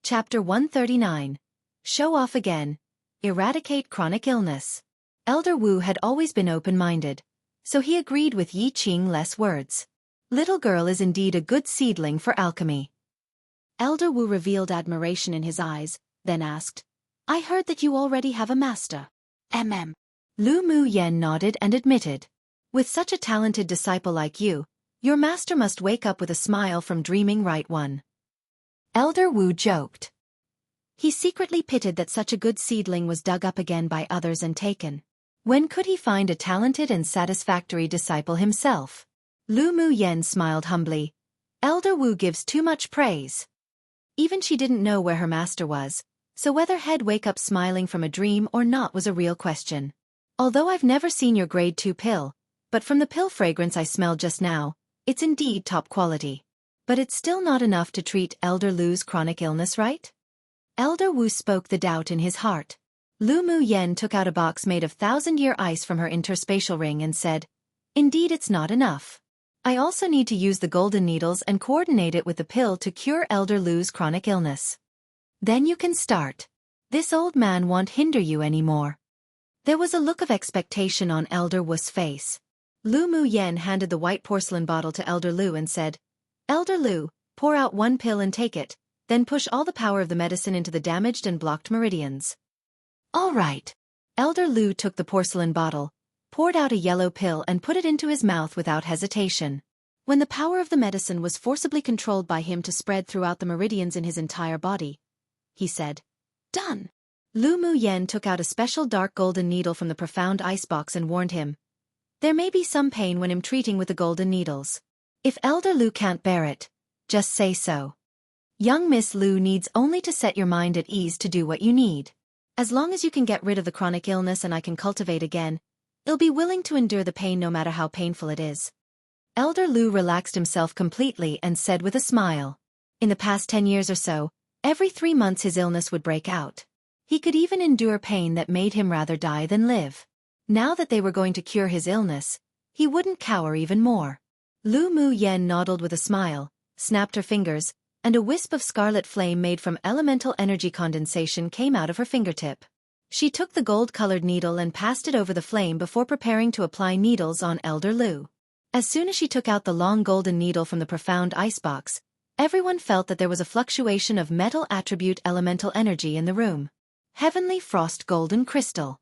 Chapter 139. Show off again. Eradicate chronic illness. Elder Wu had always been open-minded, so he agreed with Yi Qing less words. Little girl is indeed a good seedling for alchemy. Elder Wu revealed admiration in his eyes, then asked, I heard that you already have a master. Lu Mu Yen nodded and admitted. With such a talented disciple like you, your master must wake up with a smile from dreaming right one. Elder Wu joked. He secretly pitied that such a good seedling was dug up again by others and taken. When could he find a talented and satisfactory disciple himself? Lu Mu Yen smiled humbly. Elder Wu gives too much praise. Even she didn't know where her master was, so whether he'd wake up smiling from a dream or not was a real question. Although I've never seen your grade 2 pill, but from the pill fragrance I smelled just now, it's indeed top quality. But it's still not enough to treat Elder Lu's chronic illness, right? Elder Wu spoke the doubt in his heart. Lu Mu Yen took out a box made of 1,000-year ice from her interspatial ring and said, Indeed it's not enough. I also need to use the golden needles and coordinate it with the pill to cure Elder Lu's chronic illness. Then you can start. This old man won't hinder you anymore. There was a look of expectation on Elder Wu's face. Lu Mu Yen handed the white porcelain bottle to Elder Lu and said, Elder Lu, pour out one pill and take it, then push all the power of the medicine into the damaged and blocked meridians. All right. Elder Lu took the porcelain bottle, poured out a yellow pill and put it into his mouth without hesitation. When the power of the medicine was forcibly controlled by him to spread throughout the meridians in his entire body, he said, Done. Lu Mu Yen took out a special dark golden needle from the profound icebox and warned him. There may be some pain when I'm treating with the golden needles. If Elder Lu can't bear it, just say so. Young Miss Lu needs only to set your mind at ease to do what you need. As long as you can get rid of the chronic illness and I can cultivate again, I'll be willing to endure the pain no matter how painful it is. Elder Lu relaxed himself completely and said with a smile. In the past 10 years or so, every 3 months his illness would break out. He could even endure pain that made him rather die than live. Now that they were going to cure his illness, he wouldn't cower even more. Lu Mu Yen nodded with a smile, snapped her fingers, and a wisp of scarlet flame made from elemental energy condensation came out of her fingertip. She took the gold-colored needle and passed it over the flame before preparing to apply needles on Elder Lu. As soon as she took out the long golden needle from the profound icebox, everyone felt that there was a fluctuation of metal attribute elemental energy in the room. Heavenly Frost Golden Crystal.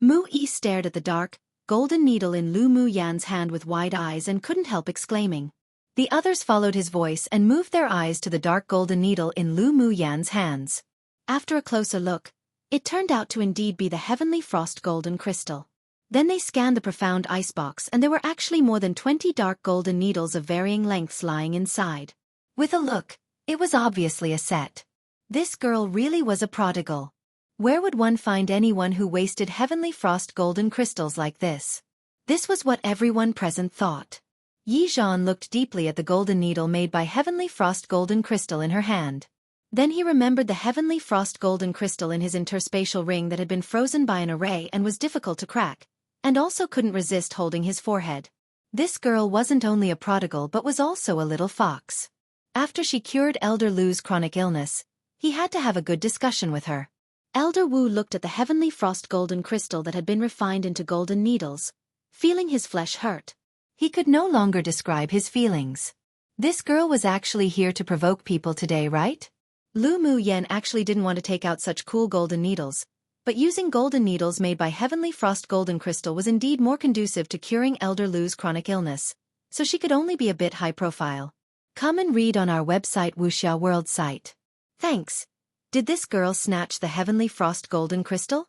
Mu Yi stared at the dark, golden needle in Lu Mu Yan's hand with wide eyes and couldn't help exclaiming. The others followed his voice and moved their eyes to the dark golden needle in Lu Mu Yan's hands. After a closer look, it turned out to indeed be the Heavenly Frost Golden Crystal. Then they scanned the profound icebox and there were actually more than 20 dark golden needles of varying lengths lying inside. With a look, it was obviously a set. This girl really was a prodigal. Where would one find anyone who wasted Heavenly Frost golden crystals like this? This was what everyone present thought. Yi Zhan looked deeply at the golden needle made by Heavenly Frost golden crystal in her hand. Then he remembered the Heavenly Frost golden crystal in his interspatial ring that had been frozen by an array and was difficult to crack, and also couldn't resist holding his forehead. This girl wasn't only a prodigal but was also a little fox. After she cured Elder Lu's chronic illness, he had to have a good discussion with her. Elder Wu looked at the Heavenly Frost golden crystal that had been refined into golden needles, feeling his flesh hurt. He could no longer describe his feelings. This girl was actually here to provoke people today, right? Lu Mu Yen actually didn't want to take out such cool golden needles, but using golden needles made by Heavenly Frost golden crystal was indeed more conducive to curing Elder Lu's chronic illness, so she could only be a bit high profile. Come and read on our website Wuxia World site. Thanks. Did this girl snatch the Heavenly Frost golden crystal?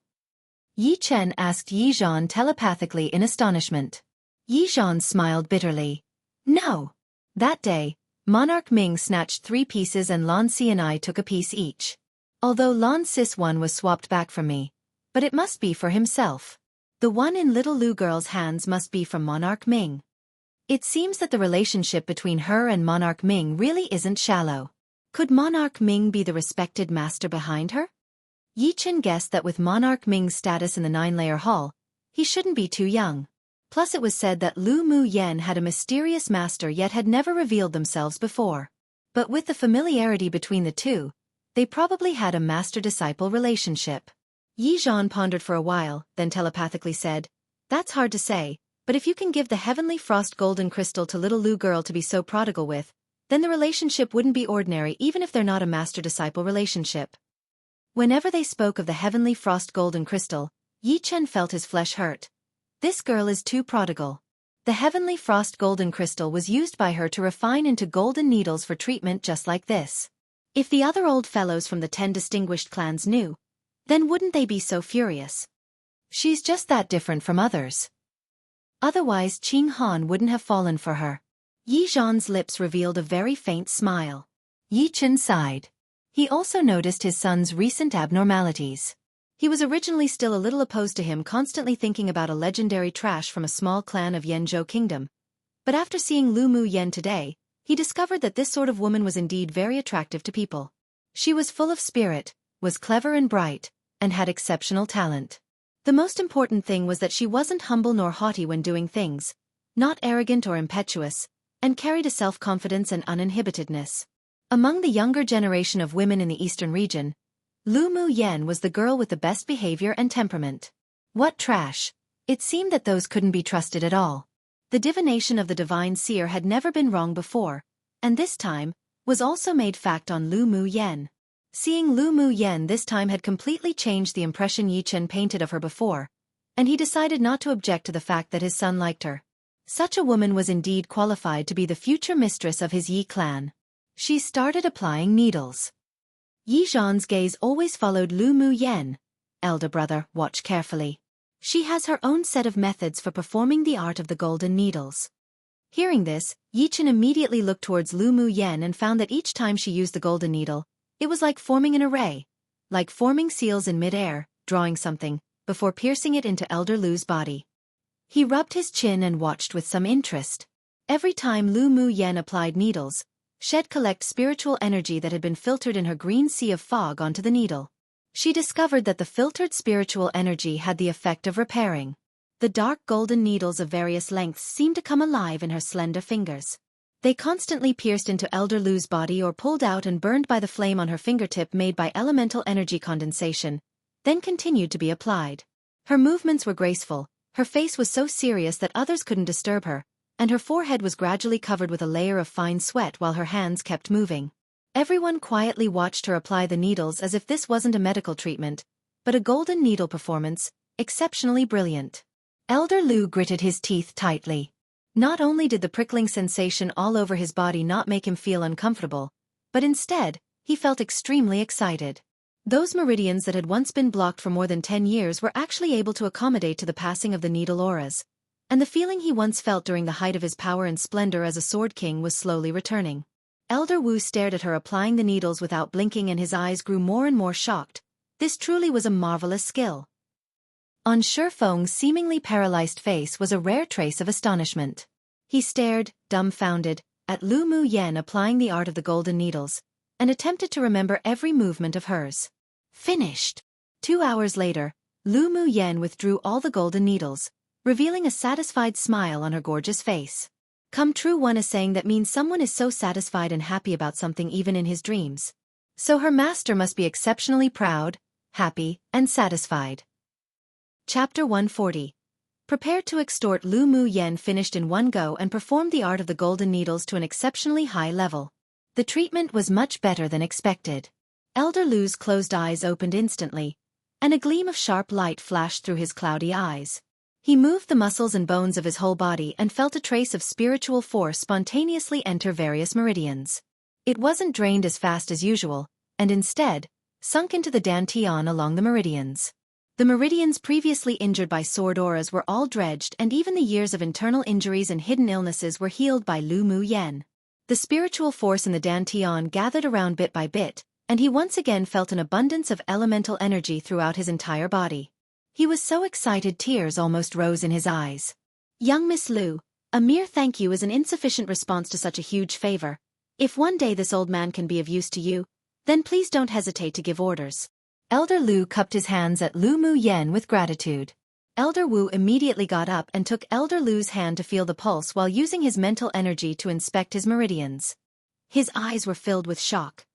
Yi Chen asked Yi Zhan telepathically in astonishment. Yi Zhan smiled bitterly. No. That day, Monarch Ming snatched 3 pieces and Lan Si and I took a piece each. Although Lan Sis one was swapped back from me. But it must be for himself. The one in little Lu girl's hands must be from Monarch Ming. It seems that the relationship between her and Monarch Ming really isn't shallow. Could Monarch Ming be the respected master behind her? Yi Chen guessed that with Monarch Ming's status in the 9-layer hall, he shouldn't be too young. Plus it was said that Lu Mu Yen had a mysterious master yet had never revealed themselves before. But with the familiarity between the two, They probably had a master-disciple relationship. Yi Zhan pondered for a while, then telepathically said, "That's hard to say, but if you can give the heavenly frost golden crystal to little Lu girl to be so prodigal with, then the relationship wouldn't be ordinary even if they're not a master-disciple relationship." Whenever they spoke of the heavenly frost golden crystal, Yi Chen felt his flesh hurt. This girl is too prodigal. The heavenly frost golden crystal was used by her to refine into golden needles for treatment just like this. If the other old fellows from the 10 distinguished clans knew, then wouldn't they be so furious? She's just that different from others. Otherwise Qing Han wouldn't have fallen for her. Yi Zhan's lips revealed a very faint smile. Yi Chen sighed. He also noticed his son's recent abnormalities. He was originally still a little opposed to him constantly thinking about a legendary trash from a small clan of Yanzhou Kingdom. But after seeing Lu Mu Yan today, he discovered that this sort of woman was indeed very attractive to people. She was full of spirit, was clever and bright, and had exceptional talent. The most important thing was that she wasn't humble nor haughty when doing things, not arrogant or impetuous, and carried a self-confidence and uninhibitedness. Among the younger generation of women in the eastern region, Lu Mu Yan was the girl with the best behavior and temperament. What trash! It seemed that those couldn't be trusted at all. The divination of the divine seer had never been wrong before, and this time, was also made fact on Lu Mu Yan. Seeing Lu Mu Yan this time had completely changed the impression Yi Chen painted of her before, and he decided not to object to the fact that his son liked her. Such a woman was indeed qualified to be the future mistress of his Yi clan. She started applying needles. Yi Zhan's gaze always followed Lu Mu Yan. "Elder brother, watch carefully. She has her own set of methods for performing the art of the golden needles." Hearing this, Yi Chen immediately looked towards Lu Mu Yan and found that each time she used the golden needle, it was like forming an array, like forming seals in mid-air, drawing something, before piercing it into Elder Lu's body. He rubbed his chin and watched with some interest. Every time Lu Mu Yan applied needles, she'd collect spiritual energy that had been filtered in her green sea of fog onto the needle. She discovered that the filtered spiritual energy had the effect of repairing. The dark golden needles of various lengths seemed to come alive in her slender fingers. They constantly pierced into Elder Lu's body or pulled out and burned by the flame on her fingertip made by elemental energy condensation, then continued to be applied. Her movements were graceful, her face was so serious that others couldn't disturb her, and her forehead was gradually covered with a layer of fine sweat while her hands kept moving. Everyone quietly watched her apply the needles as if this wasn't a medical treatment, but a golden needle performance, exceptionally brilliant. Elder Lu gritted his teeth tightly. Not only did the prickling sensation all over his body not make him feel uncomfortable, but instead, he felt extremely excited. Those meridians that had once been blocked for more than 10 years were actually able to accommodate to the passing of the needle auras, and the feeling he once felt during the height of his power and splendor as a Sword King was slowly returning. Elder Wu stared at her applying the needles without blinking and his eyes grew more and more shocked. This truly was a marvelous skill. On Shifeng's seemingly paralyzed face was a rare trace of astonishment. He stared, dumbfounded, at Lu Mu Yan applying the art of the golden needles, and attempted to remember every movement of hers. Finished! 2 hours later, Lu Mu Yan withdrew all the golden needles, revealing a satisfied smile on her gorgeous face. Come true, one is saying that means someone is so satisfied and happy about something even in his dreams. So her master must be exceptionally proud, happy, and satisfied. Chapter 140. Prepared to extort. Lu Mu Yan finished in one go and performed the art of the golden needles to an exceptionally high level. The treatment was much better than expected. Elder Lu's closed eyes opened instantly, and a gleam of sharp light flashed through his cloudy eyes. He moved the muscles and bones of his whole body and felt a trace of spiritual force spontaneously enter various meridians. It wasn't drained as fast as usual, and instead, sunk into the dantian along the meridians. The meridians previously injured by sword auras were all dredged, and even the years of internal injuries and hidden illnesses were healed by Lu Mu Yan. The spiritual force in the dantian gathered around bit by bit, and he once again felt an abundance of elemental energy throughout his entire body. He was so excited tears almost rose in his eyes. Young Miss Lu, a mere thank you is an insufficient response to such a huge favor. If one day this old man can be of use to you, then please don't hesitate to give orders. Elder Lu cupped his hands at Lu Mu Yan with gratitude. Elder Wu immediately got up and took Elder Lu's hand to feel the pulse while using his mental energy to inspect his meridians. His eyes were filled with shock.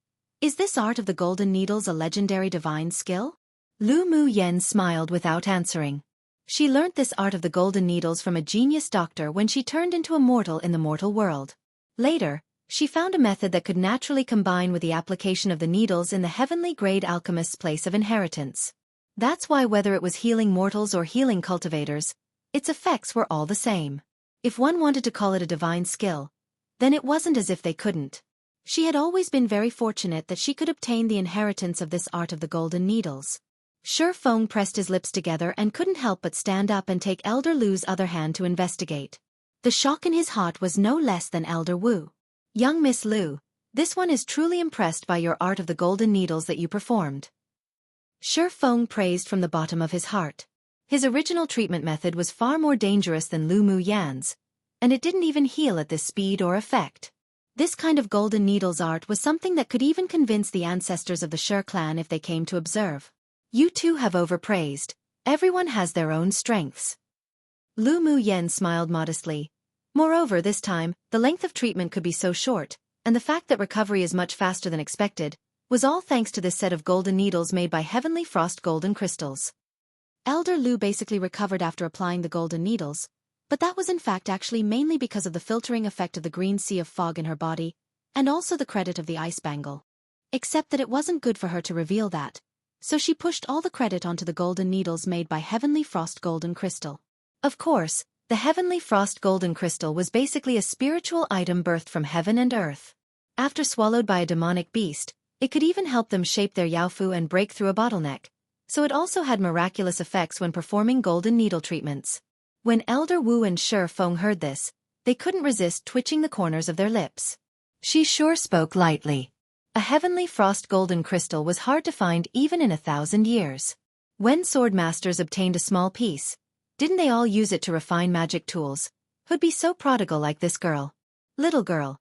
Is this art of the golden needles a legendary divine skill? Lu Mu Yen smiled without answering. She learnt this art of the golden needles from a genius doctor when she turned into a mortal in the mortal world. Later, she found a method that could naturally combine with the application of the needles in the heavenly grade alchemist's place of inheritance. That's why whether it was healing mortals or healing cultivators, its effects were all the same. If one wanted to call it a divine skill, then it wasn't as if they couldn't. She had always been very fortunate that she could obtain the inheritance of this art of the golden needles. Xiaofan pressed his lips together and couldn't help but stand up and take Elder Lu's other hand to investigate. The shock in his heart was no less than Elder Wu. Young Miss Lu, this one is truly impressed by your art of the golden needles that you performed. Xiaofan praised from the bottom of his heart. His original treatment method was far more dangerous than Lu Mu Yan's, and it didn't even heal at this speed or effect. This kind of golden needles art was something that could even convince the ancestors of the Shi clan if they came to observe. You two have overpraised. Everyone has their own strengths. Lu Mu Yen smiled modestly. Moreover, this time, the length of treatment could be so short, and the fact that recovery is much faster than expected, was all thanks to this set of golden needles made by Heavenly Frost golden crystals. Elder Lu basically recovered after applying the golden needles, but that was in fact actually mainly because of the filtering effect of the green sea of fog in her body, and also the credit of the ice bangle. Except that it wasn't good for her to reveal that, so she pushed all the credit onto the golden needles made by Heavenly Frost golden crystal. Of course, the Heavenly Frost golden crystal was basically a spiritual item birthed from heaven and earth. After swallowed by a demonic beast, it could even help them shape their yaofu and break through a bottleneck, so it also had miraculous effects when performing golden needle treatments. When Elder Wu and Xiaofan heard this, they couldn't resist twitching the corners of their lips. She sure spoke lightly. A Heavenly Frost golden crystal was hard to find even in 1,000 years. When sword masters obtained a small piece, didn't they all use it to refine magic tools? Who'd be so prodigal like this girl? Little girl,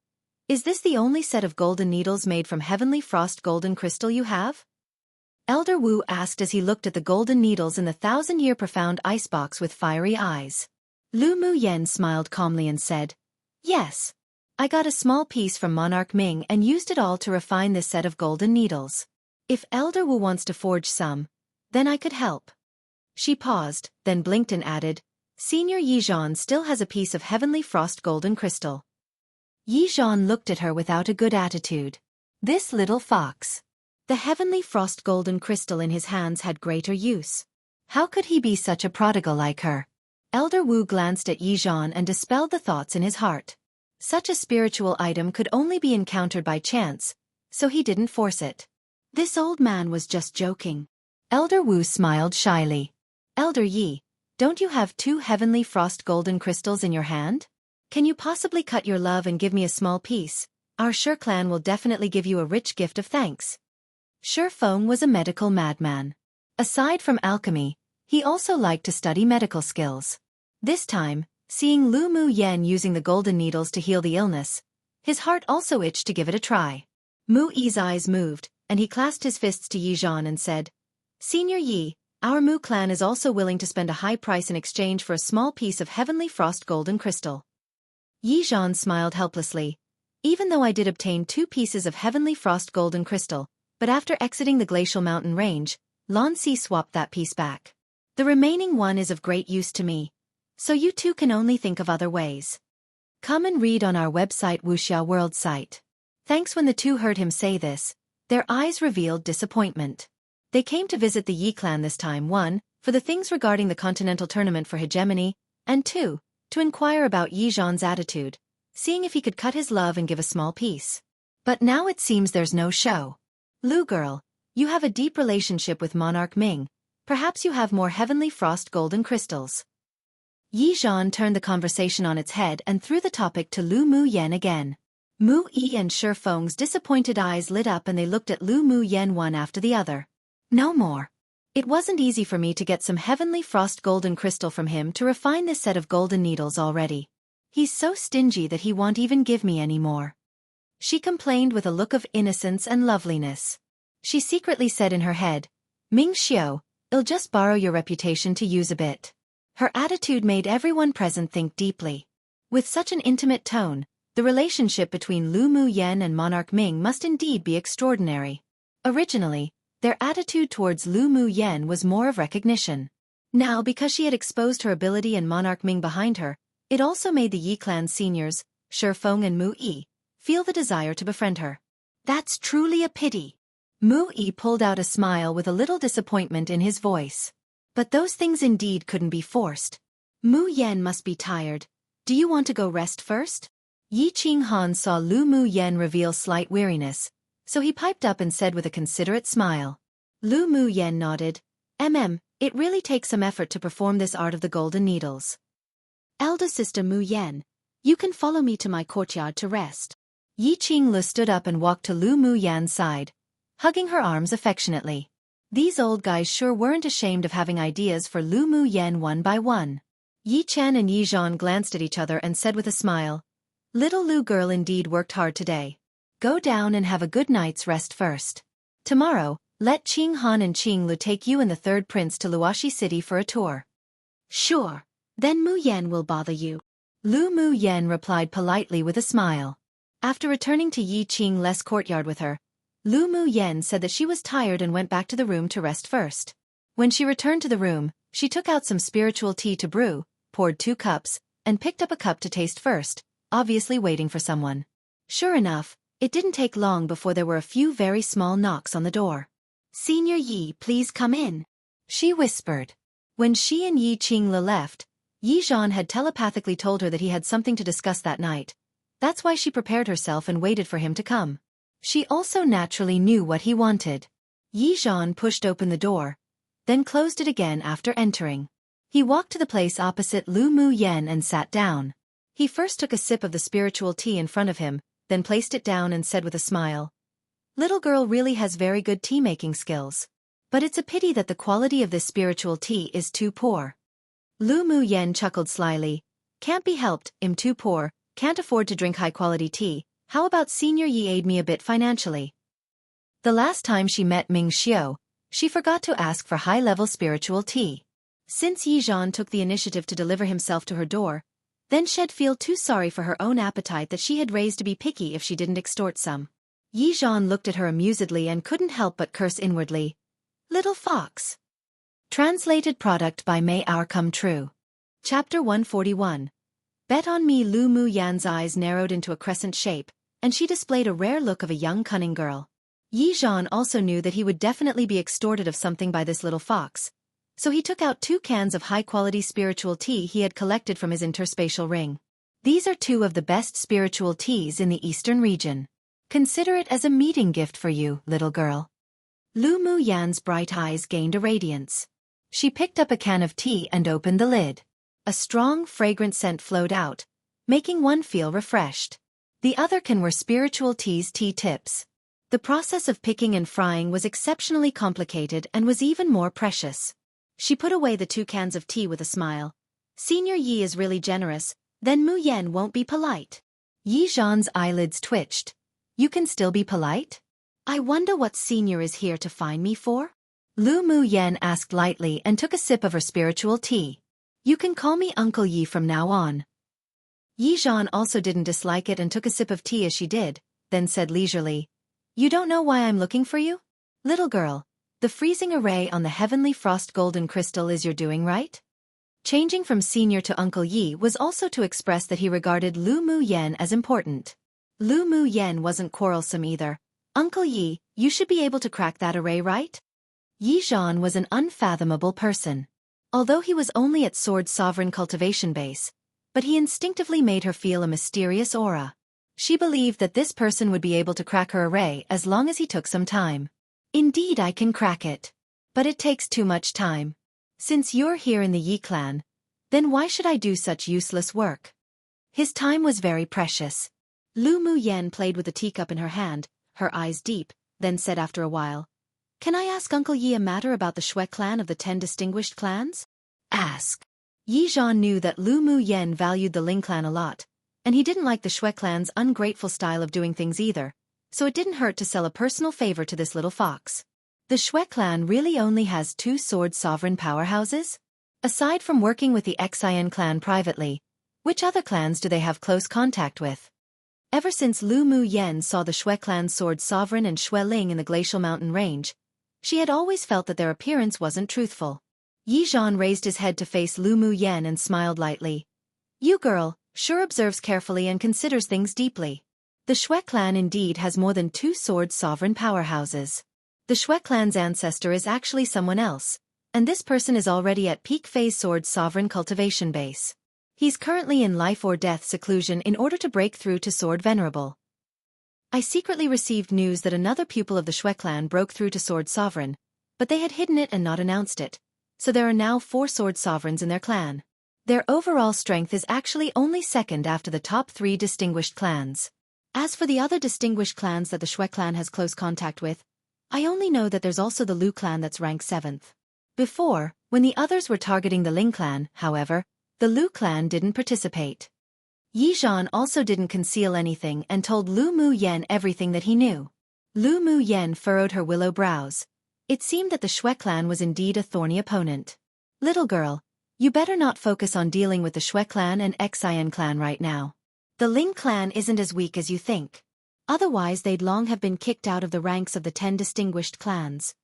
is this the only set of golden needles made from Heavenly Frost golden crystal you have? Elder Wu asked as he looked at the golden needles in the 1,000-year profound icebox with fiery eyes. Lu Mu Yen smiled calmly and said, "Yes. I got a small piece from Monarch Ming and used it all to refine this set of golden needles. If Elder Wu wants to forge some, then I could help." She paused, then blinked and added, "Senior Yizhan still has a piece of Heavenly Frost golden crystal." Yizhan looked at her without a good attitude. This little fox. The Heavenly Frost golden crystal in his hands had greater use. How could he be such a prodigal like her? Elder Wu glanced at Yizhan and dispelled the thoughts in his heart. Such a spiritual item could only be encountered by chance, so he didn't force it. This old man was just joking. Elder Wu smiled shyly. "Elder Yi, don't you have 2 Heavenly Frost golden crystals in your hand? Can you possibly cut your love and give me a small piece? Our Shi clan will definitely give you a rich gift of thanks." Xiaofan was a medical madman. Aside from alchemy, he also liked to study medical skills. This time, seeing Lu Mu Yen using the golden needles to heal the illness, his heart also itched to give it a try. Mu Yi's eyes moved, and he clasped his fists to Yizhan and said, "Senior Yi, our Mu clan is also willing to spend a high price in exchange for a small piece of Heavenly Frost golden crystal." Yizhan smiled helplessly. "Even though I did obtain 2 pieces of Heavenly Frost golden crystal, but after exiting the glacial mountain range, Lan Si swapped that piece back. The remaining one is of great use to me, so you two can only think of other ways. Come and read on our website Wuxia World site." Thanks. When the two heard him say this, their eyes revealed disappointment. They came to visit the Yi clan this time, 1, for the things regarding the continental tournament for hegemony, and 2, to inquire about Yizhan's attitude, seeing if he could cut his love and give a small piece. But now it seems there's no show. Lu girl, you have a deep relationship with Monarch Ming. Perhaps you have more Heavenly Frost golden crystals. Yizhan turned the conversation on its head and threw the topic to Lu Mu Yen again. Mu Yi and Xiaofang's disappointed eyes lit up and they looked at Lu Mu Yen one after the other. "No more. It wasn't easy for me to get some Heavenly Frost golden crystal from him to refine this set of golden needles already. He's so stingy that he won't even give me any more." She complained with a look of innocence and loveliness. She secretly said in her head, "Ming Xiao, I'll just borrow your reputation to use a bit." Her attitude made everyone present think deeply. With such an intimate tone, The relationship between Lu Mu Yen and Monarch Ming must indeed be extraordinary. Originally, their attitude towards Lu Mu Yen was more of recognition. Now, because she had exposed her ability and Monarch Ming behind her, it also made the Yi clan seniors, Xiaofan and Mu Yi, feel the desire to befriend her. That's truly a pity. Mu Yi pulled out a smile with a little disappointment in his voice. But those things indeed couldn't be forced. Mu Yen must be tired. Do you want to go rest first? Yi Qinghan saw Lu Mu Yen reveal slight weariness, so he piped up and said with a considerate smile. Lu Mu Yen nodded. It really takes some effort to perform this art of the golden needles. Elder sister Mu Yen, you can follow me to my courtyard to rest. Yi Qinglu stood up and walked to Lu Mu Yan's side, hugging her arms affectionately. These old guys sure weren't ashamed of having ideas for Lu Mu Yen one by one. Yi Chen and Yi Zhan glanced at each other and said with a smile, Little Lu girl indeed worked hard today. Go down and have a good night's rest first. Tomorrow, let Qing Han and Qing Lu take you and the third prince to Luoxi City for a tour. Sure. Then Mu Yen will bother you. Lu Mu Yen replied politely with a smile. After returning to Yi Qingle's courtyard with her, Lu Mu Yen said that she was tired and went back to the room to rest first. When she returned to the room, she took out some spiritual tea to brew, poured 2 cups, and picked up a cup to taste first, obviously waiting for someone. Sure enough, it didn't take long before there were a few very small knocks on the door. Senior Yi, please come in, she whispered. When she and Yi Qingli left, Yi Zhan had telepathically told her that he had something to discuss that night. That's why she prepared herself and waited for him to come. She also naturally knew what he wanted. Yi Zhan pushed open the door, then closed it again after entering. He walked to the place opposite Lu Mu Yen and sat down. He first took a sip of the spiritual tea in front of him, then placed it down and said with a smile, Little girl really has very good tea-making skills. But it's a pity that the quality of this spiritual tea is too poor. Lu Mu Yen chuckled slyly. Can't be helped, I'm too poor, can't afford to drink high-quality tea. How about Senior Yi aid me a bit financially? The last time she met Ming Xiao, she forgot to ask for high-level spiritual tea. Since Yi Zhan took the initiative to deliver himself to her door, then she'd feel too sorry for her own appetite that she had raised to be picky if she didn't extort some. Yi Zhan looked at her amusedly and couldn't help but curse inwardly. Little fox. Translated product by May Our Come True. Chapter 141. Bet on me. Lu Mu Yan's eyes narrowed into a crescent shape, and she displayed a rare look of a young cunning girl. Yi Zhan also knew that he would definitely be extorted of something by this little fox, so he took out 2 cans of high-quality spiritual tea he had collected from his interspatial ring. These are 2 of the best spiritual teas in the eastern region. Consider it as a meeting gift for you, little girl. Lu Mu Yan's bright eyes gained a radiance. She picked up a can of tea and opened the lid. A strong, fragrant scent flowed out, making one feel refreshed. The other can were spiritual tea's tea tips. The process of picking and frying was exceptionally complicated and was even more precious. She put away the 2 cans of tea with a smile. Senior Yi is really generous, then Mu Yen won't be polite. Yi Zhan's eyelids twitched. You can still be polite? I wonder what Senior is here to find me for? Lu Mu Yen asked lightly and took a sip of her spiritual tea. You can call me Uncle Yi from now on. Yi Zhan also didn't dislike it and took a sip of tea as she did, then said leisurely, You don't know why I'm looking for you? Little girl, the freezing array on the heavenly frost golden crystal is your doing, right? Changing from Senior to Uncle Yi was also to express that he regarded Lu Mu Yen as important. Lu Mu Yen wasn't quarrelsome either. Uncle Yi, you should be able to crack that array, right? Yi Zhan was an unfathomable person. Although he was only at Sword Sovereign Cultivation Base, but he instinctively made her feel a mysterious aura. She believed that this person would be able to crack her array as long as he took some time. Indeed, I can crack it. But it takes too much time. Since you're here in the Yi clan, then why should I do such useless work? His time was very precious. Lu Mu Yen played with the teacup in her hand, her eyes deep, then said after a while, Can I ask Uncle Yi a matter about the Shui clan of the 10 distinguished clans? Ask. Yi Zhan knew that Lu Mu Yen valued the Ling clan a lot, and he didn't like the Shui clan's ungrateful style of doing things either, so it didn't hurt to sell a personal favor to this little fox. The Shui clan really only has 2 sword sovereign powerhouses? Aside from working with the Xian clan privately, which other clans do they have close contact with? Ever since Lu Mu Yen saw the Shui clan's sword sovereign and Shui Ling in the glacial mountain range, she had always felt that their appearance wasn't truthful. Yi Zhan raised his head to face Lu Mu Yen and smiled lightly. You girl, sure observes carefully and considers things deeply. The Shui clan indeed has more than 2 sword sovereign powerhouses. The Shui clan's ancestor is actually someone else, and this person is already at peak phase sword sovereign cultivation base. He's currently in life or death seclusion in order to break through to sword venerable. I secretly received news that another pupil of the Shui clan broke through to sword sovereign, but they had hidden it and not announced it, so there are now 4 sword sovereigns in their clan. Their overall strength is actually only second after the top 3 distinguished clans. As for the other distinguished clans that the Shui clan has close contact with, I only know that there's also the Lu clan that's ranked 7th. Before, when the others were targeting the Ling clan, however, the Lu clan didn't participate. Yi Zhan also didn't conceal anything and told Lu Mu Yen everything that he knew. Lu Mu Yen furrowed her willow brows. It seemed that the Shui clan was indeed a thorny opponent. Little girl, you better not focus on dealing with the Shui clan and Xian clan right now. The Ling clan isn't as weak as you think. Otherwise they'd long have been kicked out of the ranks of the 10 distinguished clans.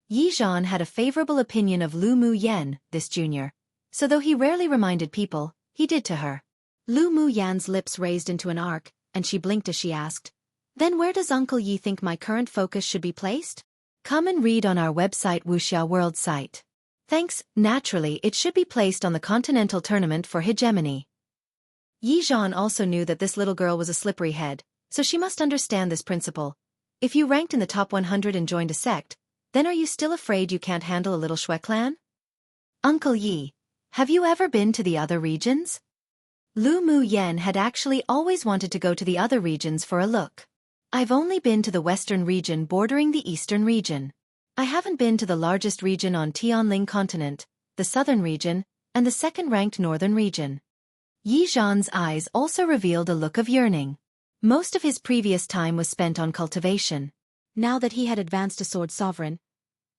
Yi Zhan had a favorable opinion of Lu Mu Yen, this junior. So though he rarely reminded people, he did to her. Lu Mu Yan's lips raised into an arc, and she blinked as she asked, Then where does Uncle Yi think my current focus should be placed? Come and read on our website Wuxia World site. Thanks, naturally it should be placed on the Continental Tournament for Hegemony. Yi Zhan also knew that this little girl was a slippery head, so she must understand this principle. If you ranked in the top 100 and joined a sect, then are you still afraid you can't handle a little Shui clan? Uncle Yi, have you ever been to the other regions? Lu Mu Yen had actually always wanted to go to the other regions for a look. I've only been to the western region bordering the eastern region. I haven't been to the largest region on Tianling continent, the southern region, and the second-ranked northern region. Yi Zhan's eyes also revealed a look of yearning. Most of his previous time was spent on cultivation. Now that he had advanced to sword sovereign,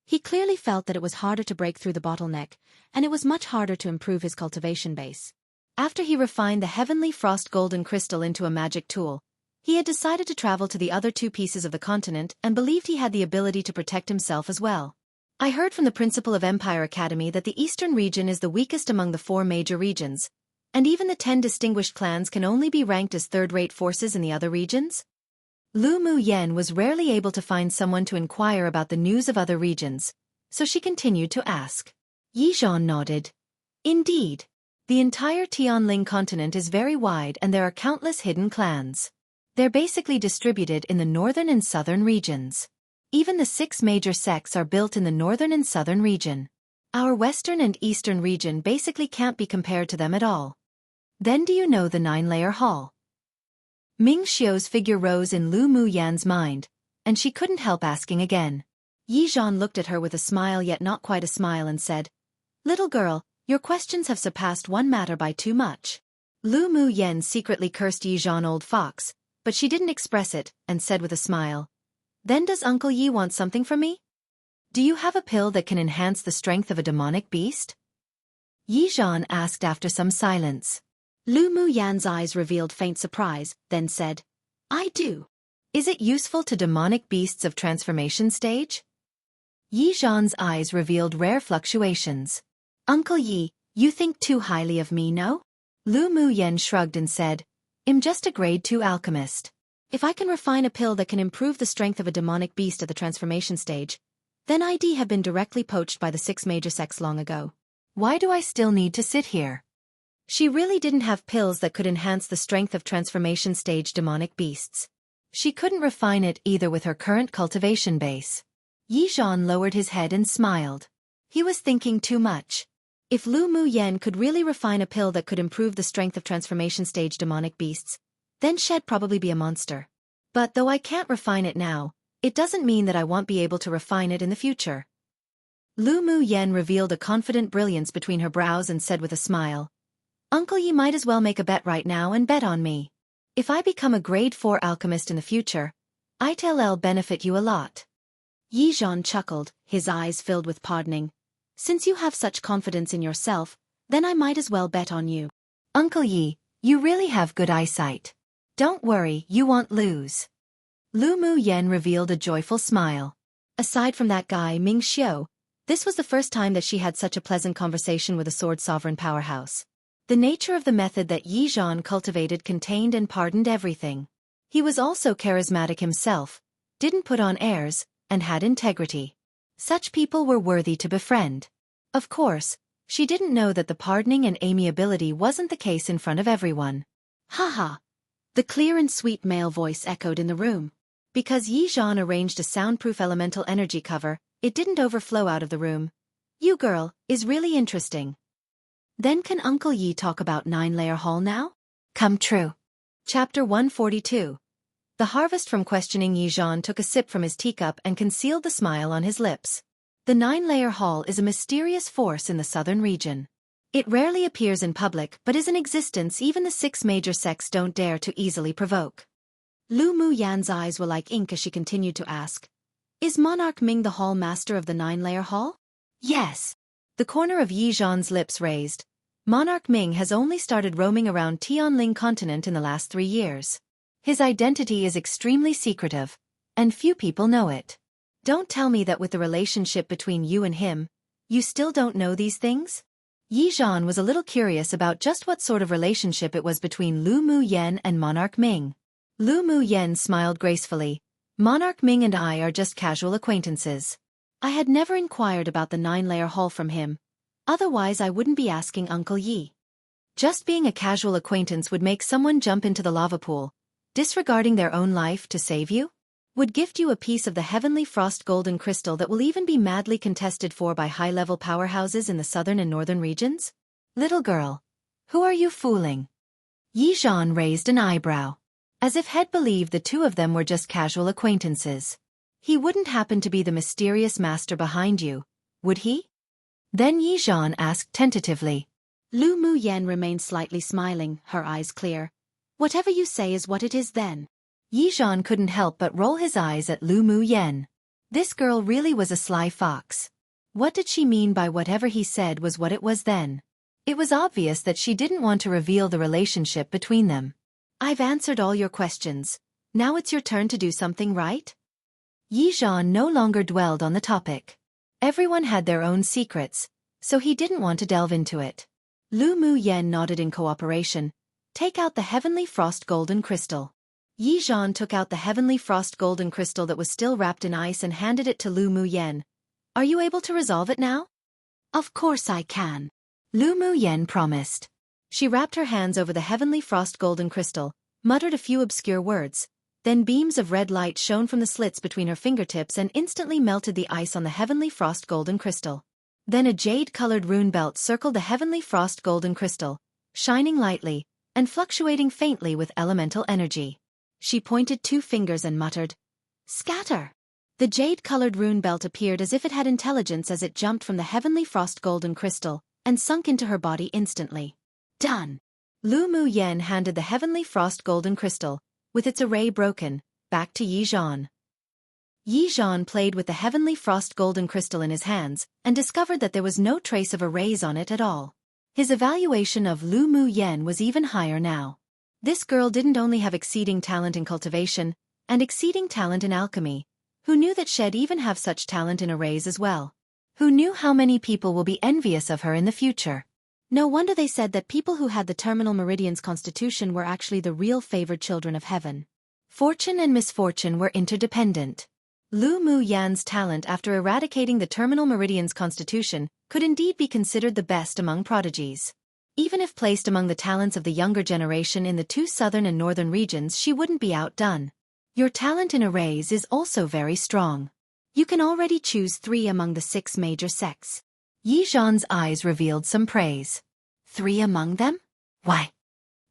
he clearly felt that it was harder to break through the bottleneck, and it was much harder to improve his cultivation base. After he refined the heavenly frost golden crystal into a magic tool, he had decided to travel to the other 2 pieces of the continent and believed he had the ability to protect himself as well. I heard from the principal of Empire Academy that the eastern region is the weakest among the 4 major regions, and even the 10 distinguished clans can only be ranked as third-rate forces in the other regions? Lu Mu Yen was rarely able to find someone to inquire about the news of other regions, so she continued to ask. Yi Zhan nodded. Indeed. The entire Tianling continent is very wide and there are countless hidden clans. They're basically distributed in the northern and southern regions. Even the 6 major sects are built in the northern and southern region. Our western and eastern region basically can't be compared to them at all. Then do you know the 9-layer hall? Ming Xiu's figure rose in Lu Mu Yan's mind, and she couldn't help asking again. Yi Zhan looked at her with a smile yet not quite a smile and said, Little girl, your questions have surpassed one matter by too much. Lu Mu Yen secretly cursed Yi Zhan old fox, but she didn't express it, and said with a smile, Then does Uncle Yi want something from me? Do you have a pill that can enhance the strength of a demonic beast? Yi Zhan asked after some silence. Lu Mu Yan's eyes revealed faint surprise, then said, I do. Is it useful to demonic beasts of transformation stage? Yi Zhan's eyes revealed rare fluctuations. Uncle Yi, you think too highly of me, no? Lu Mu Yen shrugged and said, I'm just a grade 2 alchemist. If I can refine a pill that can improve the strength of a demonic beast at the transformation stage, then I'd have been directly poached by the 6 major sects long ago. Why do I still need to sit here? She really didn't have pills that could enhance the strength of transformation stage demonic beasts. She couldn't refine it either with her current cultivation base. Yi Zhan lowered his head and smiled. He was thinking too much. If Lu Mu Yen could really refine a pill that could improve the strength of transformation stage demonic beasts, then she'd probably be a monster. But though I can't refine it now, it doesn't mean that I won't be able to refine it in the future. Lu Mu Yen revealed a confident brilliance between her brows and said with a smile, Uncle Yi might as well make a bet right now and bet on me. If I become a grade 4 alchemist in the future, I'll benefit you a lot. Yi Zhan chuckled, his eyes filled with pardoning. Since you have such confidence in yourself, then I might as well bet on you. Uncle Yi, you really have good eyesight. Don't worry, you won't lose. Lu Mu Yen revealed a joyful smile. Aside from that guy Ming Xiu, this was the first time that she had such a pleasant conversation with a sword sovereign powerhouse. The nature of the method that Yi Zhan cultivated contained and pardoned everything. He was also charismatic himself, didn't put on airs, and had integrity. Such people were worthy to befriend. Of course, she didn't know that the pardoning and amiability wasn't the case in front of everyone. Haha. The clear and sweet male voice echoed in the room. Because Yi Zhan arranged a soundproof elemental energy cover, it didn't overflow out of the room. You girl, is really interesting. Then can Uncle Yi talk about 9-layer hall now? Come true. Chapter 142. The harvest from questioning Yi Zhan took a sip from his teacup and concealed the smile on his lips. The 9-layer hall is a mysterious force in the southern region. It rarely appears in public but is in existence even the 6 major sects don't dare to easily provoke. Lu Mu Yan's eyes were like ink as she continued to ask, "Is Monarch Ming the hall master of the 9-layer hall?" Yes. The corner of Yi Zhan's lips raised. Monarch Ming has only started roaming around Tianling continent in the last 3 years. His identity is extremely secretive, and few people know it. Don't tell me that with the relationship between you and him, you still don't know these things? Yi Zhan was a little curious about just what sort of relationship it was between Lu Mu Yan and Monarch Ming. Lu Mu Yan smiled gracefully. Monarch Ming and I are just casual acquaintances. I had never inquired about the 9-layer hall from him. Otherwise I wouldn't be asking Uncle Yi. Just being a casual acquaintance would make someone jump into the lava pool, disregarding their own life to save you? Would gift you a piece of the heavenly frost golden crystal that will even be madly contested for by high-level powerhouses in the southern and northern regions? Little girl, who are you fooling? Yi Zhan raised an eyebrow, as if Head believed the two of them were just casual acquaintances. He wouldn't happen to be the mysterious master behind you, would he? Then Yi Zhan asked tentatively. Lu Mu Yan remained slightly smiling, her eyes clear. Whatever you say is what it is then. Yi Zhan couldn't help but roll his eyes at Lu Mu Yan. This girl really was a sly fox. What did she mean by whatever he said was what it was then? It was obvious that she didn't want to reveal the relationship between them. I've answered all your questions. Now it's your turn to do something, right? Yi Zhan no longer dwelled on the topic. Everyone had their own secrets, so he didn't want to delve into it. Lu Mu Yan nodded in cooperation. Take out the heavenly frost golden crystal. Yi Zhan took out the heavenly frost golden crystal that was still wrapped in ice and handed it to Lu Mu Yan. Are you able to resolve it now? Of course I can. Lu Mu Yan promised. She wrapped her hands over the heavenly frost golden crystal, muttered a few obscure words. Then beams of red light shone from the slits between her fingertips and instantly melted the ice on the heavenly frost golden crystal. Then a jade-colored rune belt circled the heavenly frost golden crystal, shining lightly, and fluctuating faintly with elemental energy. She pointed 2 fingers and muttered, "Scatter!" The jade-colored rune belt appeared as if it had intelligence as it jumped from the heavenly frost golden crystal, and sunk into her body instantly. Done! Lu Mu Yan handed the heavenly frost golden crystal, with its array broken, back to Yi Zhan. Yi Zhan played with the heavenly frost golden crystal in his hands, and discovered that there was no trace of arrays on it at all. His evaluation of Lu Mu Yan was even higher now. This girl didn't only have exceeding talent in cultivation, and exceeding talent in alchemy. Who knew that she'd even have such talent in arrays as well? Who knew how many people will be envious of her in the future? No wonder they said that people who had the terminal meridian's constitution were actually the real favored children of heaven. Fortune and misfortune were interdependent. Lu Mu Yan's talent after eradicating the terminal meridian's constitution could indeed be considered the best among prodigies. Even if placed among the talents of the younger generation in the 2 southern and northern regions, she wouldn't be outdone. Your talent in arrays is also very strong. You can already choose 3 among the 6 major sects. Yi Zhan's eyes revealed some praise. 3 among them? Why?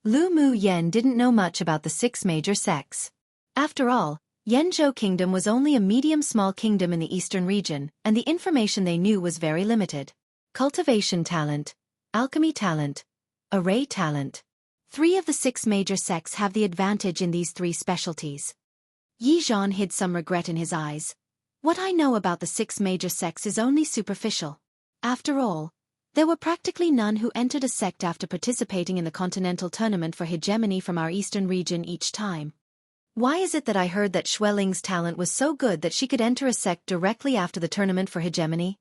Lu Mu Yan didn't know much about the 6 major sects. After all, Yanzhou Kingdom was only a medium-small kingdom in the eastern region, and the information they knew was very limited. Cultivation talent, alchemy talent, array talent. 3 of the 6 major sects have the advantage in these 3 specialties. Yi Zhan hid some regret in his eyes. What I know about the 6 major sects is only superficial. After all, There were practically none who entered a sect after participating in the continental tournament for hegemony from our eastern region each time. Why is it that I heard that Xueling's talent was so good that she could enter a sect directly after the tournament for hegemony?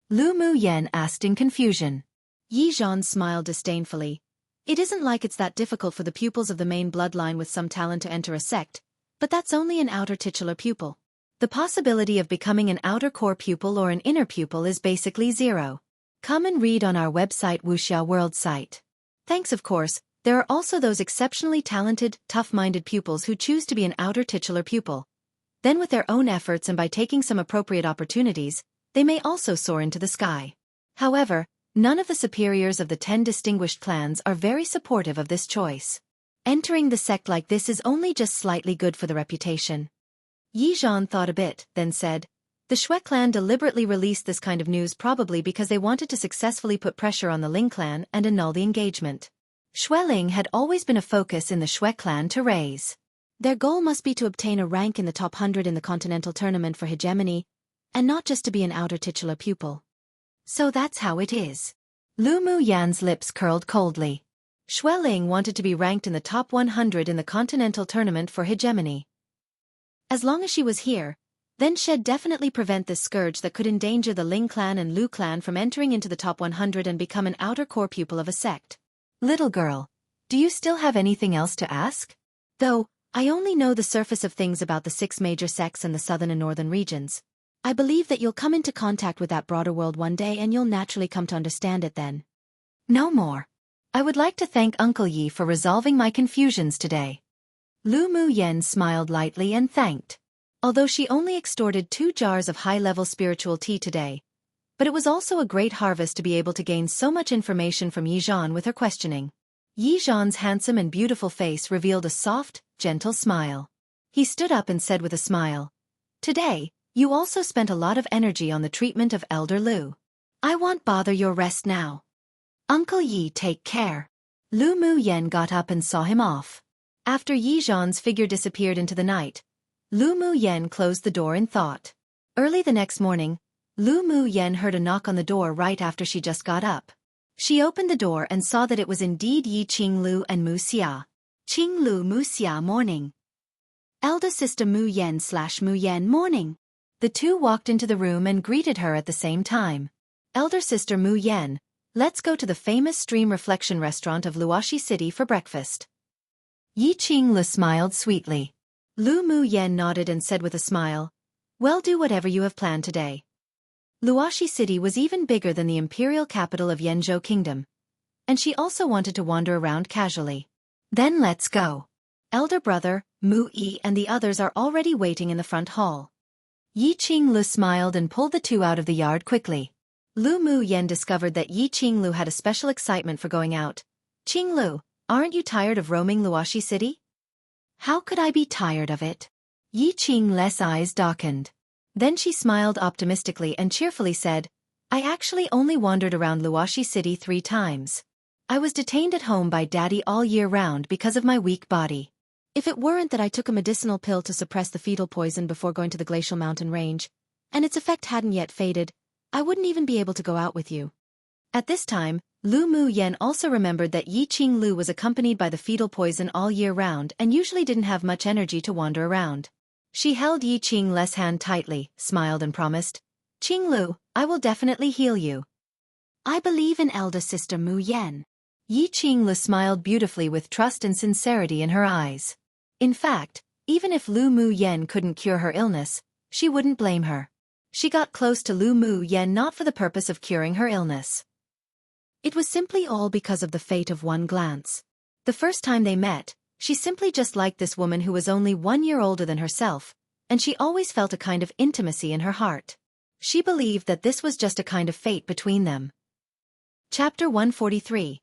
Lu Mu Yen asked in confusion. Yi Zhan smiled disdainfully. It isn't like it's that difficult for the pupils of the main bloodline with some talent to enter a sect, but that's only an outer titular pupil. The possibility of becoming an outer core pupil or an inner pupil is basically zero. Come and read on our website Wuxia World site. Thanks, of course. There are also those exceptionally talented, tough-minded pupils who choose to be an outer titular pupil. Then with their own efforts and by taking some appropriate opportunities, they may also soar into the sky. However, none of the superiors of the 10 distinguished clans are very supportive of this choice. Entering the sect like this is only just slightly good for the reputation. Yi Zhan thought a bit, then said, the Shui clan deliberately released this kind of news probably because they wanted to successfully put pressure on the Ling clan and annul the engagement. Xueling had always been a focus in the Shui clan to raise. Their goal must be to obtain a rank in the top 100 in the continental tournament for hegemony, and not just to be an outer titular pupil. So that's how it is. Lu Mu Yan's lips curled coldly. Xueling wanted to be ranked in the top 100 in the continental tournament for hegemony. As long as she was here, then she'd definitely prevent this scourge that could endanger the Ling clan and Lu clan from entering into the top 100 and become an outer core pupil of a sect. Little girl, do you still have anything else to ask? Though, I only know the surface of things about the 6 major sects in the southern and northern regions. I believe that you'll come into contact with that broader world one day and you'll naturally come to understand it then. No more. I would like to thank Uncle Yi for resolving my confusions today. Lu Mu Yen smiled lightly and thanked. Although she only extorted 2 jars of high-level spiritual tea today, but it was also a great harvest to be able to gain so much information from Yi Zhan with her questioning. Yi Zhan's handsome and beautiful face revealed a soft, gentle smile. He stood up and said with a smile, today, you also spent a lot of energy on the treatment of Elder Lu. I won't bother your rest now. Uncle Yi, take care. Lu Mu Yen got up and saw him off. After Yi Zhan's figure disappeared into the night, Lu Mu Yen closed the door in thought. Early the next morning, Lu Mu Yen heard a knock on the door right after she just got up. She opened the door and saw that it was indeed Yi Qinglu and Mu Xia. Qinglu Mu Xia morning. Elder sister Mu Yen/Mu Yen morning. The two walked into the room and greeted her at the same time. Elder sister Mu Yen, let's go to the famous Stream Reflection restaurant of Luoxi City for breakfast. Yi Qinglu smiled sweetly. Lu Mu Yen nodded and said with a smile, well, do whatever you have planned today. Luoxi City was even bigger than the imperial capital of Yanzhou Kingdom, and she also wanted to wander around casually. Then let's go. Elder brother, Mu Yi and the others are already waiting in the front hall. Yi Qinglu smiled and pulled the two out of the yard quickly. Lu Mu Yen discovered that Yi Qinglu had a special excitement for going out. Qinglu, aren't you tired of roaming Luoxi City? How could I be tired of it? Yi Qinglu's eyes darkened. Then she smiled optimistically and cheerfully said, I actually only wandered around Luoxi City 3 times. I was detained at home by Daddy all year round because of my weak body. If it weren't that I took a medicinal pill to suppress the fetal poison before going to the glacial mountain range, and its effect hadn't yet faded, I wouldn't even be able to go out with you. At this time, Lu Mu Yen also remembered that Yi Qinglu was accompanied by the fetal poison all year round and usually didn't have much energy to wander around. She held Yi Qinglu's hand tightly, smiled and promised, Qinglu, I will definitely heal you. I believe in elder sister Mu Yen. Yi Qinglu smiled beautifully with trust and sincerity in her eyes. In fact, even if Lu Mu Yen couldn't cure her illness, she wouldn't blame her. She got close to Lu Mu Yen not for the purpose of curing her illness. It was simply all because of the fate of one glance. The first time they met, she simply just liked this woman who was only 1 year older than herself, and she always felt a kind of intimacy in her heart. She believed that this was just a kind of fate between them. Chapter 143.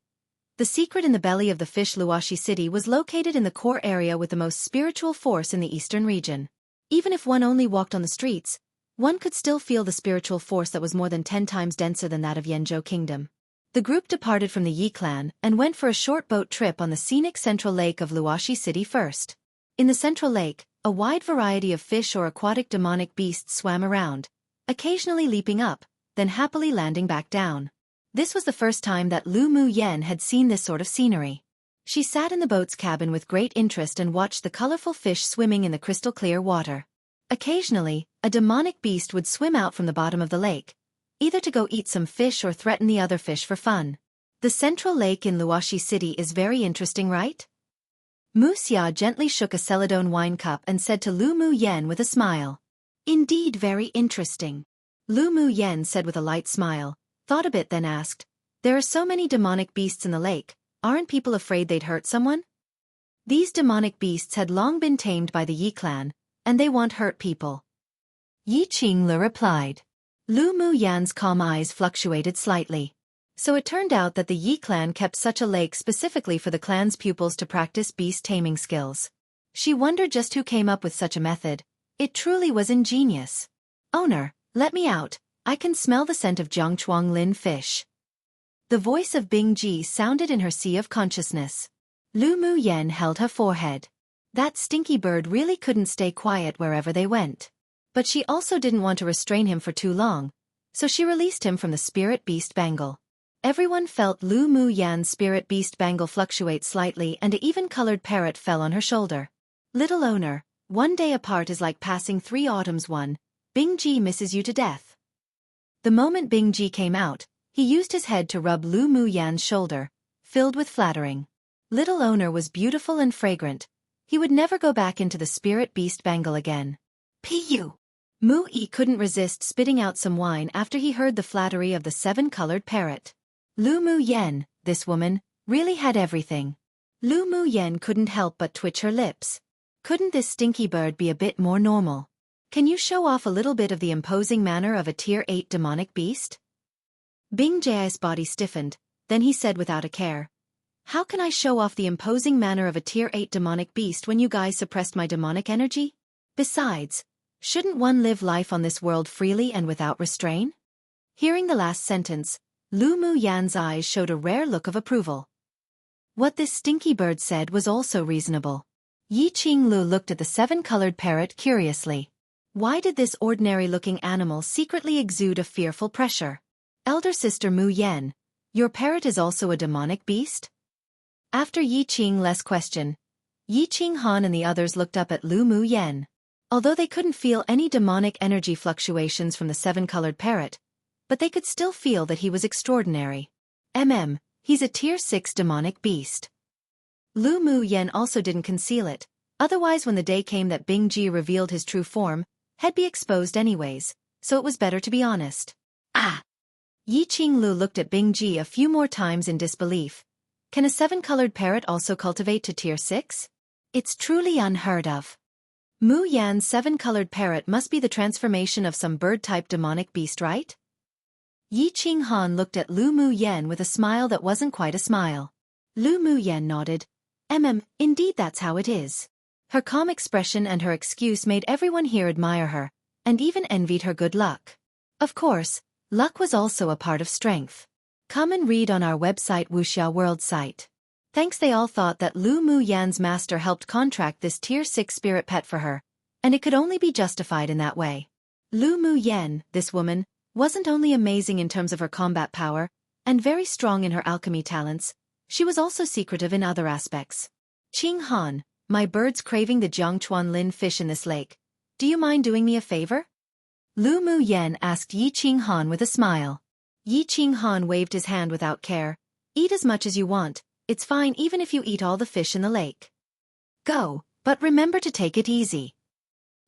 The secret in the belly of the fish. Luoxi City was located in the core area with the most spiritual force in the eastern region. Even if one only walked on the streets, one could still feel the spiritual force that was more than 10 times denser than that of Yanzhou Kingdom. The group departed from the Yi clan and went for a short boat trip on the scenic central lake of Luoxi City first. In the central lake, a wide variety of fish or aquatic demonic beasts swam around, occasionally leaping up, then happily landing back down. This was the first time that Lu Mu Yen had seen this sort of scenery. She sat in the boat's cabin with great interest and watched the colorful fish swimming in the crystal-clear water. Occasionally, a demonic beast would swim out from the bottom of the lake, either to go eat some fish or threaten the other fish for fun. The central lake in Wuxia City is very interesting, right? Wuxia gently shook a celadone wine cup and said to Lu Mu Yen with a smile. Indeed, very interesting. Lu Mu Yen said with a light smile, thought a bit then asked, there are so many demonic beasts in the lake, aren't people afraid they'd hurt someone? These demonic beasts had long been tamed by the Yi clan, and they won't hurt people. Yi Qinglu replied. Lu Mu Yan's calm eyes fluctuated slightly. So it turned out that the Yi clan kept such a lake specifically for the clan's pupils to practice beast taming skills. She wondered just who came up with such a method. It truly was ingenious. Owner, let me out, I can smell the scent of Jiangchuang Lin fish. The voice of Bing Ji sounded in her sea of consciousness. Lu Mu Yen held her forehead. That stinky bird really couldn't stay quiet wherever they went. But she also didn't want to restrain him for too long, so she released him from the spirit beast bangle. Everyone felt Lu Mu Yan's spirit beast bangle fluctuate slightly, and an even-colored parrot fell on her shoulder. Little owner, one day apart is like passing 3 autumns. Bing Ji misses you to death. The moment Bing Ji came out, he used his head to rub Lu Mu Yan's shoulder, filled with flattering. Little owner was beautiful and fragrant. He would never go back into the spirit beast bangle again. Pu! Mu Yi couldn't resist spitting out some wine after he heard the flattery of the 7-colored parrot. Lu Mu Yen, this woman, really had everything. Lu Mu Yen couldn't help but twitch her lips. Couldn't this stinky bird be a bit more normal? Can you show off a little bit of the imposing manner of a Tier 8 demonic beast? Bing Ji's body stiffened, then he said without a care. How can I show off the imposing manner of a Tier 8 demonic beast when you guys suppressed my demonic energy? Besides, shouldn't one live life on this world freely and without restraint? Hearing the last sentence, Lu Mu Yan's eyes showed a rare look of approval. What this stinky bird said was also reasonable. Yi Qinglu looked at the 7-colored parrot curiously. Why did this ordinary-looking animal secretly exude a fearful pressure? Elder sister Mu Yen, your parrot is also a demonic beast? After Yi Qinglu's question, Yi Qinghan and the others looked up at Lu Mu Yen. Although they couldn't feel any demonic energy fluctuations from the 7-colored parrot, but they could still feel that he was extraordinary. He's a Tier 6 demonic beast. Lu Mu Yen also didn't conceal it, otherwise when the day came that Bing Ji revealed his true form, he'd be exposed anyways, so it was better to be honest. Ah! Yi Qinglu looked at Bing Ji a few more times in disbelief. Can a 7-colored parrot also cultivate to Tier 6? It's truly unheard of. Mu Yan's 7-colored parrot must be the transformation of some bird-type demonic beast, right? Yi Qinghan looked at Lu Mu Yen with a smile that wasn't quite a smile. Lu Mu Yen nodded. Indeed that's how it is. Her calm expression and her excuse made everyone here admire her, and even envied her good luck. Of course, luck was also a part of strength. Come and read on our website Wuxia World site. Thanks, they all thought that Lu Mu Yan's master helped contract this Tier 6 spirit pet for her, and it could only be justified in that way. Lu Mu Yen, this woman, wasn't only amazing in terms of her combat power, and very strong in her alchemy talents, she was also secretive in other aspects. Qing Han, my bird's craving the Jiangchuan Lin fish in this lake. Do you mind doing me a favor? Lu Mu Yen asked Yi Qing Han with a smile. Yi Qing Han waved his hand without care. Eat as much as you want, it's fine even if you eat all the fish in the lake. Go, but remember to take it easy.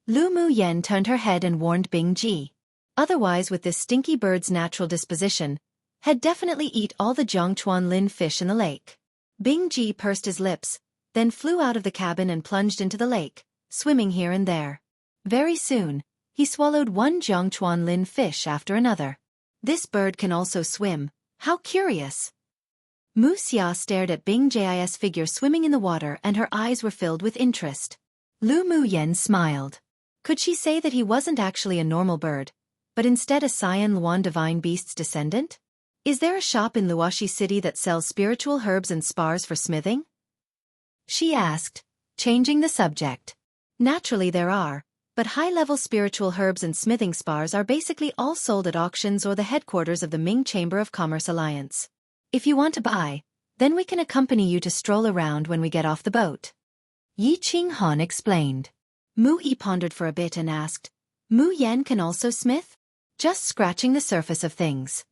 Lu Mu Yen turned her head and warned Bing Ji. Otherwise, with this stinky bird's natural disposition, had definitely eat all the Jiangchuan Lin fish in the lake. Bing Ji pursed his lips, then flew out of the cabin and plunged into the lake, swimming here and there. Very soon, he swallowed one Jiangchuan Lin fish after another. This bird can also swim. How curious! Wuxia stared at Bing Ji's figure swimming in the water, and her eyes were filled with interest. Lu Mu Yen smiled. Could she say that he wasn't actually a normal bird, but instead a Cyan Luan divine beast's descendant? Is there a shop in Wuxia City that sells spiritual herbs and spars for smithing? She asked, changing the subject. Naturally there are, but high-level spiritual herbs and smithing spars are basically all sold at auctions or the headquarters of the Ming Chamber of Commerce Alliance. If you want to buy, then we can accompany you to stroll around when we get off the boat. Yi Qinghan explained. Mu Yi pondered for a bit and asked, Mu Yan can also smith? Just scratching the surface of things.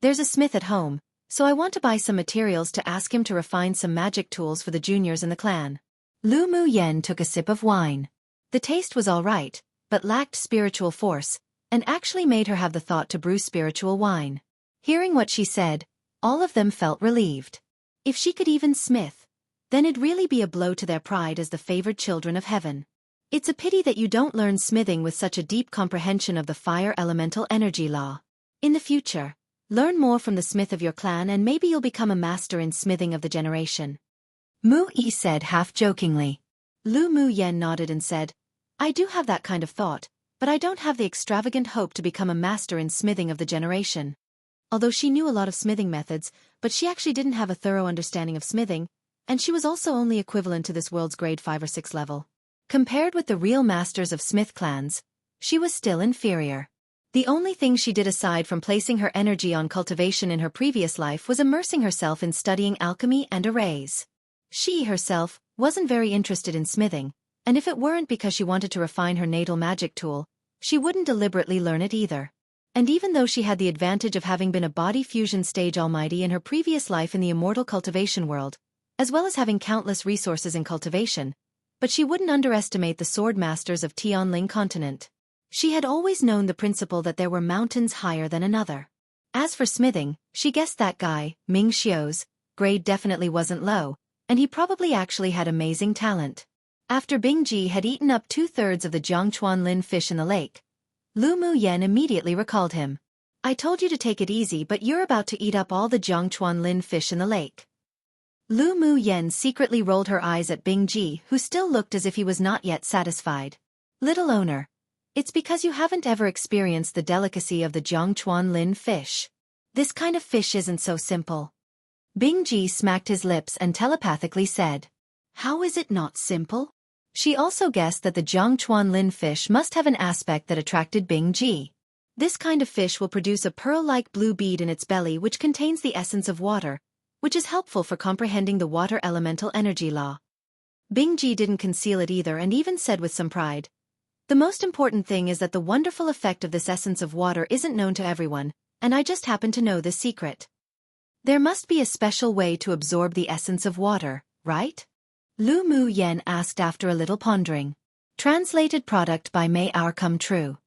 There's a smith at home, so I want to buy some materials to ask him to refine some magic tools for the juniors in the clan. Lu Mu Yen took a sip of wine. The taste was all right, but lacked spiritual force, and actually made her have the thought to brew spiritual wine. Hearing what she said, all of them felt relieved. If she could even smith, then it'd really be a blow to their pride as the favored children of heaven. It's a pity that you don't learn smithing with such a deep comprehension of the fire elemental energy law. In the future, learn more from the smith of your clan and maybe you'll become a master in smithing of the generation. Mu Yi said half-jokingly. Lu Mu Yen nodded and said, I do have that kind of thought, but I don't have the extravagant hope to become a master in smithing of the generation. Although she knew a lot of smithing methods, but she actually didn't have a thorough understanding of smithing, and she was also only equivalent to this world's grade 5 or 6 level. Compared with the real masters of smith clans, she was still inferior. The only thing she did aside from placing her energy on cultivation in her previous life was immersing herself in studying alchemy and arrays. She herself wasn't very interested in smithing, and if it weren't because she wanted to refine her natal magic tool, she wouldn't deliberately learn it either. And even though she had the advantage of having been a body fusion stage almighty in her previous life in the immortal cultivation world, as well as having countless resources in cultivation, but she wouldn't underestimate the sword masters of Tianling continent. She had always known the principle that there were mountains higher than another. As for smithing, she guessed that guy, Ming Xiu's, grade definitely wasn't low, and he probably actually had amazing talent. After Bing Ji had eaten up 2/3 of the Jiangchuan Lin fish in the lake, Lu Mu Yen immediately recalled him. I told you to take it easy, but you're about to eat up all the Jiangchuan Lin fish in the lake. Lu Mu Yen secretly rolled her eyes at Bing Ji, who still looked as if he was not yet satisfied. Little owner, it's because you haven't ever experienced the delicacy of the Jiangchuan Lin fish. This kind of fish isn't so simple. Bing Ji smacked his lips and telepathically said, How is it not simple? She also guessed that the Jiangchuan Lin fish must have an aspect that attracted Bing Ji. This kind of fish will produce a pearl-like blue bead in its belly which contains the essence of water, which is helpful for comprehending the water elemental energy law. Bing Ji didn't conceal it either and even said with some pride, The most important thing is that the wonderful effect of this essence of water isn't known to everyone, and I just happen to know this secret. There must be a special way to absorb the essence of water, right? Lu Mu Yen asked after a little pondering. Translated product by May Our Come True.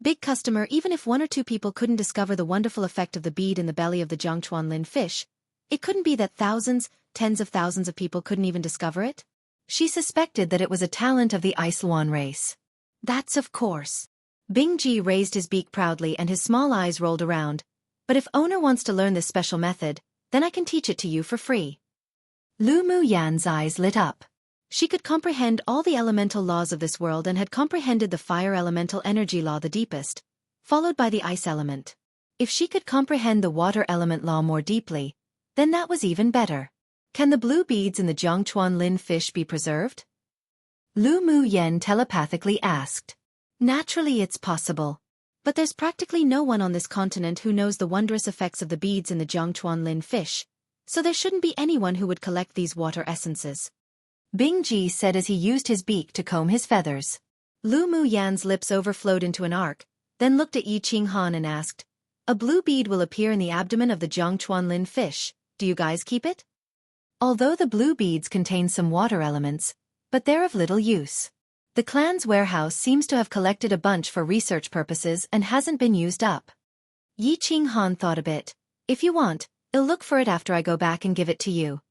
Big customer. Even if 1 or 2 people couldn't discover the wonderful effect of the bead in the belly of the Jiangchuan Lin fish, it couldn't be that thousands, tens of thousands of people couldn't even discover it? She suspected that it was a talent of the Ice Luan race. That's of course. Bing Ji raised his beak proudly and his small eyes rolled around. But if owner wants to learn this special method, then I can teach it to you for free. Lu Mu Yan's eyes lit up. She could comprehend all the elemental laws of this world and had comprehended the fire elemental energy law the deepest, followed by the ice element. If she could comprehend the water element law more deeply, then that was even better. Can the blue beads in the Jiangchuan Lin fish be preserved? Lu Mu Yen telepathically asked. Naturally it's possible. But there's practically no one on this continent who knows the wondrous effects of the beads in the Jiangchuan Lin fish, so there shouldn't be anyone who would collect these water essences. Bing Ji said as he used his beak to comb his feathers. Lu Mu Yan's lips overflowed into an arc, then looked at Yi Qinghan and asked, A blue bead will appear in the abdomen of the Jiangchuan Lin fish, do you guys keep it? Although the blue beads contain some water elements, but they're of little use. The clan's warehouse seems to have collected a bunch for research purposes and hasn't been used up. Yi Qinghan thought a bit. If you want, I'll look for it after I go back and give it to you.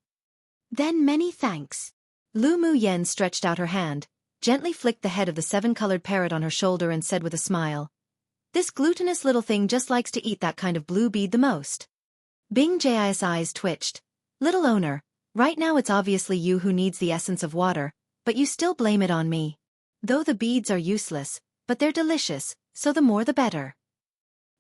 Then many thanks. Lu Mu Yen stretched out her hand, gently flicked the head of the 7-colored parrot on her shoulder and said with a smile, This glutinous little thing just likes to eat that kind of blue bead the most. Bing Ji's eyes twitched. Little owner, right now it's obviously you who needs the essence of water, but you still blame it on me. Though the beads are useless, but they're delicious, so the more the better.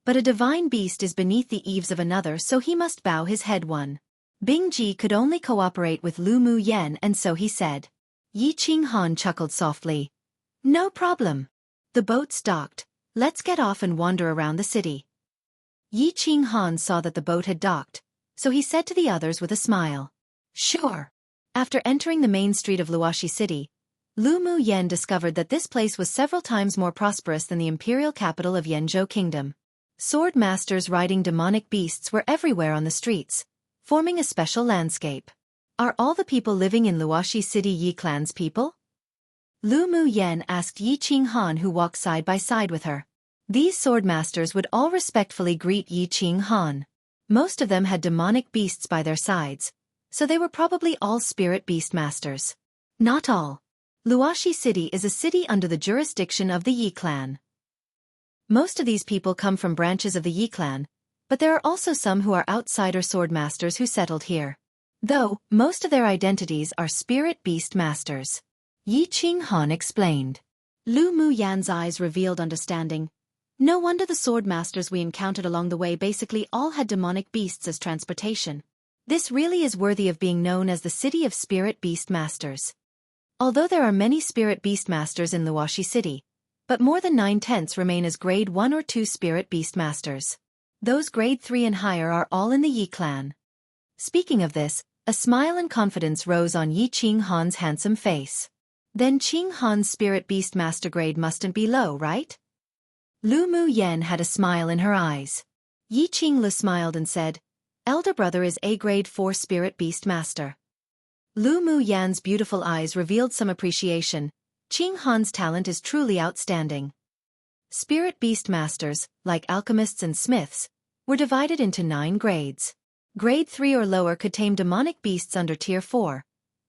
But a divine beast is beneath the eaves of another, so he must bow his head one. Bing Ji could only cooperate with Lu Mu Yen and so he said. Yi Qinghan chuckled softly. No problem. The boat's docked. Let's get off and wander around the city. Yi Qinghan saw that the boat had docked, so he said to the others with a smile. Sure. After entering the main street of Luoxi City, Lu Mu Yen discovered that this place was several times more prosperous than the imperial capital of Yanzhou Kingdom. Sword masters riding demonic beasts were everywhere on the streets, forming a special landscape. Are all the people living in Luoxi City Yi clan's people? Lu Mu Yen asked Yi Qinghan, who walked side by side with her. These sword masters would all respectfully greet Yi Qinghan. Most of them had demonic beasts by their sides, so they were probably all spirit beast masters. Not all. Luoxi City is a city under the jurisdiction of the Yi clan. Most of these people come from branches of the Yi clan, but there are also some who are outsider sword masters who settled here. Though, most of their identities are spirit beast masters. Yi Qinghan explained. Lu Mu Yan's eyes revealed understanding. No wonder the sword masters we encountered along the way basically all had demonic beasts as transportation. This really is worthy of being known as the City of Spirit Beast Masters. Although there are many Spirit Beast Masters in Luoxi City, but more than 9/10 remain as Grade 1 or 2 Spirit Beast Masters. Those Grade 3 and higher are all in the Yi clan. Speaking of this, a smile and confidence rose on Yi Qinghan's handsome face. Then Qinghan's Spirit Beast Master grade mustn't be low, right? Lu Mu Yen had a smile in her eyes. Yi Qinglu smiled and said, Elder brother is a Grade 4 Spirit Beast Master. Lu Mu Yan's beautiful eyes revealed some appreciation. Qinghan's talent is truly outstanding. Spirit Beast Masters, like alchemists and smiths, were divided into 9 grades. Grade 3 or lower could tame demonic beasts under Tier 4,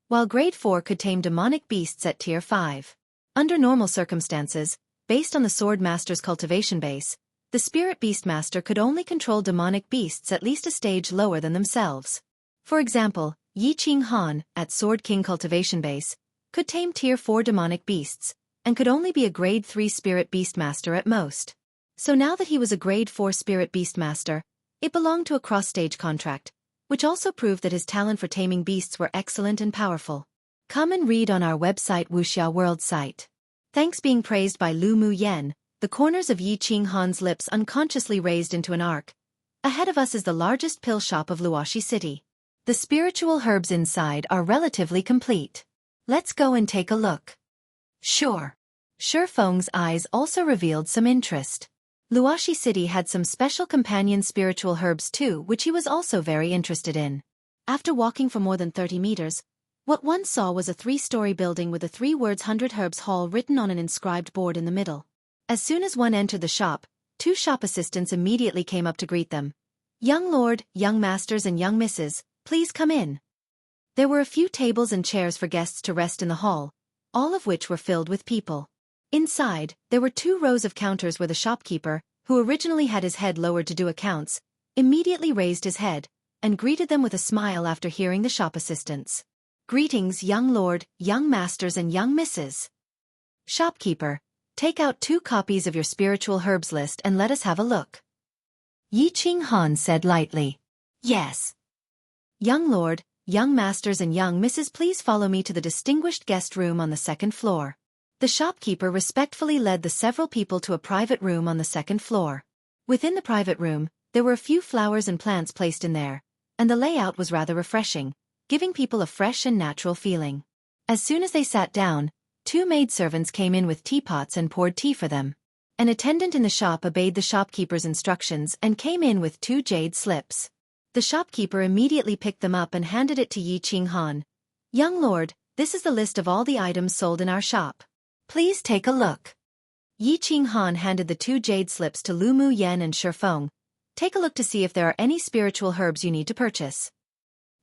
while Grade 4 could tame demonic beasts at Tier 5. Under normal circumstances, based on the Sword Master's cultivation base, the Spirit Beast Master could only control demonic beasts at least a stage lower than themselves. For example, Yi Qinghan, at Sword King cultivation base, could tame Tier 4 demonic beasts, and could only be a Grade 3 Spirit Beast Master at most. So now that he was a Grade 4 Spirit Beast Master, it belonged to a cross-stage contract, which also proved that his talent for taming beasts were excellent and powerful. Come and read on our website Wuxia World site. Thanks being praised by Lu Mu Yen, the corners of Yi Qinghan's lips unconsciously raised into an arc. Ahead of us is the largest pill shop of Luoxi City. The spiritual herbs inside are relatively complete. Let's go and take a look. Sure. Xiaofang's eyes also revealed some interest. Luoxi City had some special companion spiritual herbs too, which he was also very interested in. After walking for more than 30 meters, what one saw was a 3-story building with the 3 words 100 Herbs Hall written on an inscribed board in the middle. As soon as one entered the shop, 2 shop assistants immediately came up to greet them. Young Lord, young Masters and young Misses, please come in. There were a few tables and chairs for guests to rest in the hall, all of which were filled with people. Inside, there were 2 rows of counters where the shopkeeper, who originally had his head lowered to do accounts, immediately raised his head and greeted them with a smile after hearing the shop assistants. Greetings, young Lord, young Masters and young Misses. Shopkeeper, take out 2 copies of your spiritual herbs list and let us have a look. Yi Qinghan said lightly. Yes. Young Lord, young Masters and young Misses, please follow me to the distinguished guest room on the 2nd floor. The shopkeeper respectfully led the several people to a private room on the 2nd floor. Within the private room, there were a few flowers and plants placed in there, and the layout was rather refreshing, giving people a fresh and natural feeling. As soon as they sat down, 2 maidservants came in with teapots and poured tea for them. An attendant in the shop obeyed the shopkeeper's instructions and came in with 2 jade slips. The shopkeeper immediately picked them up and handed it to Yi Qinghan. Young Lord, this is the list of all the items sold in our shop. Please take a look. Yi Qinghan handed the 2 jade slips to Lu Mu Yen and Xiaofan. Take a look to see if there are any spiritual herbs you need to purchase.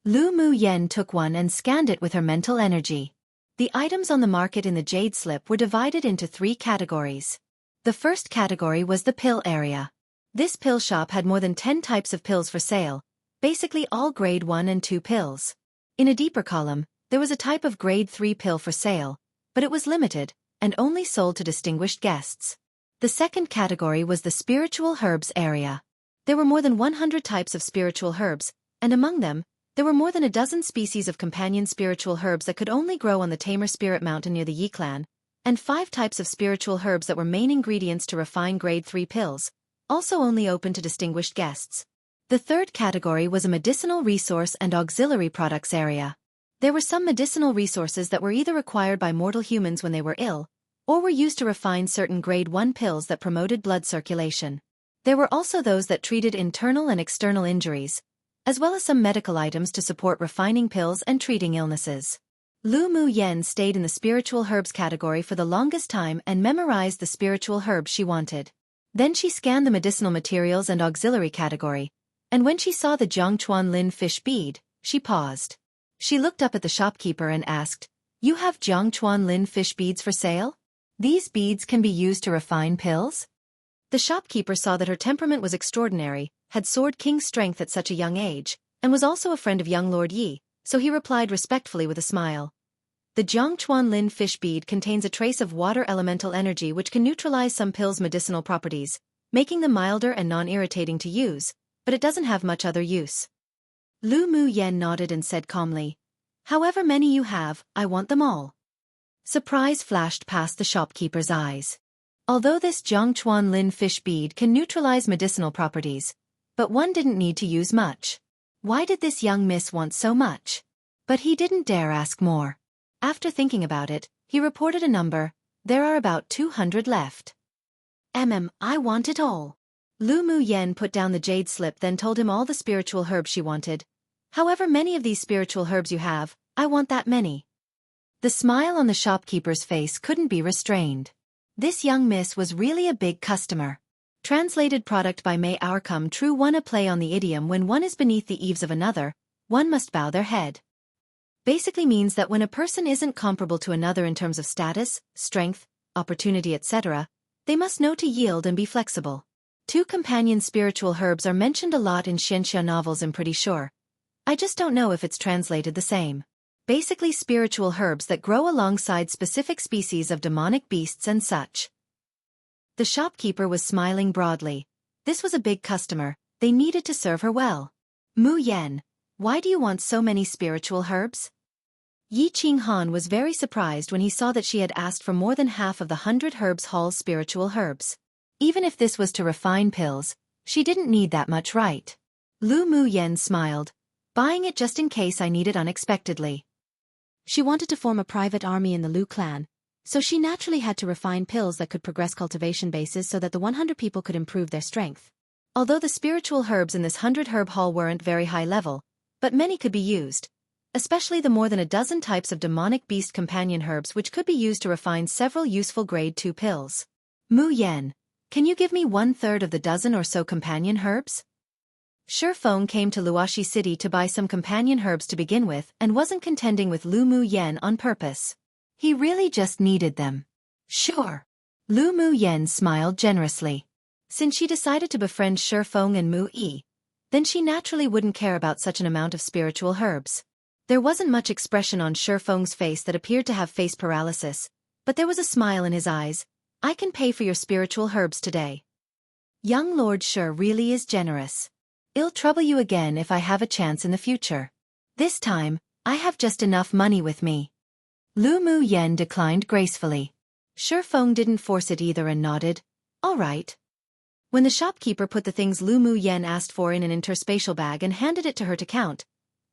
Lu Mu Yen took one and scanned it with her mental energy. The items on the market in the jade slip were divided into 3 categories. The first category was the pill area. This pill shop had more than 10 types of pills for sale, basically all Grade 1 and 2 pills. In a deeper column, there was a type of Grade 3 pill for sale, but it was limited, and only sold to distinguished guests. The second category was the spiritual herbs area. There were more than 100 types of spiritual herbs, and among them, there were more than a dozen species of companion spiritual herbs that could only grow on the Tamer Spirit Mountain near the Yi clan, and 5 types of spiritual herbs that were main ingredients to refine grade 3 pills, also only open to distinguished guests. The third category was a medicinal resource and auxiliary products area. There were some medicinal resources that were either required by mortal humans when they were ill, or were used to refine certain grade 1 pills that promoted blood circulation. There were also those that treated internal and external injuries, as well as some medical items to support refining pills and treating illnesses. Lu Mu Yen stayed in the spiritual herbs category for the longest time and memorized the spiritual herbs she wanted. Then she scanned the medicinal materials and auxiliary category, and when she saw the Jiangchuan Lin fish bead, she paused. She looked up at the shopkeeper and asked, "You have Jiangchuan Lin fish beads for sale? These beads can be used to refine pills?" The shopkeeper saw that her temperament was extraordinary, had soared king's strength at such a young age, and was also a friend of young Lord Yi, so he replied respectfully with a smile. The Jiangchuan Lin fish bead contains a trace of water elemental energy which can neutralize some pills' medicinal properties, making them milder and non-irritating to use, but it doesn't have much other use. Lu Mu Yen nodded and said calmly, "However many you have, I want them all." Surprise flashed past the shopkeeper's eyes. Although this Jiangchuan Lin fish bead can neutralize medicinal properties, but one didn't need to use much. Why did this young miss want so much? But he didn't dare ask more. After thinking about it, he reported a number. "There are about 200 left." I want it all." Lu Mu Yen put down the jade slip, then told him all the spiritual herbs she wanted. "However many of these spiritual herbs you have, I want that many." The smile on the shopkeeper's face couldn't be restrained. This young miss was really a big customer. Translated product by May Outcome True One, a play on the idiom when one is beneath the eaves of another, one must bow their head. Basically means that when a person isn't comparable to another in terms of status, strength, opportunity, etc., they must know to yield and be flexible. 2 companion spiritual herbs are mentioned a lot in Xianxia novels, I'm pretty sure. I just don't know if it's translated the same. Basically spiritual herbs that grow alongside specific species of demonic beasts and such. The shopkeeper was smiling broadly. This was a big customer, they needed to serve her well. "Mu Yen, why do you want so many spiritual herbs?" Yi Qinghan was very surprised when he saw that she had asked for more than half of the 100 herbs hall's spiritual herbs. Even if this was to refine pills, she didn't need that much, right? Lu Mu Yen smiled, "Buying it just in case I need it unexpectedly." She wanted to form a private army in the Lu clan, so she naturally had to refine pills that could progress cultivation bases so that the 100 people could improve their strength. Although the spiritual herbs in this 100 herb hall weren't very high level, but many could be used, especially the more than a dozen types of demonic beast companion herbs which could be used to refine several useful grade 2 pills. "Mu Yen, can you give me 1/3 of the dozen or so companion herbs?" Xiaofan came to Luoxi City to buy some companion herbs to begin with and wasn't contending with Lu Mu Yen on purpose. He really just needed them. "Sure." Lu Mu Yen smiled generously. Since she decided to befriend Xiaofan and Mu Yi, then she naturally wouldn't care about such an amount of spiritual herbs. There wasn't much expression on Xiaofang's face that appeared to have face paralysis, but there was a smile in his eyes. "I can pay for your spiritual herbs today." Young Lord Shi really is generous. "I'll trouble you again if I have a chance in the future. This time, I have just enough money with me." Lu Mu Yen declined gracefully. Xiaofan didn't force it either and nodded, "All right." When the shopkeeper put the things Lu Mu Yen asked for in an interspatial bag and handed it to her to count,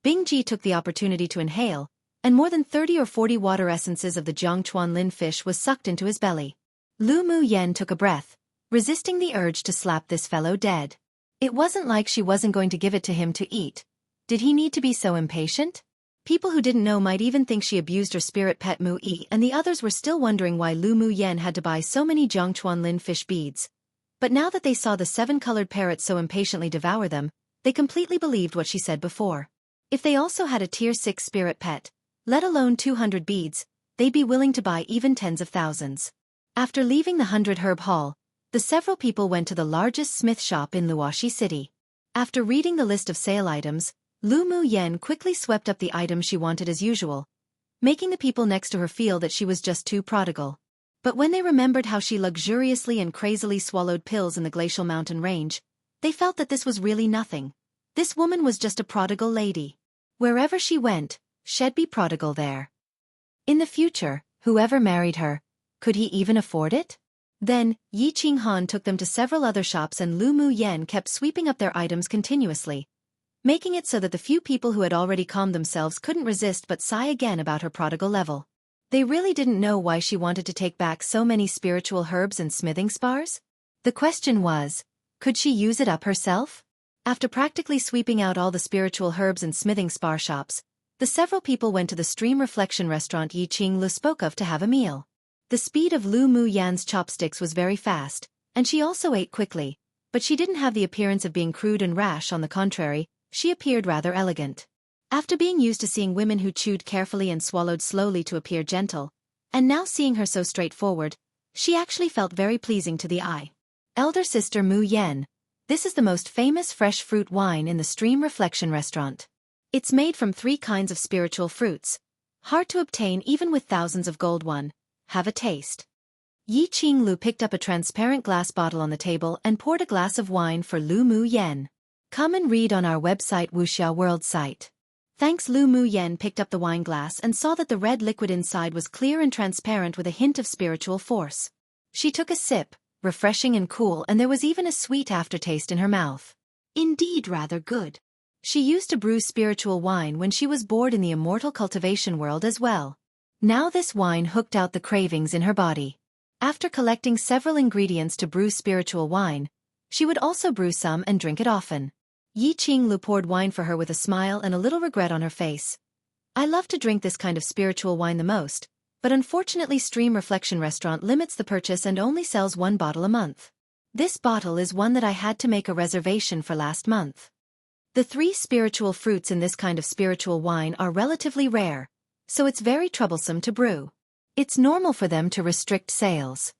Bing Ji took the opportunity to inhale, and more than 30 or 40 water essences of the Jiangchuan Lin fish was sucked into his belly. Lu Mu Yen took a breath, resisting the urge to slap this fellow dead. It wasn't like she wasn't going to give it to him to eat. Did he need to be so impatient? People who didn't know might even think she abused her spirit pet Mu Yi, and the others were still wondering why Lu Mu Yen had to buy so many Jiangchuan Lin fish beads. But now that they saw the 7-colored parrot so impatiently devour them, they completely believed what she said before. If they also had a tier 6 spirit pet, let alone 200 beads, they'd be willing to buy even tens of thousands. After leaving the 100 herb hall, the several people went to the largest smith shop in Luoxi City. After reading the list of sale items, Lu Mu Yen quickly swept up the items she wanted as usual, making the people next to her feel that she was just too prodigal. But when they remembered how she luxuriously and crazily swallowed pills in the glacial mountain range, they felt that this was really nothing. This woman was just a prodigal lady. Wherever she went, she'd be prodigal there. In the future, whoever married her, Could he even afford it? Then, Yi Qinghan took them to several other shops and Lu Mu Yen kept sweeping up their items continuously, making it so that the few people who had already calmed themselves couldn't resist but sigh again about her prodigal level. They really didn't know why she wanted to take back so many spiritual herbs and smithing spars. The question was, could she use it up herself? After practically sweeping out all the spiritual herbs and smithing spar shops, the several people went to the stream reflection restaurant Yi Qinglu spoke of to have a meal. The speed of Lu Mu Yan's chopsticks was very fast, and she also ate quickly, but she didn't have the appearance of being crude and rash. On the contrary, she appeared rather elegant. After being used to seeing women who chewed carefully and swallowed slowly to appear gentle, and now seeing her so straightforward, she actually felt very pleasing to the eye. Elder sister Mu Yen, this is the most famous fresh fruit wine in the Stream Reflection restaurant. It's made from 3 kinds of spiritual fruits, hard to obtain even with thousands of gold one. Have a taste. Yi Qinglu picked up a transparent glass bottle on the table and poured a glass of wine for Lu Mu Yen. Come and read on our website Wuxia World site. Thanks. Lu Mu Yen picked up the wine glass and saw that the red liquid inside was clear and transparent with a hint of spiritual force. She took a sip, refreshing and cool, and there was even a sweet aftertaste in her mouth. Indeed rather good. She used to brew spiritual wine when she was bored in the immortal cultivation world as well. Now this wine hooked out the cravings in her body. After collecting several ingredients to brew spiritual wine, she would also brew some and drink it often. Yi Qinglu poured wine for her with a smile and a little regret on her face. I love to drink this kind of spiritual wine the most, but unfortunately Stream Reflection Restaurant limits the purchase and only sells 1 bottle a month. This bottle is one that I had to make a reservation for last month. The 3 spiritual fruits in this kind of spiritual wine are relatively rare, so it's very troublesome to brew. It's normal for them to restrict sales.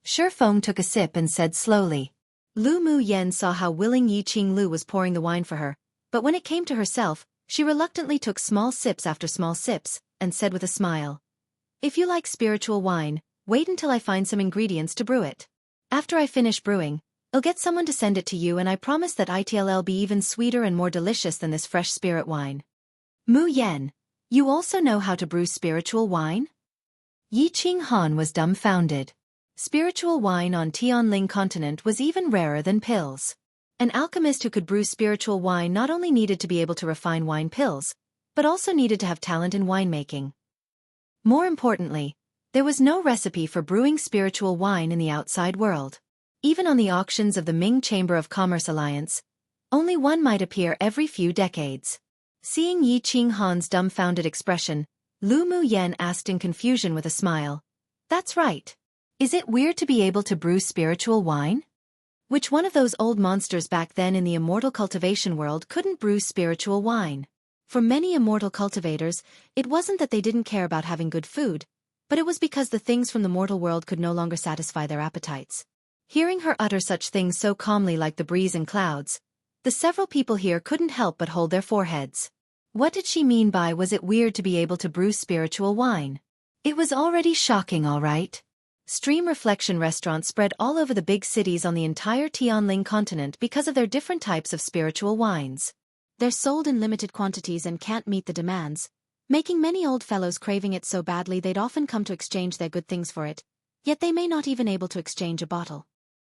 Xiaofan took a sip and said slowly. Lu Mu Yen saw how willing Yi Qinglu was pouring the wine for her, but when it came to herself, she reluctantly took small sips after small sips, and said with a smile, "If you like spiritual wine, wait until I find some ingredients to brew it. After I finish brewing, I'll get someone to send it to you, and I promise that it'll be even sweeter and more delicious than this fresh spirit wine." Mu Yen, you also know how to brew spiritual wine? Yi Qinghan was dumbfounded. Spiritual wine on Tianling continent was even rarer than pills. An alchemist who could brew spiritual wine not only needed to be able to refine wine pills, but also needed to have talent in winemaking. More importantly, there was no recipe for brewing spiritual wine in the outside world. Even on the auctions of the Ming Chamber of Commerce Alliance, only one might appear every few decades. Seeing Yi Qinghan's dumbfounded expression, Lu Mu Yen asked in confusion with a smile, "That's right. Is it weird to be able to brew spiritual wine? Which one of those old monsters back then in the immortal cultivation world couldn't brew spiritual wine?" For many immortal cultivators, it wasn't that they didn't care about having good food, but it was because the things from the mortal world could no longer satisfy their appetites. Hearing her utter such things so calmly like the breeze and clouds, the several people here couldn't help but hold their foreheads. What did she mean by was it weird to be able to brew spiritual wine? It was already shocking, all right. Stream Reflection restaurants spread all over the big cities on the entire Tianling continent because of their different types of spiritual wines. They're sold in limited quantities and can't meet the demands, making many old fellows craving it so badly they'd often come to exchange their good things for it, yet they may not even able to exchange a bottle.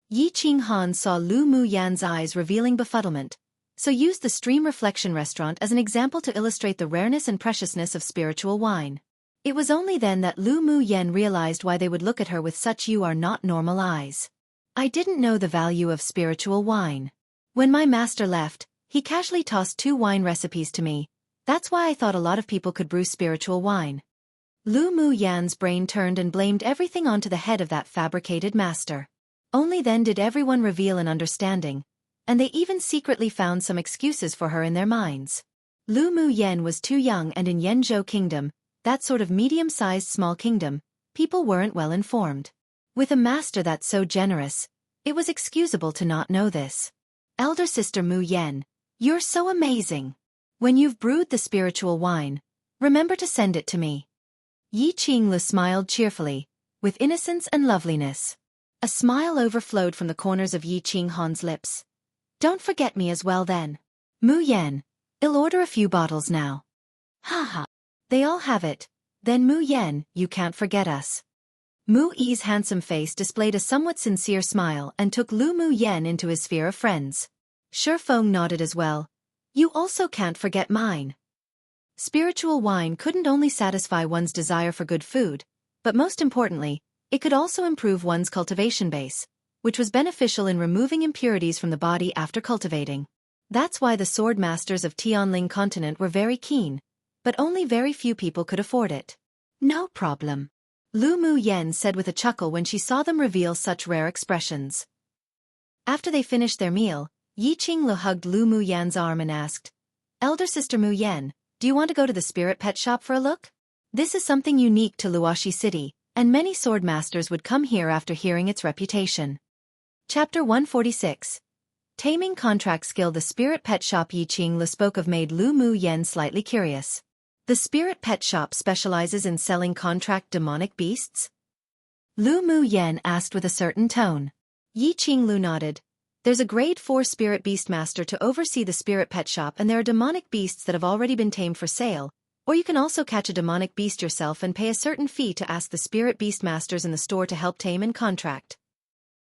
Yi Qinghan saw Lu Mu Yan's eyes revealing befuddlement, so used the Stream Reflection restaurant as an example to illustrate the rareness and preciousness of spiritual wine. It was only then that Lu Mu Yen realized why they would look at her with such "you are not normal" eyes. I didn't know the value of spiritual wine. When my master left, he casually tossed 2 wine recipes to me. That's why I thought a lot of people could brew spiritual wine. Lu Mu Yan's brain turned and blamed everything onto the head of that fabricated master. Only then did everyone reveal an understanding, and they even secretly found some excuses for her in their minds. Lu Mu Yen was too young, and in Yenzhou Kingdom, that sort of medium-sized small kingdom, people weren't well informed. With a master that's so generous, it was excusable to not know this. Elder sister Mu Yen, you're so amazing. When you've brewed the spiritual wine, remember to send it to me. Yi Qinglu smiled cheerfully, with innocence and loveliness. A smile overflowed from the corners of Yi Qinghan's lips. Don't forget me as well then. Mu Yen, I'll order a few bottles now. Ha ha. They all have it. Then Mu Yen, you can't forget us. Mu Yi's handsome face displayed a somewhat sincere smile and took Lu Mu Yen into his sphere of friends. Xiaofan nodded as well. You also can't forget mine. Spiritual wine couldn't only satisfy one's desire for good food, but most importantly, it could also improve one's cultivation base, which was beneficial in removing impurities from the body after cultivating. That's why the sword masters of Tianling continent were very keen, but only very few people could afford it. No problem. Lu Mu Yen said with a chuckle when she saw them reveal such rare expressions. After they finished their meal, Yi Qinglu hugged Lu Mu Yan's arm and asked, Elder Sister Mu Yen, do you want to go to the spirit pet shop for a look? This is something unique to Luoxi City, and many sword masters would come here after hearing its reputation. Chapter 146. Taming Contract Skill. The spirit pet shop Yi Qinglu spoke of made Lu Mu Yen slightly curious. The spirit pet shop specializes in selling contract demonic beasts? Lu Mu Yen asked with a certain tone. Yi Qinglu nodded. There's a grade 4 spirit beast master to oversee the spirit pet shop, and there are demonic beasts that have already been tamed for sale, or you can also catch a demonic beast yourself and pay a certain fee to ask the spirit beast masters in the store to help tame and contract.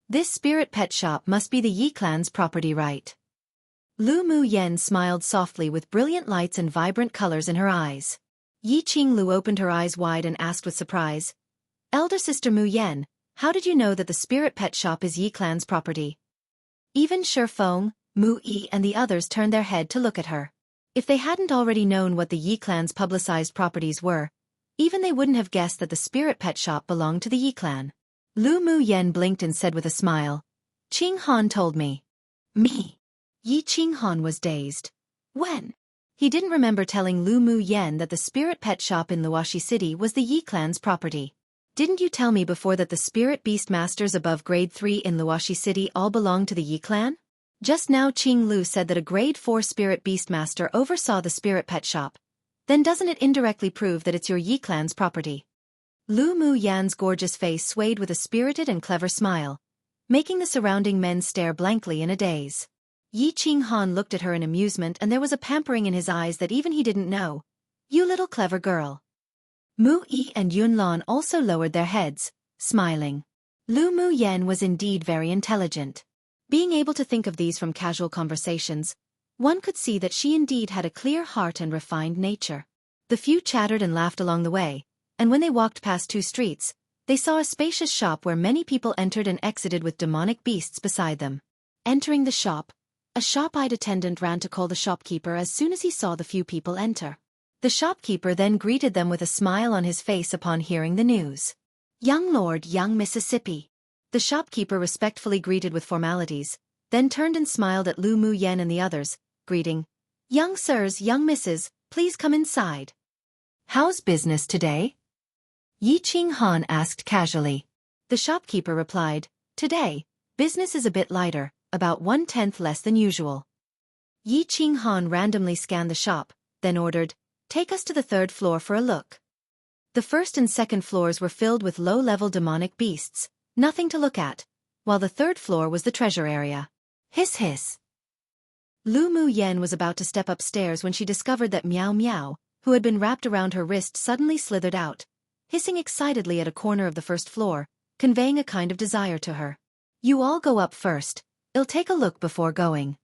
This spirit pet shop must be the Yi clan's property, right? Lu Mu Yen smiled softly with brilliant lights and vibrant colors in her eyes. Yi Qinglu opened her eyes wide and asked with surprise, Elder Sister Mu Yen, how did you know that the spirit pet shop is Yi clan's property? Even Xiaofan, Mu Yi and the others turned their head to look at her. If they hadn't already known what the Yi clan's publicized properties were, even they wouldn't have guessed that the spirit pet shop belonged to the Yi clan. Lu Mu Yen blinked and said with a smile, Qing Han told me. Me? Yi Qinghan was dazed. When? He didn't remember telling Lu Mu Yen that the spirit pet shop in Luoxi City was the Yi clan's property. Didn't you tell me before that the spirit beast masters above grade 3 in Luoxi City all belong to the Yi clan? Just now Qing Lu said that a grade 4 spirit beast master oversaw the spirit pet shop. Then doesn't it indirectly prove that it's your Yi clan's property? Lu Mu Yan's gorgeous face swayed with a spirited and clever smile, making the surrounding men stare blankly in a daze. Yi Qinghan looked at her in amusement, and there was a pampering in his eyes that even he didn't know. You little clever girl. Mu Yi and Yunlan also lowered their heads, smiling. Lu Mu Yen was indeed very intelligent. Being able to think of these from casual conversations, one could see that she indeed had a clear heart and refined nature. The few chattered and laughed along the way, and when they walked past 2 streets, they saw a spacious shop where many people entered and exited with demonic beasts beside them. Entering the shop, a shop-eyed attendant ran to call the shopkeeper as soon as he saw the few people enter. The shopkeeper then greeted them with a smile on his face upon hearing the news. Young Lord, young Mississippi. The shopkeeper respectfully greeted with formalities, then turned and smiled at Lu Mu Yen and the others, greeting, Young sirs, young misses, please come inside. How's business today? Yi Qinghan asked casually. The shopkeeper replied, Today, business is a bit lighter, about 1/10 less than usual. Yi Qinghan randomly scanned the shop, then ordered, Take us to the 3rd floor for a look. The 1st and 2nd floors were filled with low-level demonic beasts, nothing to look at, while the 3rd floor was the treasure area. Hiss hiss. Lu Mu Yen was about to step upstairs when she discovered that Meow Meow, who had been wrapped around her wrist, suddenly slithered out, hissing excitedly at a corner of the 1st floor, conveying a kind of desire to her. You all go up first. I'll take a look before going.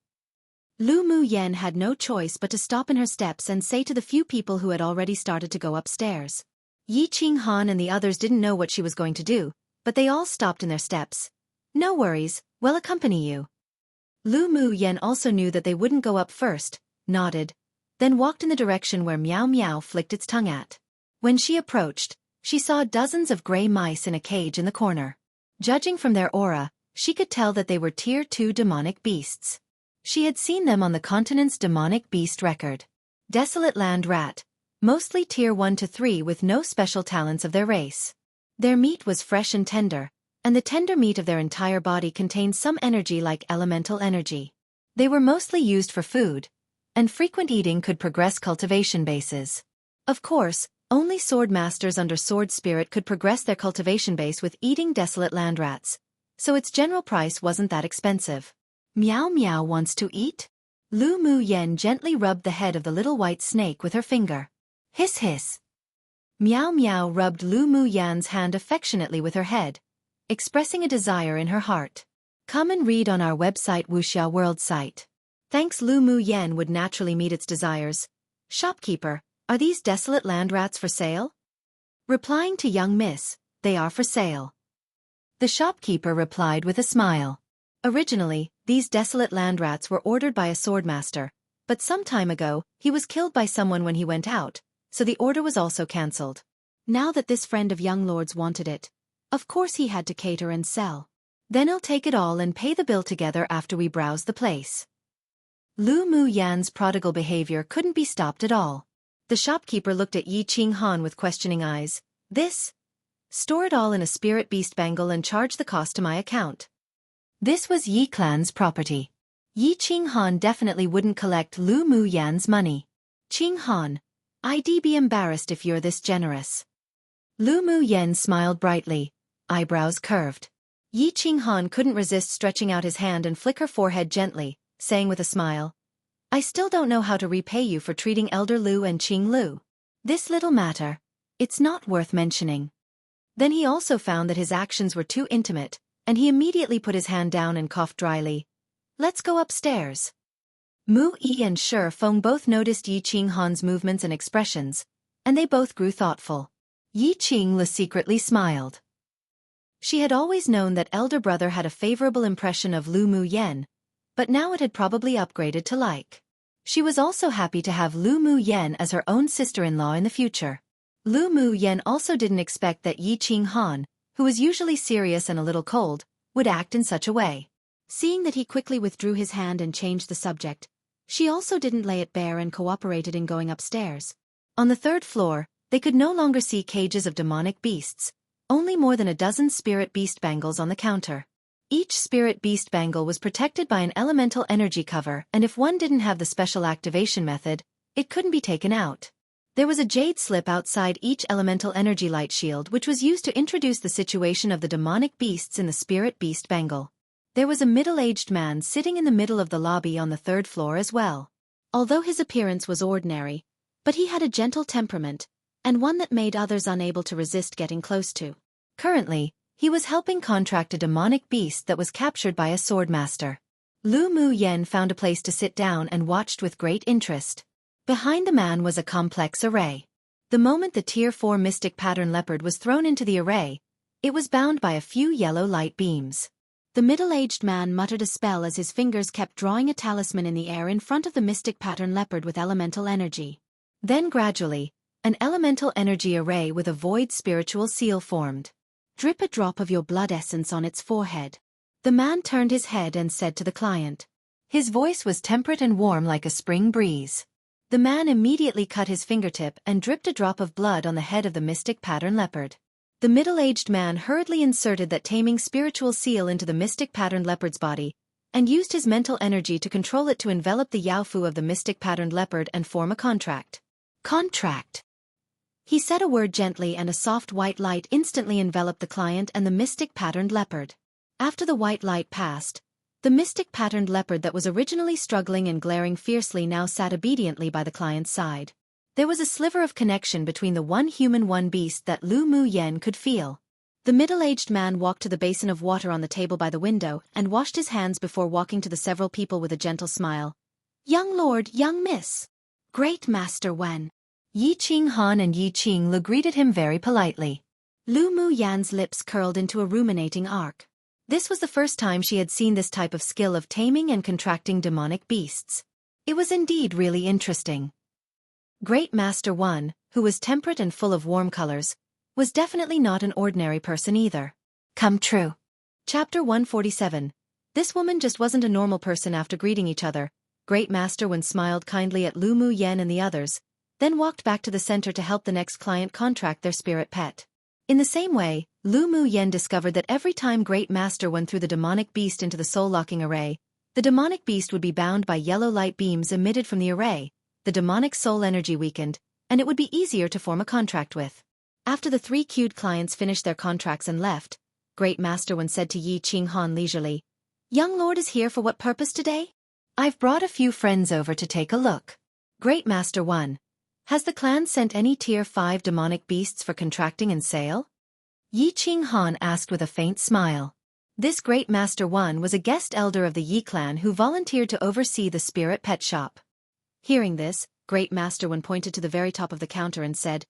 Lu Mu Yen had no choice but to stop in her steps and say to the few people who had already started to go upstairs. Yi Qinghan and the others didn't know what she was going to do, but they all stopped in their steps. No worries, we'll accompany you. Lu Mu Yen also knew that they wouldn't go up first, nodded, then walked in the direction where Meow Meow flicked its tongue at. When she approached, she saw dozens of gray mice in a cage in the corner. Judging from their aura, she could tell that they were Tier 2 demonic beasts. She had seen them on the continent's demonic beast record. Desolate land rat, mostly Tier 1 to 3 with no special talents of their race. Their meat was fresh and tender, and the tender meat of their entire body contained some energy like elemental energy. They were mostly used for food, and frequent eating could progress cultivation bases. Of course, only sword masters under sword spirit could progress their cultivation base with eating desolate land rats, so its general price wasn't that expensive. Meow Meow wants to eat? Lu Mu Yen gently rubbed the head of the little white snake with her finger. Hiss hiss. Meow Meow rubbed Lu Mu Yan's hand affectionately with her head, expressing a desire in her heart. Come and read on our website Wuxia World site. Thanks. Lu Mu Yan would naturally meet its desires. Shopkeeper, are these desolate land rats for sale? Replying to young miss, they are for sale. The shopkeeper replied with a smile. Originally, these desolate land rats were ordered by a swordmaster, but some time ago, he was killed by someone when he went out, so the order was also cancelled. Now that this friend of young lord's wanted it, of course he had to cater and sell. Then I'll take it all and pay the bill together after we browse the place. Lu Mu Yan's prodigal behavior couldn't be stopped at all. The shopkeeper looked at Yi Qing Han with questioning eyes. This? Store it all in a spirit beast bangle and charge the cost to my account. This was Yi clan's property. Yi Qing Han definitely wouldn't collect Lu Mu Yan's money. Qing Han, I'd be embarrassed if you're this generous. Lu Mu Yan smiled brightly, eyebrows curved. Yi Qing Han couldn't resist stretching out his hand and flick her forehead gently, saying with a smile, I still don't know how to repay you for treating Elder Lu and Qing Lu. This little matter, it's not worth mentioning. Then he also found that his actions were too intimate, and he immediately put his hand down and coughed dryly. Let's go upstairs. Mu Yi and Shi Feng both noticed Yi Qing Han's movements and expressions, and they both grew thoughtful. Yi Qing Lu secretly smiled. She had always known that elder brother had a favorable impression of Lu Mu Yan, but now it had probably upgraded to like. She was also happy to have Lu Mu Yan as her own sister-in-law in the future. Lu Mu Yan also didn't expect that Yi Qing Han, who was usually serious and a little cold, would act in such a way. Seeing that he quickly withdrew his hand and changed the subject, she also didn't lay it bare and cooperated in going upstairs. On the third floor, they could no longer see cages of demonic beasts, only more than a dozen spirit beast bangles on the counter. Each spirit beast bangle was protected by an elemental energy cover, and if one didn't have the special activation method, it couldn't be taken out. There was a jade slip outside each elemental energy light shield which was used to introduce the situation of the demonic beasts in the spirit beast bangle. There was a middle-aged man sitting in the middle of the lobby on the third floor as well. Although his appearance was ordinary, but he had a gentle temperament, and one that made others unable to resist getting close to. Currently, he was helping contract a demonic beast that was captured by a swordmaster. Lu Mu Yan found a place to sit down and watched with great interest. Behind the man was a complex array. The moment the Tier 4 Mystic Pattern Leopard was thrown into the array, it was bound by a few yellow light beams. The middle-aged man muttered a spell as his fingers kept drawing a talisman in the air in front of the Mystic Pattern Leopard with elemental energy. Then gradually, an elemental energy array with a void spiritual seal formed. Drip a drop of your blood essence on its forehead. The man turned his head and said to the client. His voice was temperate and warm like a spring breeze. The man immediately cut his fingertip and dripped a drop of blood on the head of the Mystic Pattern Leopard. The middle-aged man hurriedly inserted that taming spiritual seal into the Mystic Patterned Leopard's body, and used his mental energy to control it to envelop the Yaofu of the Mystic Patterned Leopard and form a contract. Contract. He said a word gently and a soft white light instantly enveloped the client and the Mystic Patterned Leopard. After the white light passed, the Mystic Patterned Leopard that was originally struggling and glaring fiercely now sat obediently by the client's side. There was a sliver of connection between the one human one beast that Lu Mu Yan could feel. The middle-aged man walked to the basin of water on the table by the window and washed his hands before walking to the several people with a gentle smile. Young lord, young miss. Great master Wen. Yi Qing Han and Yi Qing Lu greeted him very politely. Lu Mu Yan's lips curled into a ruminating arc. This was the first time she had seen this type of skill of taming and contracting demonic beasts. It was indeed really interesting. Great Master One, who was temperate and full of warm colors, was definitely not an ordinary person either. Come true. Chapter 147. This woman just wasn't a normal person. After greeting each other, Great Master One smiled kindly at Lu Mu Yan and the others, then walked back to the center to help the next client contract their spirit pet. In the same way, Lu Mu Yan discovered that every time Great Master One threw the demonic beast into the soul-locking array, the demonic beast would be bound by yellow light beams emitted from the array, the demonic soul energy weakened, and it would be easier to form a contract with. After the three queued clients finished their contracts and left, Great Master One said to Yi Qing Han leisurely, Young Lord is here for what purpose today? I've brought a few friends over to take a look. Great Master One. Has the clan sent any tier 5 demonic beasts for contracting and sale? Yi Qing Han asked with a faint smile. This Great Master One was a guest elder of the Yi clan who volunteered to oversee the spirit pet shop. Hearing this, Great Master One pointed to the very top of the counter and said,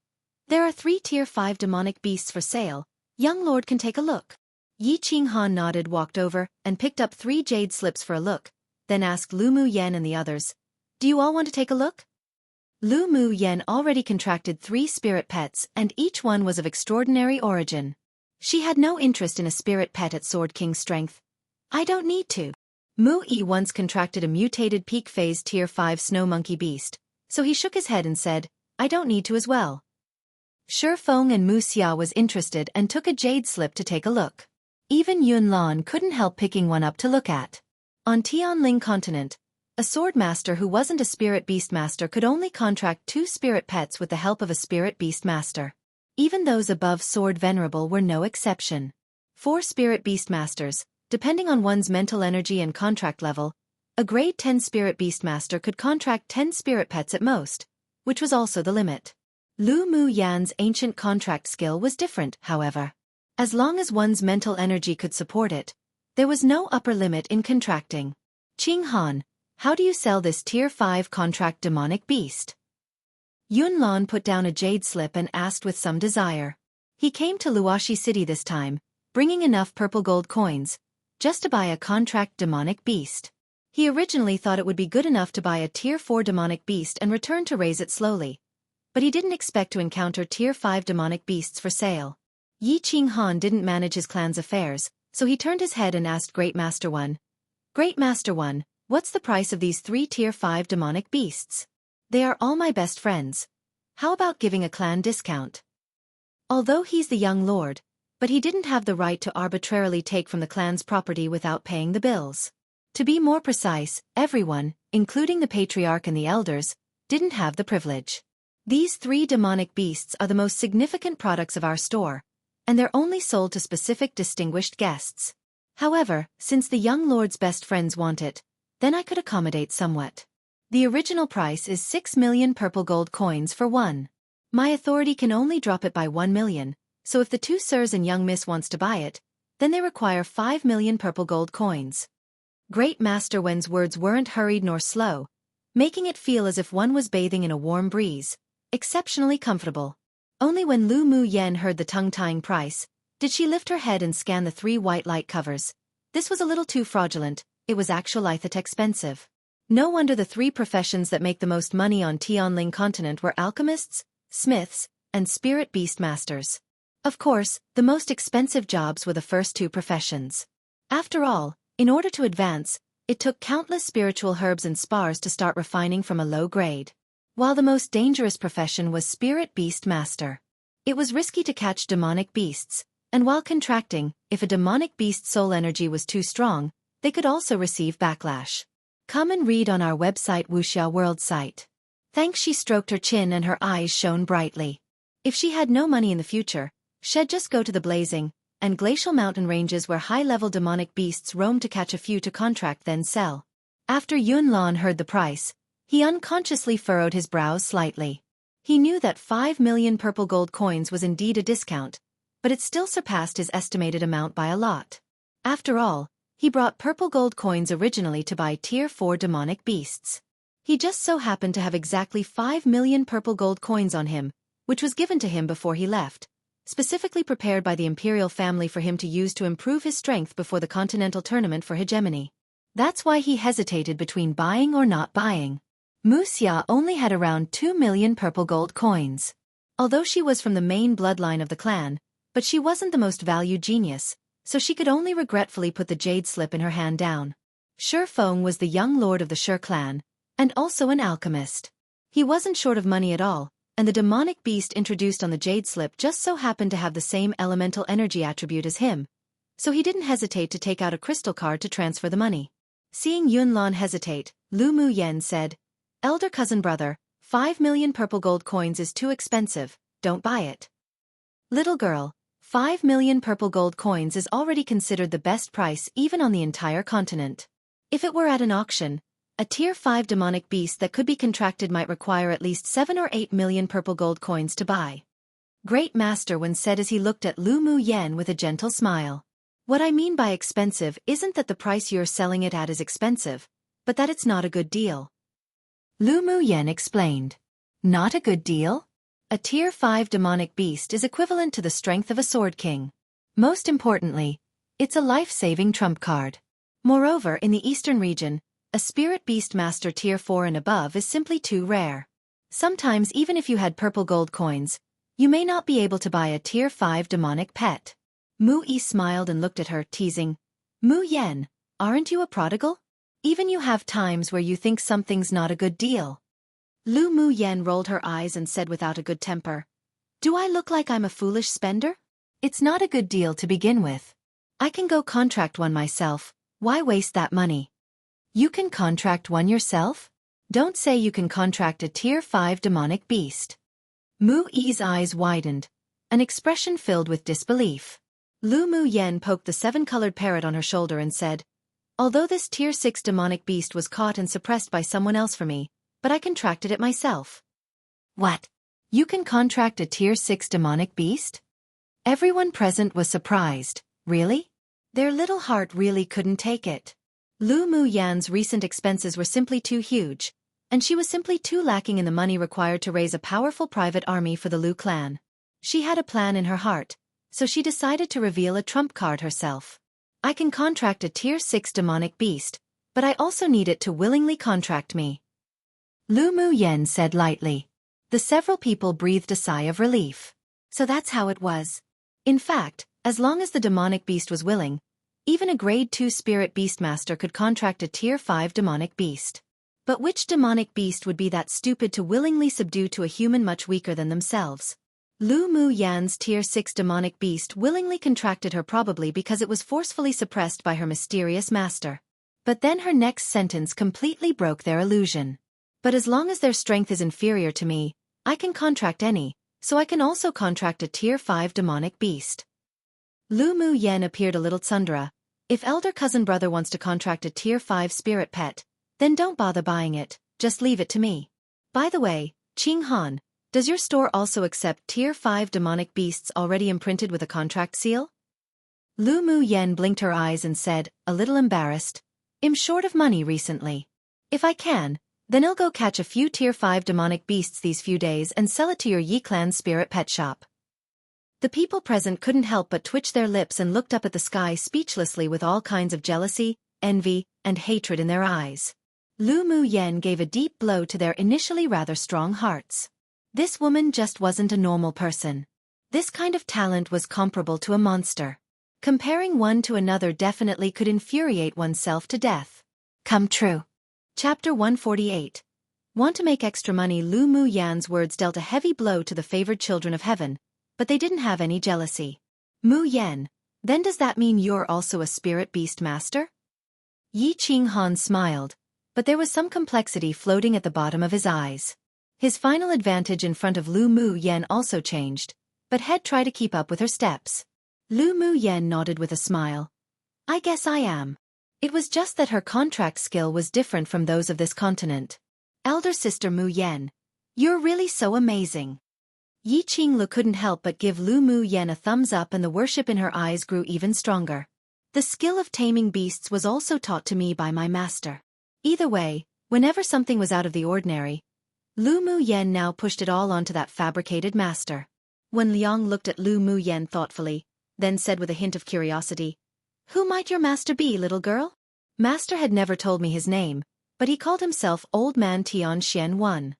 "There are 3 tier 5 demonic beasts for sale. Young lord can take a look." Yi Qing Han nodded, walked over, and picked up 3 jade slips for a look, then asked Lu Mu Yen and the others, "Do you all want to take a look?" Lu Mu Yen already contracted 3 spirit pets and each one was of extraordinary origin. She had no interest in a spirit pet at Sword King's strength. "I don't need to." Mu Yi once contracted a mutated peak phase tier 5 snow monkey beast, so he shook his head and said, "I don't need to as well." Xiaofan and Wuxia was interested and took a jade slip to take a look. Even Yunlan couldn't help picking one up to look at. On Tianling continent, a sword master who wasn't a spirit beast master could only contract 2 spirit pets with the help of a spirit beast master. Even those above sword venerable were no exception. 4 spirit beast masters, depending on one's mental energy and contract level, a grade 10 spirit beast master could contract 10 spirit pets at most, which was also the limit. Lu Mu Yan's ancient contract skill was different, however. As long as one's mental energy could support it, there was no upper limit in contracting. "Qing Han, how do you sell this tier 5 contract demonic beast?" Yunlan put down a jade slip and asked with some desire. He came to Luoshi City this time, bringing enough purple gold coins, just to buy a contract demonic beast. He originally thought it would be good enough to buy a tier 4 demonic beast and return to raise it slowly. But he didn't expect to encounter tier 5 demonic beasts for sale. Yi Qing Han didn't manage his clan's affairs, so he turned his head and asked Great Master One, "Great Master One, what's the price of these 3 tier 5 demonic beasts? They are all my best friends. How about giving a clan discount?" Although he's the young lord, but he didn't have the right to arbitrarily take from the clan's property without paying the bills. To be more precise, everyone, including the patriarch and the elders, didn't have the privilege. These 3 demonic beasts are the most significant products of our store, and they're only sold to specific distinguished guests. However, since the young lord's best friends want it, then I could accommodate somewhat. The original price is 6 million purple gold coins for one. My authority can only drop it by 1 million, so if the 2 sirs and young miss wants to buy it, then they require 5 million purple gold coins. Great Master Wen's words weren't hurried nor slow, making it feel as if one was bathing in a warm breeze, exceptionally comfortable. Only when Lu Mu Yen heard the tongue-tying price, did she lift her head and scan the 3 white light covers. This was a little too fraudulent, it was actually expensive. No wonder the 3 professions that make the most money on Tianling continent were alchemists, smiths, and spirit beast masters. Of course, the most expensive jobs were the first 2 professions. After all, in order to advance, it took countless spiritual herbs and spars to start refining from a low grade. While the most dangerous profession was spirit beast master. It was risky to catch demonic beasts, and while contracting, if a demonic beast's soul energy was too strong, they could also receive backlash. Come and read on our website Wuxia World site. Thanks. She stroked her chin and her eyes shone brightly. If she had no money in the future, she'd just go to the blazing and glacial mountain ranges where high-level demonic beasts roam to catch a few to contract then sell. After Yunlan heard the price, he unconsciously furrowed his brows slightly. He knew that 5 million purple gold coins was indeed a discount, but it still surpassed his estimated amount by a lot. After all, he brought purple gold coins originally to buy tier 4 demonic beasts. He just so happened to have exactly 5 million purple gold coins on him, which was given to him before he left, specifically prepared by the Imperial family for him to use to improve his strength before the continental tournament for hegemony. That's why he hesitated between buying or not buying. Wuxia only had around 2 million purple gold coins. Although she was from the main bloodline of the clan, but she wasn't the most valued genius, so she could only regretfully put the jade slip in her hand down. Xiaofan was the young lord of the Shi clan, and also an alchemist. He wasn't short of money at all, and the demonic beast introduced on the jade slip just so happened to have the same elemental energy attribute as him, so he didn't hesitate to take out a crystal card to transfer the money. Seeing Yunlan hesitate, Lu Mu Yen said, "Elder cousin brother, 5 million purple gold coins is too expensive, don't buy it." "Little girl, 5 million purple gold coins is already considered the best price even on the entire continent. If it were at an auction, A Tier 5 demonic beast that could be contracted might require at least 7 or 8 million purple gold coins to buy. Great Master Wen said as he looked at Lu Mu Yen with a gentle smile. What I mean by expensive isn't that the price you're selling it at is expensive, but that it's not a good deal. Lu Mu Yen explained. Not a good deal? A Tier 5 demonic beast is equivalent to the strength of a Sword King. Most importantly, it's a life-saving trump card. Moreover, in the Eastern region, a Spirit Beast Master Tier 4 and above is simply too rare. Sometimes even if you had purple gold coins, you may not be able to buy a Tier 5 demonic pet. Mu Yi smiled and looked at her, teasing. Mu Yen, aren't you a prodigal? Even you have times where you think something's not a good deal. Lu Mu Yen rolled her eyes and said without a good temper. Do I look like I'm a foolish spender? It's not a good deal to begin with. I can go contract one myself, why waste that money? You can contract one yourself? Don't say you can contract a Tier 5 demonic beast. Mu Yi's eyes widened, an expression filled with disbelief. Lu Mu Yen poked the 7-colored parrot on her shoulder and said, although this Tier 6 demonic beast was caught and suppressed by someone else for me, but I contracted it myself. What? You can contract a Tier 6 demonic beast? Everyone present was surprised. Really? Their little heart really couldn't take it. Lu Mu Yan's recent expenses were simply too huge, and she was simply too lacking in the money required to raise a powerful private army for the Lu clan. She had a plan in her heart, so she decided to reveal a trump card herself. I can contract a Tier 6 demonic beast, but I also need it to willingly contract me. Lu Mu Yen said lightly. The several people breathed a sigh of relief. So that's how it was. In fact, as long as the demonic beast was willing, even a Grade 2 Spirit Beastmaster could contract a Tier 5 demonic beast. But which demonic beast would be that stupid to willingly subdue to a human much weaker than themselves? Lu Mu Yan's Tier 6 demonic beast willingly contracted her probably because it was forcefully suppressed by her mysterious master. But then her next sentence completely broke their illusion. But as long as their strength is inferior to me, I can contract any, so I can also contract a Tier 5 demonic beast. Lu Mu Yen appeared a little tsundere. If elder cousin brother wants to contract a Tier 5 spirit pet, then don't bother buying it, just leave it to me. By the way, Qing Han, does your store also accept Tier 5 demonic beasts already imprinted with a contract seal? Lu Mu Yen blinked her eyes and said, a little embarrassed, I'm short of money recently. If I can, then I'll go catch a few Tier 5 demonic beasts these few days and sell it to your Yi Clan spirit pet shop. The people present couldn't help but twitch their lips and looked up at the sky speechlessly with all kinds of jealousy, envy, and hatred in their eyes. Lu Mu Yen gave a deep blow to their initially rather strong hearts. This woman just wasn't a normal person. This kind of talent was comparable to a monster. Comparing one to another definitely could infuriate oneself to death. Come true. Chapter 148. Want to make extra money? Lu Mu Yan's words dealt a heavy blow to the favored children of heaven, but they didn't have any jealousy. Mu Yen, then does that mean you're also a spirit beast master? Yi Qing Han smiled, but there was some complexity floating at the bottom of his eyes. His final advantage in front of Lu Mu Yen also changed, but had tried to keep up with her steps. Lu Mu Yen nodded with a smile. I guess I am. It was just that her contract skill was different from those of this continent. Elder sister Mu Yen, you're really so amazing. Yi Qinglu couldn't help but give Lu Mu Yen a thumbs up, and the worship in her eyes grew even stronger. The skill of taming beasts was also taught to me by my master. Either way, whenever something was out of the ordinary, Lu Mu Yen now pushed it all onto that fabricated master. Wen Liang looked at Lu Mu Yen thoughtfully, then said with a hint of curiosity, Who might your master be, little girl? Master had never told me his name, but he called himself Old Man Tian Xian 1.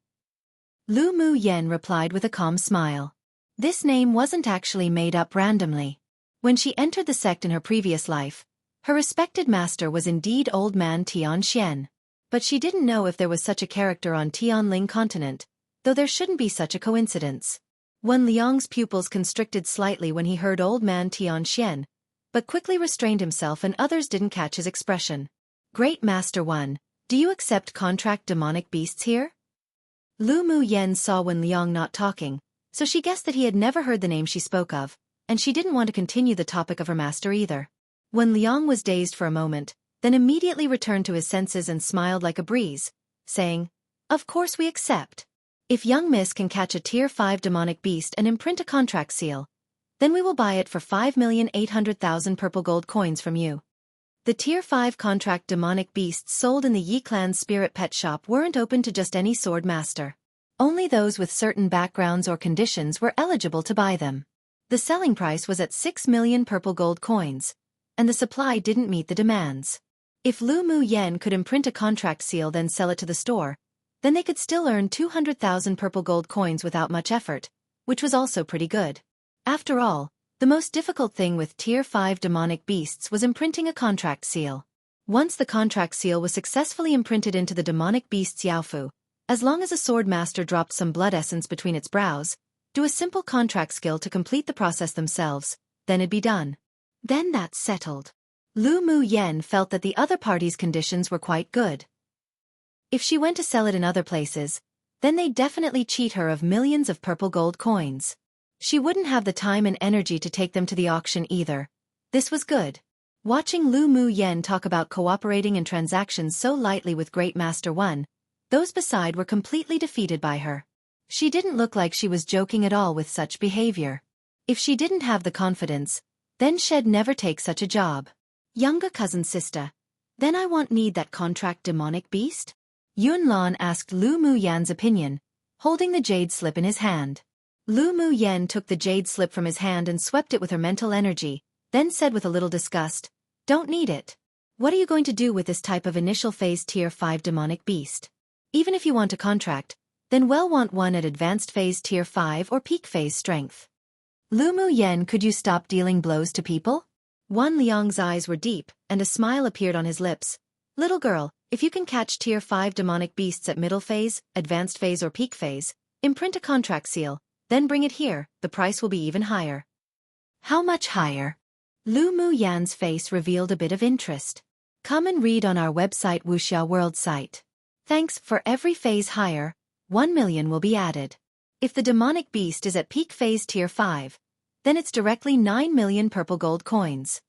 Lu Mu Yen replied with a calm smile. This name wasn't actually made up randomly. When she entered the sect in her previous life, her respected master was indeed Old Man Tian Xian. But she didn't know if there was such a character on Tianling continent, though there shouldn't be such a coincidence. Wen Liang's pupils constricted slightly when he heard Old Man Tian Xian, but quickly restrained himself, and others didn't catch his expression. Great Master Wen, do you accept contract demonic beasts here? Lu Mu Yen saw Wen Liang not talking, so she guessed that he had never heard the name she spoke of, and she didn't want to continue the topic of her master either. Wen Liang was dazed for a moment, then immediately returned to his senses and smiled like a breeze, saying, "Of course we accept. If young miss can catch a Tier 5 demonic beast and imprint a contract seal, then we will buy it for 5,800,000 purple gold coins from you." The Tier 5 contract demonic beasts sold in the Yi clan's spirit pet shop weren't open to just any sword master. Only those with certain backgrounds or conditions were eligible to buy them. The selling price was at 6 million purple gold coins, and the supply didn't meet the demands. If Lu Mu Yen could imprint a contract seal then sell it to the store, then they could still earn 200,000 purple gold coins without much effort, which was also pretty good. After all, the most difficult thing with Tier 5 demonic beasts was imprinting a contract seal. Once the contract seal was successfully imprinted into the demonic beast's Xiaofu, as long as a sword master dropped some blood essence between its brows, do a simple contract skill to complete the process themselves, then it'd be done. Then that's settled. Lu Mu Yen felt that the other party's conditions were quite good. If she went to sell it in other places, then they'd definitely cheat her of millions of purple gold coins. She wouldn't have the time and energy to take them to the auction either. This was good. Watching Lu Mu Yen talk about cooperating in transactions so lightly with Great Master 1, those beside were completely defeated by her. She didn't look like she was joking at all with such behavior. If she didn't have the confidence, then she'd never take such a job. Younger cousin sister, then I need that contract demonic beast? Yun Lan asked Lu Mu Yan's opinion, holding the jade slip in his hand. Lu Mu Yen took the jade slip from his hand and swept it with her mental energy, then said with a little disgust, "Don't need it. What are you going to do with this type of initial phase Tier 5 demonic beast? Even if you want a contract, then want one at advanced phase Tier 5 or peak phase strength." Lu Mu Yen, could you stop dealing blows to people? Wan Liang's eyes were deep, and a smile appeared on his lips. "Little girl, if you can catch Tier 5 demonic beasts at middle phase, advanced phase or peak phase, imprint a contract seal, then bring it here, the price will be even higher." "How much higher?" Lu Mu Yan's face revealed a bit of interest. "Come and read on our website Wuxia World site. Thanks, for every phase higher, 1 million will be added. If the demonic beast is at peak phase Tier 5, then it's directly 9 million purple gold coins."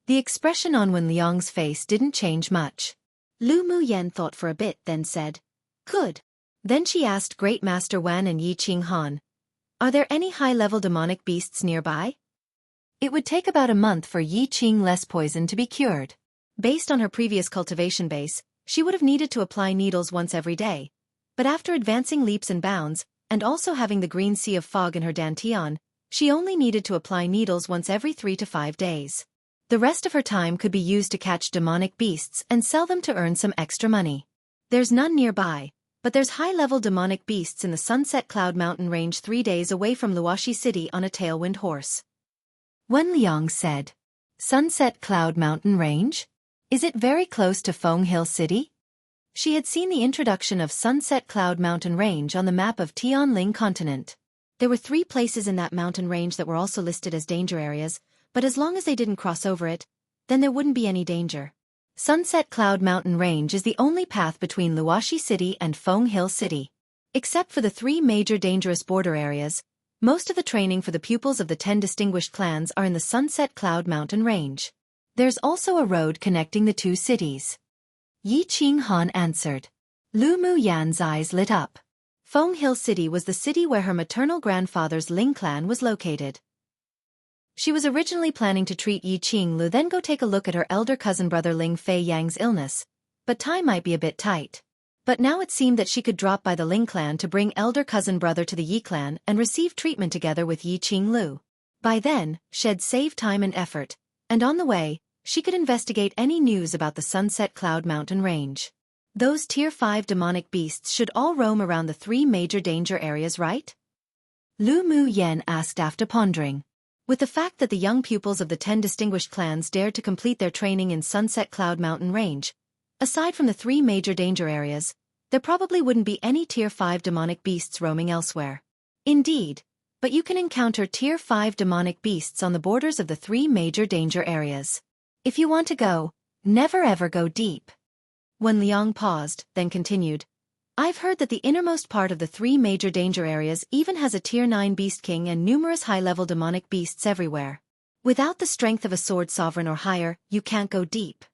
The expression on Wen Liang's face didn't change much. Lu Mu Yen thought for a bit, then said, "Good." Then she asked Great Master Wan and Yi Qing Han, "Are there any high-level demonic beasts nearby?" It would take about a month for Yi Qing less poison to be cured. Based on her previous cultivation base, she would have needed to apply needles once every day. But after advancing leaps and bounds, and also having the green sea of fog in her dantian, she only needed to apply needles once every 3 to 5 days. The rest of her time could be used to catch demonic beasts and sell them to earn some extra money. There's none nearby, but there's high-level demonic beasts in the Sunset Cloud Mountain range 3 days away from Luoxi City on a tailwind horse. Wen Liang said, "Sunset Cloud Mountain range? Is it very close to Feng Hill City?" She had seen the introduction of Sunset Cloud Mountain range on the map of Tianling continent. There were 3 places in that mountain range that were also listed as danger areas, but as long as they didn't cross over it, then there wouldn't be any danger. Sunset Cloud Mountain range is the only path between Luoxi City and Feng Hill City. Except for the 3 major dangerous border areas, most of the training for the pupils of the 10 distinguished clans are in the Sunset Cloud Mountain range. There's also a road connecting the 2 cities. Yi Qing Han answered. Lu Mu Yan's eyes lit up. Feng Hill City was the city where her maternal grandfather's Ling clan was located. She was originally planning to treat Yi Qing Lu, then go take a look at her elder cousin brother Ling Fei Yang's illness, but time might be a bit tight. But now it seemed that she could drop by the Ling clan to bring elder cousin brother to the Yi clan and receive treatment together with Yi Qing Lu. By then, she'd save time and effort, and on the way, she could investigate any news about the Sunset Cloud Mountain range. Those Tier 5 demonic beasts should all roam around the 3 major danger areas, right? Lu Mu Yen asked after pondering. With the fact that the young pupils of the 10 distinguished clans dared to complete their training in Sunset Cloud Mountain range, aside from the 3 major danger areas, there probably wouldn't be any Tier 5 demonic beasts roaming elsewhere. Indeed, but you can encounter Tier 5 demonic beasts on the borders of the 3 major danger areas. If you want to go, never ever go deep. When Liang paused, then continued, "I've heard that the innermost part of the 3 major danger areas even has a Tier 9 Beast King and numerous high-level demonic beasts everywhere. Without the strength of a sword sovereign or higher, you can't go deep.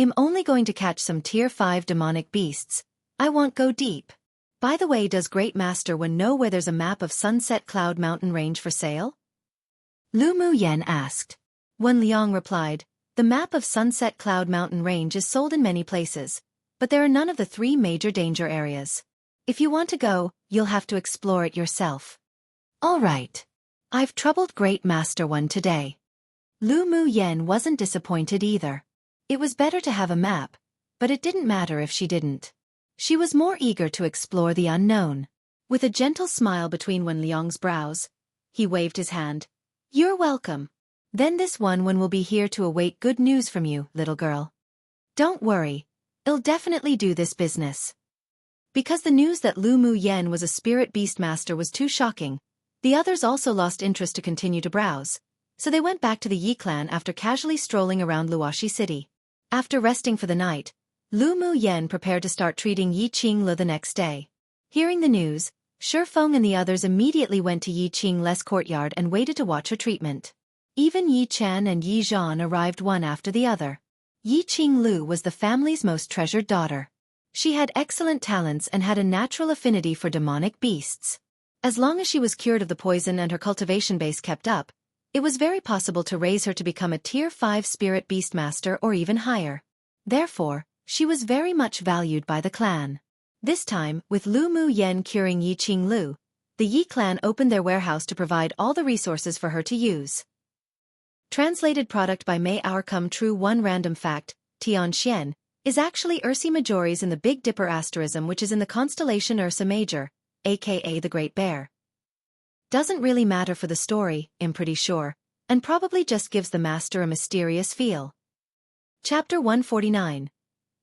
I'm only going to catch some tier 5 demonic beasts. I won't go deep. By the way, does Great Master Wen know where there's a map of Sunset Cloud Mountain Range for sale? Lu Mu Yen asked. Wen Liang replied, the map of Sunset Cloud Mountain Range is sold in many places, but there are none of the 3 major danger areas. If you want to go, you'll have to explore it yourself. All right. I've troubled Great Master Wen today. Lu Mu Yen wasn't disappointed either. It was better to have a map, but it didn't matter if she didn't. She was more eager to explore the unknown. With a gentle smile between Wen Liang's brows, he waved his hand. You're welcome. Then this Wen will be here to await good news from you, little girl. Don't worry. I'll definitely do this business. Because the news that Lu Mu Yen was a spirit beast master was too shocking, the others also lost interest to continue to browse, so they went back to the Yi clan after casually strolling around Luoxi City. After resting for the night, Lu Mu Yen prepared to start treating Yi Qinglu the next day. Hearing the news, Xiaofan and the others immediately went to Yi Qinglu's courtyard and waited to watch her treatment. Even Yi Chen and Yi Zhan arrived one after the other. Yi Qinglu was the family's most treasured daughter. She had excellent talents and had a natural affinity for demonic beasts. As long as she was cured of the poison and her cultivation base kept up, it was very possible to raise her to become a tier 5 spirit beast master or even higher. Therefore, she was very much valued by the clan. This time, with Lu Mu Yen curing Yi Qinglu, the Yi clan opened their warehouse to provide all the resources for her to use. Translated product by May Our Come True. One random fact, Tian Xian is actually Ursa Majoris in the Big Dipper asterism, which is in the constellation Ursa Major, aka the Great Bear. Doesn't really matter for the story, I'm pretty sure, and probably just gives the master a mysterious feel. Chapter 149.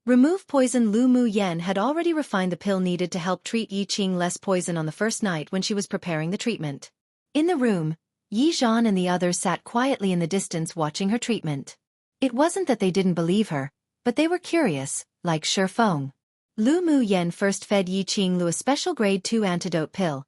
Remove poison. Lu Mu Yen had already refined the pill needed to help treat Yi Qinglu's poison on the first night when she was preparing the treatment. In the room, Yi Zhan and the others sat quietly in the distance watching her treatment. It wasn't that they didn't believe her, but they were curious, like Xiaofan. Lu Mu Yen first fed Yi Qinglu a special grade 2 antidote pill.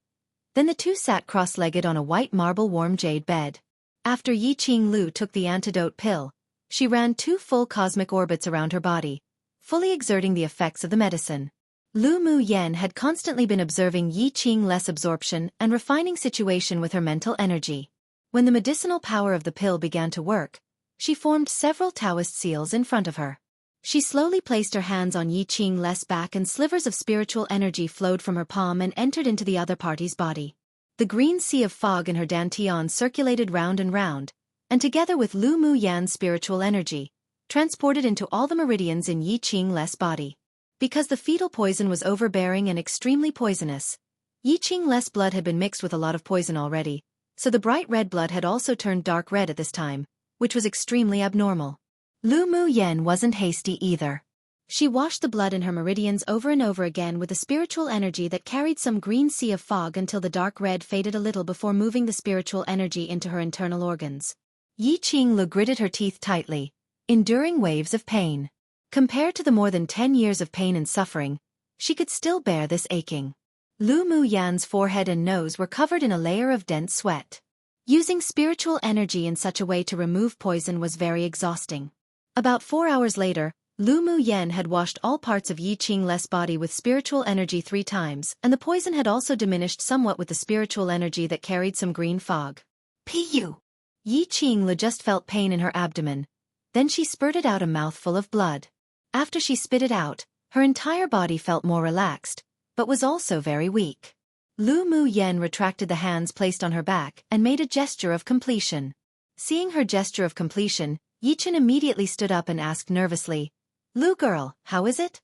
Then the two sat cross-legged on a white marble warm jade bed. After Yi Qinglu took the antidote pill, she ran 2 full cosmic orbits around her body, fully exerting the effects of the medicine. Lu Mu Yen had constantly been observing Yi Qinglu's absorption and refining situation with her mental energy. When the medicinal power of the pill began to work, she formed several Taoist seals in front of her. She slowly placed her hands on Yi Qinglu's back and slivers of spiritual energy flowed from her palm and entered into the other party's body. The green sea of fog in her dantian circulated round and round, and together with Lu Mu Yan's spiritual energy, transported into all the meridians in Yi Qinglu's body. Because the fetal poison was overbearing and extremely poisonous, Yi Qinglu's blood had been mixed with a lot of poison already, so the bright red blood had also turned dark red at this time, which was extremely abnormal. Lu Mu Yen wasn't hasty either. She washed the blood in her meridians over and over again with the spiritual energy that carried some green sea of fog until the dark red faded a little before moving the spiritual energy into her internal organs. Yi Qinglu gritted her teeth tightly, enduring waves of pain. Compared to the more than 10 years of pain and suffering, she could still bear this aching. Lu Mu Yan's forehead and nose were covered in a layer of dense sweat. Using spiritual energy in such a way to remove poison was very exhausting. About 4 hours later, Lu Mu Yen had washed all parts of Yi Qinglu's body with spiritual energy 3 times, and the poison had also diminished somewhat with the spiritual energy that carried some green fog. Pu! Yi Qinglu just felt pain in her abdomen. Then she spurted out a mouthful of blood. After she spit it out, her entire body felt more relaxed, but was also very weak. Lu Mu Yen retracted the hands placed on her back and made a gesture of completion. Seeing her gesture of completion, Yi Chen immediately stood up and asked nervously, "Lu girl, how is it?"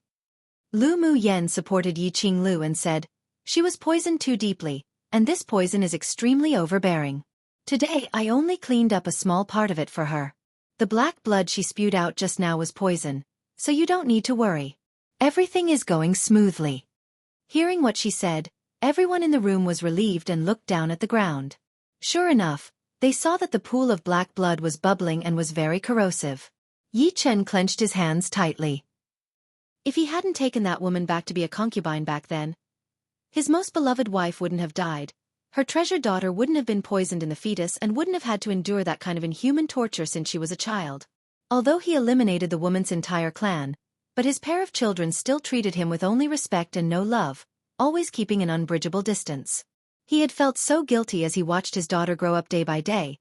Lu Mu Yen supported Yi Qinglu and said, "She was poisoned too deeply, and this poison is extremely overbearing. Today I only cleaned up a small part of it for her. The black blood she spewed out just now was poison, so you don't need to worry. Everything is going smoothly." Hearing what she said, everyone in the room was relieved and looked down at the ground. Sure enough, they saw that the pool of black blood was bubbling and was very corrosive. Yi Chen clenched his hands tightly. If he hadn't taken that woman back to be a concubine back then, his most beloved wife wouldn't have died, her treasured daughter wouldn't have been poisoned in the fetus and wouldn't have had to endure that kind of inhuman torture since she was a child. Although he eliminated the woman's entire clan, but his pair of children still treated him with only respect and no love, always keeping an unbridgeable distance. He had felt so guilty as he watched his daughter grow up day by day,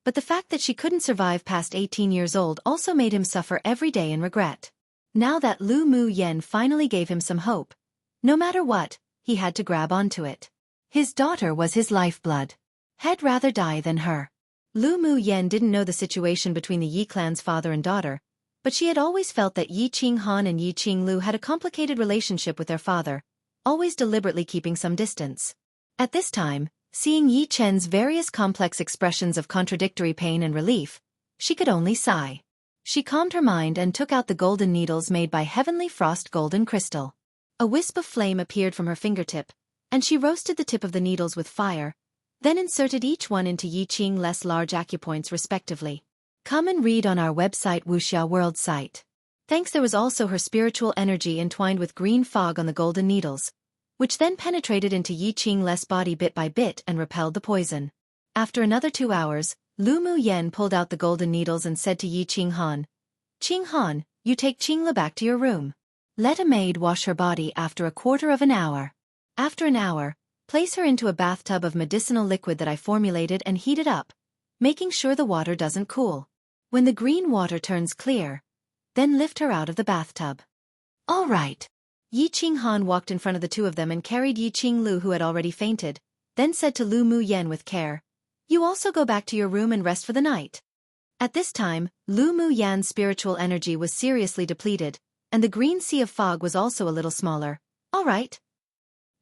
but the fact that she couldn't survive past 18 years old also made him suffer every day in regret. Now that Lu Mu Yen finally gave him some hope, no matter what, he had to grab onto it. His daughter was his lifeblood. He'd rather die than her. Lu Mu Yen didn't know the situation between the Yi clan's father and daughter, but she had always felt that Yi Qinghan and Yi Qinglu had a complicated relationship with their father, always deliberately keeping some distance. At this time, seeing Yi Chen's various complex expressions of contradictory pain and relief, she could only sigh. She calmed her mind and took out the golden needles made by Heavenly Frost golden crystal. A wisp of flame appeared from her fingertip, and she roasted the tip of the needles with fire, then inserted each one into Yi Qing's large acupoints respectively. Come and read on our website Wuxia World site. Thanks. There was also her spiritual energy entwined with green fog on the golden needles, which then penetrated into Yi Qing's body bit by bit and repelled the poison. After another 2 hours, Lu Mu Yen pulled out the golden needles and said to Yi Qinghan, "Qinghan, you take Qingla back to your room. Let a maid wash her body after a quarter of an hour. After an hour, place her into a bathtub of medicinal liquid that I formulated and heat it up, making sure the water doesn't cool. When the green water turns clear, then lift her out of the bathtub." "All right." Yi Qinghan walked in front of the two of them and carried Yi Qinglu, who had already fainted, then said to Lu Mu Yen with care, "You also go back to your room and rest for the night." At this time, Lu Mu Yan's spiritual energy was seriously depleted, and the green sea of fog was also a little smaller. "All right."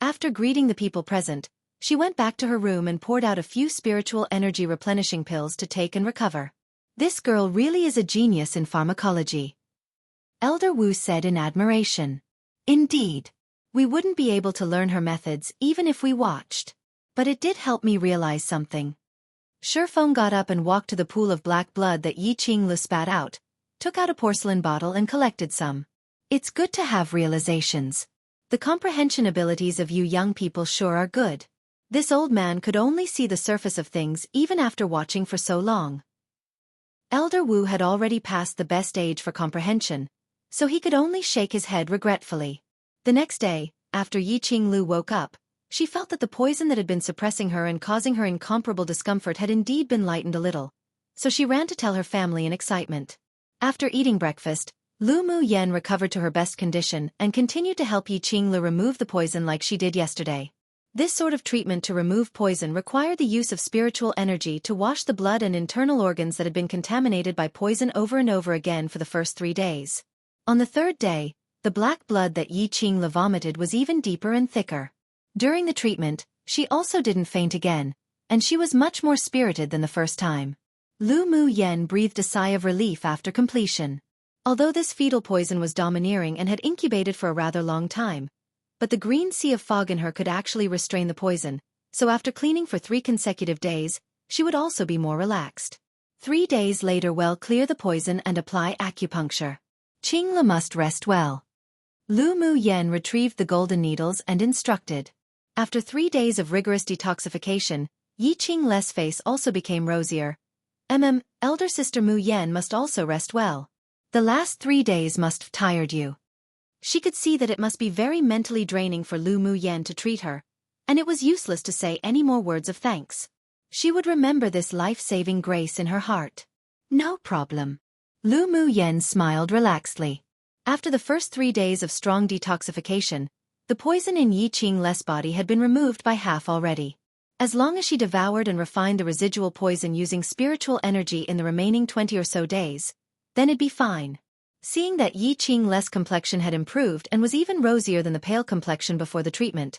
After greeting the people present, she went back to her room and poured out a few spiritual energy replenishing pills to take and recover. "This girl really is a genius in pharmacology," Elder Wu said in admiration. "Indeed. We wouldn't be able to learn her methods even if we watched. But it did help me realize something." Xiaofan got up and walked to the pool of black blood that Yi Qinglu spat out, took out a porcelain bottle and collected some. "It's good to have realizations. The comprehension abilities of you young people sure are good." This old man could only see the surface of things even after watching for so long. Elder Wu had already passed the best age for comprehension, so he could only shake his head regretfully. The next day, after Yi Qinglu woke up, she felt that the poison that had been suppressing her and causing her incomparable discomfort had indeed been lightened a little, so she ran to tell her family in excitement. After eating breakfast, Lu Mu Yen recovered to her best condition and continued to help Yi Qinglu remove the poison like she did yesterday. This sort of treatment to remove poison required the use of spiritual energy to wash the blood and internal organs that had been contaminated by poison over and over again for the first 3 days. On the 3rd day, the black blood that Yi Qinglu vomited was even deeper and thicker. During the treatment, she also didn't faint again, and she was much more spirited than the first time. Lu Mu Yen breathed a sigh of relief after completion. Although this fetal poison was domineering and had incubated for a rather long time, but the green sea of fog in her could actually restrain the poison, so after cleaning for 3 consecutive days, she would also be more relaxed. 3 days later, clear the poison and apply acupuncture. Qingla must rest well. Lu Mu Yen retrieved the golden needles and instructed. After 3 days of rigorous detoxification, Yi Qingle's face also became rosier. Elder sister Mu Yen must also rest well. The last 3 days must have tired you. She could see that it must be very mentally draining for Lu Mu Yen to treat her, and it was useless to say any more words of thanks. She would remember this life-saving grace in her heart. "No problem." Lu Mu Yen smiled relaxedly. After the first 3 days of strong detoxification, the poison in Yi Qingle's body had been removed by half already. As long as she devoured and refined the residual poison using spiritual energy in the remaining 20 or so days, then it'd be fine. Seeing that Yi Qingle's complexion had improved and was even rosier than the pale complexion before the treatment,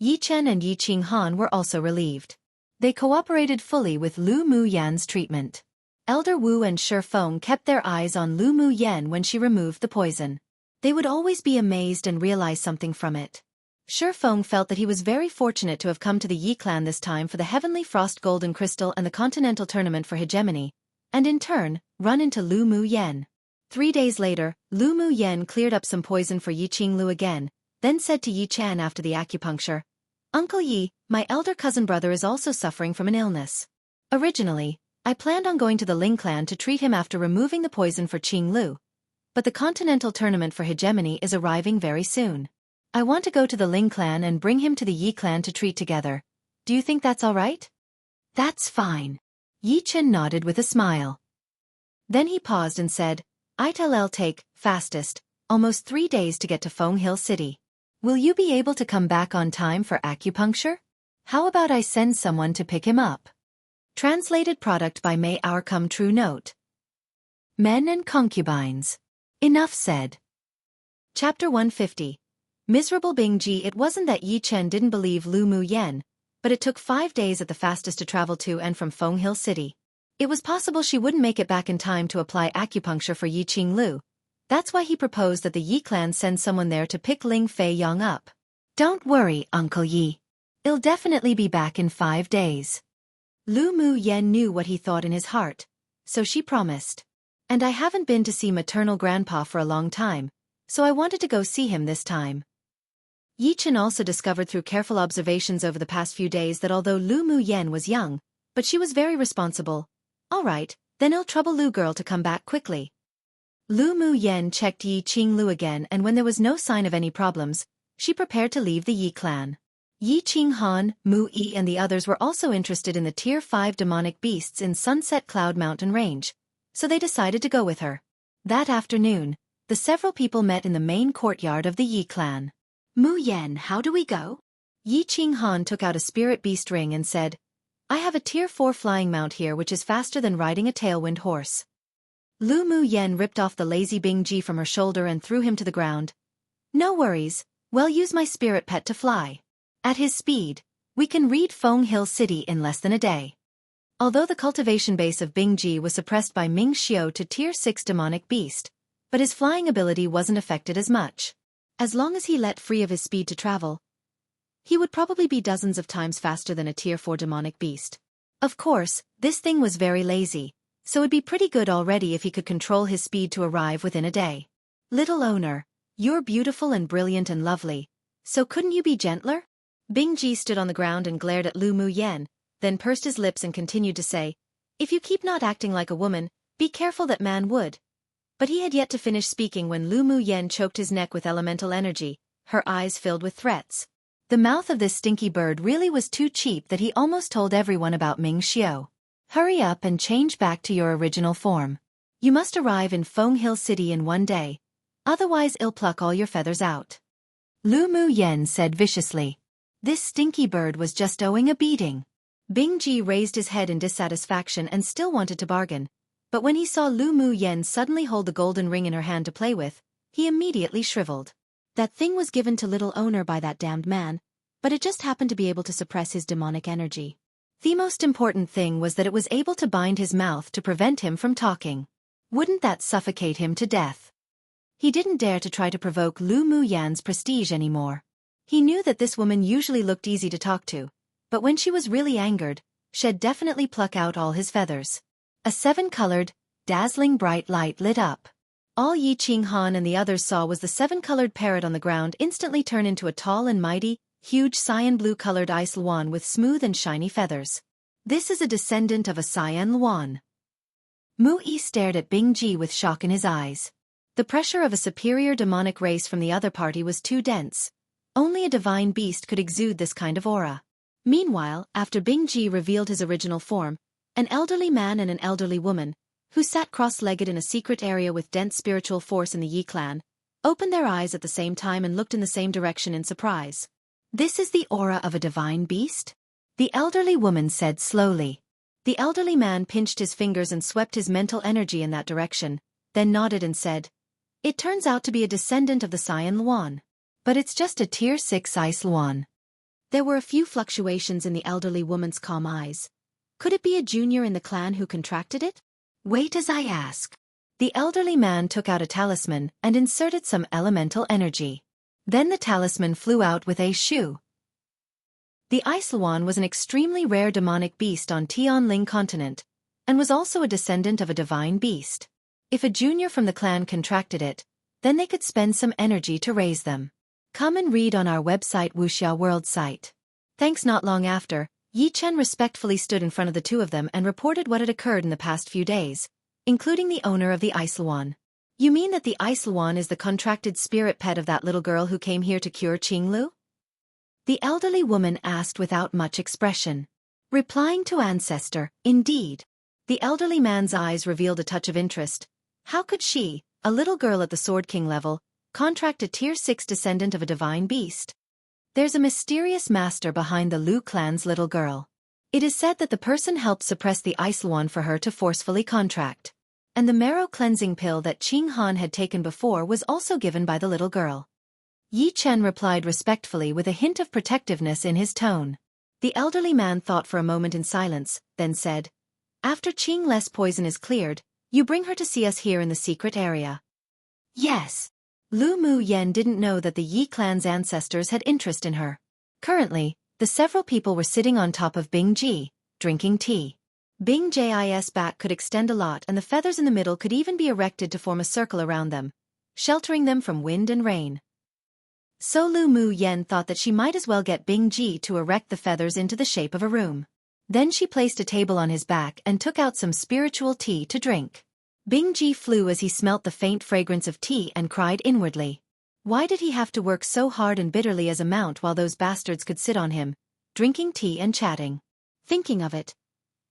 Yi Chen and Yi Qinghan were also relieved. They cooperated fully with Lu Mu Yan's treatment. Elder Wu and Xiaofan kept their eyes on Lu Mu Yen when she removed the poison. They would always be amazed and realize something from it. Xiaofan felt that he was very fortunate to have come to the Yi clan this time for the Heavenly Frost Golden Crystal and the Continental Tournament for Hegemony, and in turn, run into Lu Mu Yen. 3 days later, Lu Mu Yen cleared up some poison for Yi Qinglu again, then said to Yi Chan after the acupuncture, "Uncle Yi, my elder cousin brother is also suffering from an illness. Originally, I planned on going to the Ling clan to treat him after removing the poison for Qing Lu. But the continental tournament for hegemony is arriving very soon. I want to go to the Ling clan and bring him to the Yi clan to treat together. Do you think that's all right? That's fine. Yi Chen nodded with a smile. Then he paused and said, It'll take, fastest, almost 3 days to get to Feng Hill City. Will you be able to come back on time for acupuncture? How about I send someone to pick him up? Translated product by May Our Come True Note. Men and concubines. Enough said. Chapter 150. Miserable Bing Ji. It wasn't that Yi Chen didn't believe Lu Mu Yen, but it took 5 days at the fastest to travel to and from Feng Hill City. It was possible she wouldn't make it back in time to apply acupuncture for Yi Qing Lu. That's why he proposed that the Yi clan send someone there to pick Ling Fei Yong up. Don't worry, Uncle Yi. I'll definitely be back in 5 days. Lu Mu Yen knew what he thought in his heart, so she promised. And I haven't been to see maternal grandpa for a long time, so I wanted to go see him this time. Yi Chen also discovered through careful observations over the past few days that although Lu Mu Yen was young, but she was very responsible. All right, then I'll trouble Lu girl to come back quickly. Lu Mu Yen checked Yi Qing Lu again, and when there was no sign of any problems, she prepared to leave the Yi clan. Yi Qing Han, Mu Yi and the others were also interested in the Tier 5 demonic beasts in Sunset Cloud Mountain Range, so they decided to go with her. That afternoon, the several people met in the main courtyard of the Yi clan. Mu Yen, how do we go? Yi Qing Han took out a spirit beast ring and said, I have a Tier 4 flying mount here which is faster than riding a tailwind horse. Lu Mu Yen ripped off the lazy Bing Ji from her shoulder and threw him to the ground. No worries, we'll use my spirit pet to fly. At his speed, we can reach Feng Hill City in less than a day. Although the cultivation base of Bing Ji was suppressed by Ming Xiao to Tier 6 demonic beast, but his flying ability wasn't affected as much. As long as he let free of his speed to travel, he would probably be dozens of times faster than a Tier 4 demonic beast. Of course, this thing was very lazy, so it'd be pretty good already if he could control his speed to arrive within a day. Little owner, you're beautiful and brilliant and lovely, so couldn't you be gentler? Bing Ji stood on the ground and glared at Lu Mu Yen, then pursed his lips and continued to say, If you keep not acting like a woman, be careful that man would. But he had yet to finish speaking when Lu Mu Yen choked his neck with elemental energy, her eyes filled with threats. The mouth of this stinky bird really was too cheap that he almost told everyone about Ming Xiao. Hurry up and change back to your original form. You must arrive in Feng Hill City in 1 day, otherwise I'll pluck all your feathers out. Lu Mu Yen said viciously. This stinky bird was just owing a beating. Bing Ji raised his head in dissatisfaction and still wanted to bargain, but when he saw Lu Mu Yen suddenly hold the golden ring in her hand to play with, he immediately shriveled. That thing was given to little owner by that damned man, but it just happened to be able to suppress his demonic energy. The most important thing was that it was able to bind his mouth to prevent him from talking. Wouldn't that suffocate him to death? He didn't dare to try to provoke Lu Mu Yan's prestige anymore. He knew that this woman usually looked easy to talk to, but when she was really angered, she'd definitely pluck out all his feathers. A 7-colored, dazzling bright light lit up. All Yi Qing Han and the others saw was the 7-colored parrot on the ground instantly turn into a tall and mighty, huge cyan blue-colored ice luan with smooth and shiny feathers. This is a descendant of a cyan luan. Mu Yi stared at Bing Ji with shock in his eyes. The pressure of a superior demonic race from the other party was too dense. Only a divine beast could exude this kind of aura. Meanwhile, after Bing Ji revealed his original form, an elderly man and an elderly woman, who sat cross-legged in a secret area with dense spiritual force in the Yi clan, opened their eyes at the same time and looked in the same direction in surprise. This is the aura of a divine beast? The elderly woman said slowly. The elderly man pinched his fingers and swept his mental energy in that direction, then nodded and said, It turns out to be a descendant of the Cyan Luan. But it's just a Tier 6 Ice Luan. There were a few fluctuations in the elderly woman's calm eyes. Could it be a junior in the clan who contracted it? Wait as I ask. The elderly man took out a talisman and inserted some elemental energy. Then the talisman flew out with a shoo. The Ice Luan was an extremely rare demonic beast on Tianling continent, and was also a descendant of a divine beast. If a junior from the clan contracted it, then they could spend some energy to raise them. Come and read on our website Wuxia World site. Thanks. Not long after, Yi Chen respectfully stood in front of the two of them and reported what had occurred in the past few days, including the owner of the Icelwan. You mean that the Icelwan is the contracted spirit pet of that little girl who came here to cure Qinglu? The elderly woman asked without much expression. Replying to ancestor, indeed. The elderly man's eyes revealed a touch of interest. How could she, a little girl at the Sword King level, contract a Tier 6 descendant of a divine beast? There's a mysterious master behind the Lu clan's little girl. It is said that the person helped suppress the Icelwan for her to forcefully contract. And the marrow cleansing pill that Qing Han had taken before was also given by the little girl. Yi Chen replied respectfully with a hint of protectiveness in his tone. The elderly man thought for a moment in silence, then said, "After Qing Le's poison is cleared, you bring her to see us here in the secret area." Yes. Lu Mu Yen didn't know that the Yi clan's ancestors had interest in her. Currently, the several people were sitting on top of Bing Ji, drinking tea. Bing Ji's back could extend a lot and the feathers in the middle could even be erected to form a circle around them, sheltering them from wind and rain. So Lu Mu Yen thought that she might as well get Bing Ji to erect the feathers into the shape of a room. Then she placed a table on his back and took out some spiritual tea to drink. Bing Ji flew as he smelt the faint fragrance of tea and cried inwardly. Why did he have to work so hard and bitterly as a mount while those bastards could sit on him, drinking tea and chatting? Thinking of it,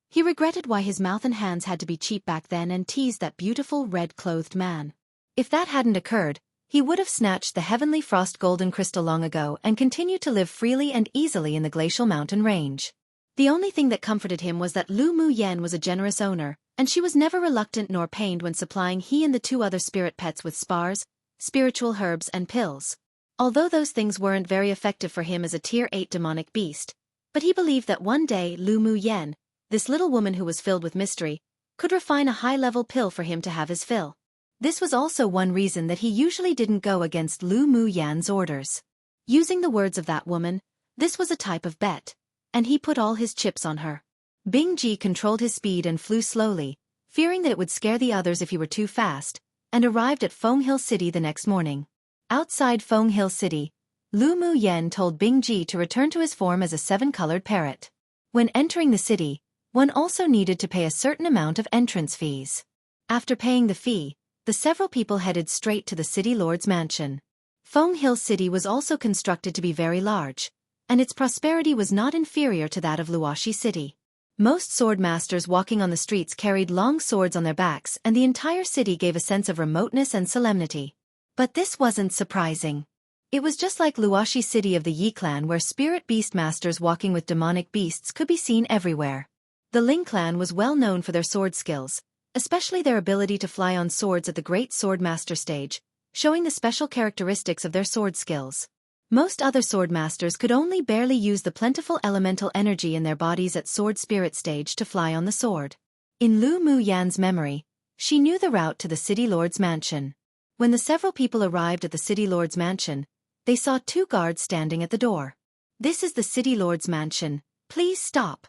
he regretted why his mouth and hands had to be cheap back then and teased that beautiful red-clothed man. If that hadn't occurred, he would have snatched the heavenly frost golden crystal long ago and continued to live freely and easily in the glacial mountain range. The only thing that comforted him was that Lu Mu Yen was a generous owner, and she was never reluctant nor pained when supplying he and the two other spirit pets with spars, spiritual herbs and pills. Although those things weren't very effective for him as a Tier 8 demonic beast, but he believed that one day Lu Mu Yen, this little woman who was filled with mystery, could refine a high-level pill for him to have his fill. This was also one reason that he usually didn't go against Lu Mu Yan's orders. Using the words of that woman, this was a type of bet, and he put all his chips on her. Bing Ji controlled his speed and flew slowly, fearing that it would scare the others if he were too fast, and arrived at Feng Hill City the next morning. Outside Feng Hill City, Lu Mu Yen told Bing Ji to return to his form as a 7-colored parrot. When entering the city, one also needed to pay a certain amount of entrance fees. After paying the fee, the several people headed straight to the city lord's mansion. Feng Hill City was also constructed to be very large, and its prosperity was not inferior to that of Luoshi City. Most sword masters walking on the streets carried long swords on their backs, and the entire city gave a sense of remoteness and solemnity. But this wasn't surprising. It was just like Luoshi City of the Yi clan, where spirit beast masters walking with demonic beasts could be seen everywhere. The Ling clan was well known for their sword skills, especially their ability to fly on swords at the Great Sword Master stage, showing the special characteristics of their sword skills. Most other sword masters could only barely use the plentiful elemental energy in their bodies at sword spirit stage to fly on the sword. In Lu Mu Yan's memory, she knew the route to the city lord's mansion. When the several people arrived at the city lord's mansion, they saw 2 guards standing at the door. "This is the city lord's mansion. Please stop."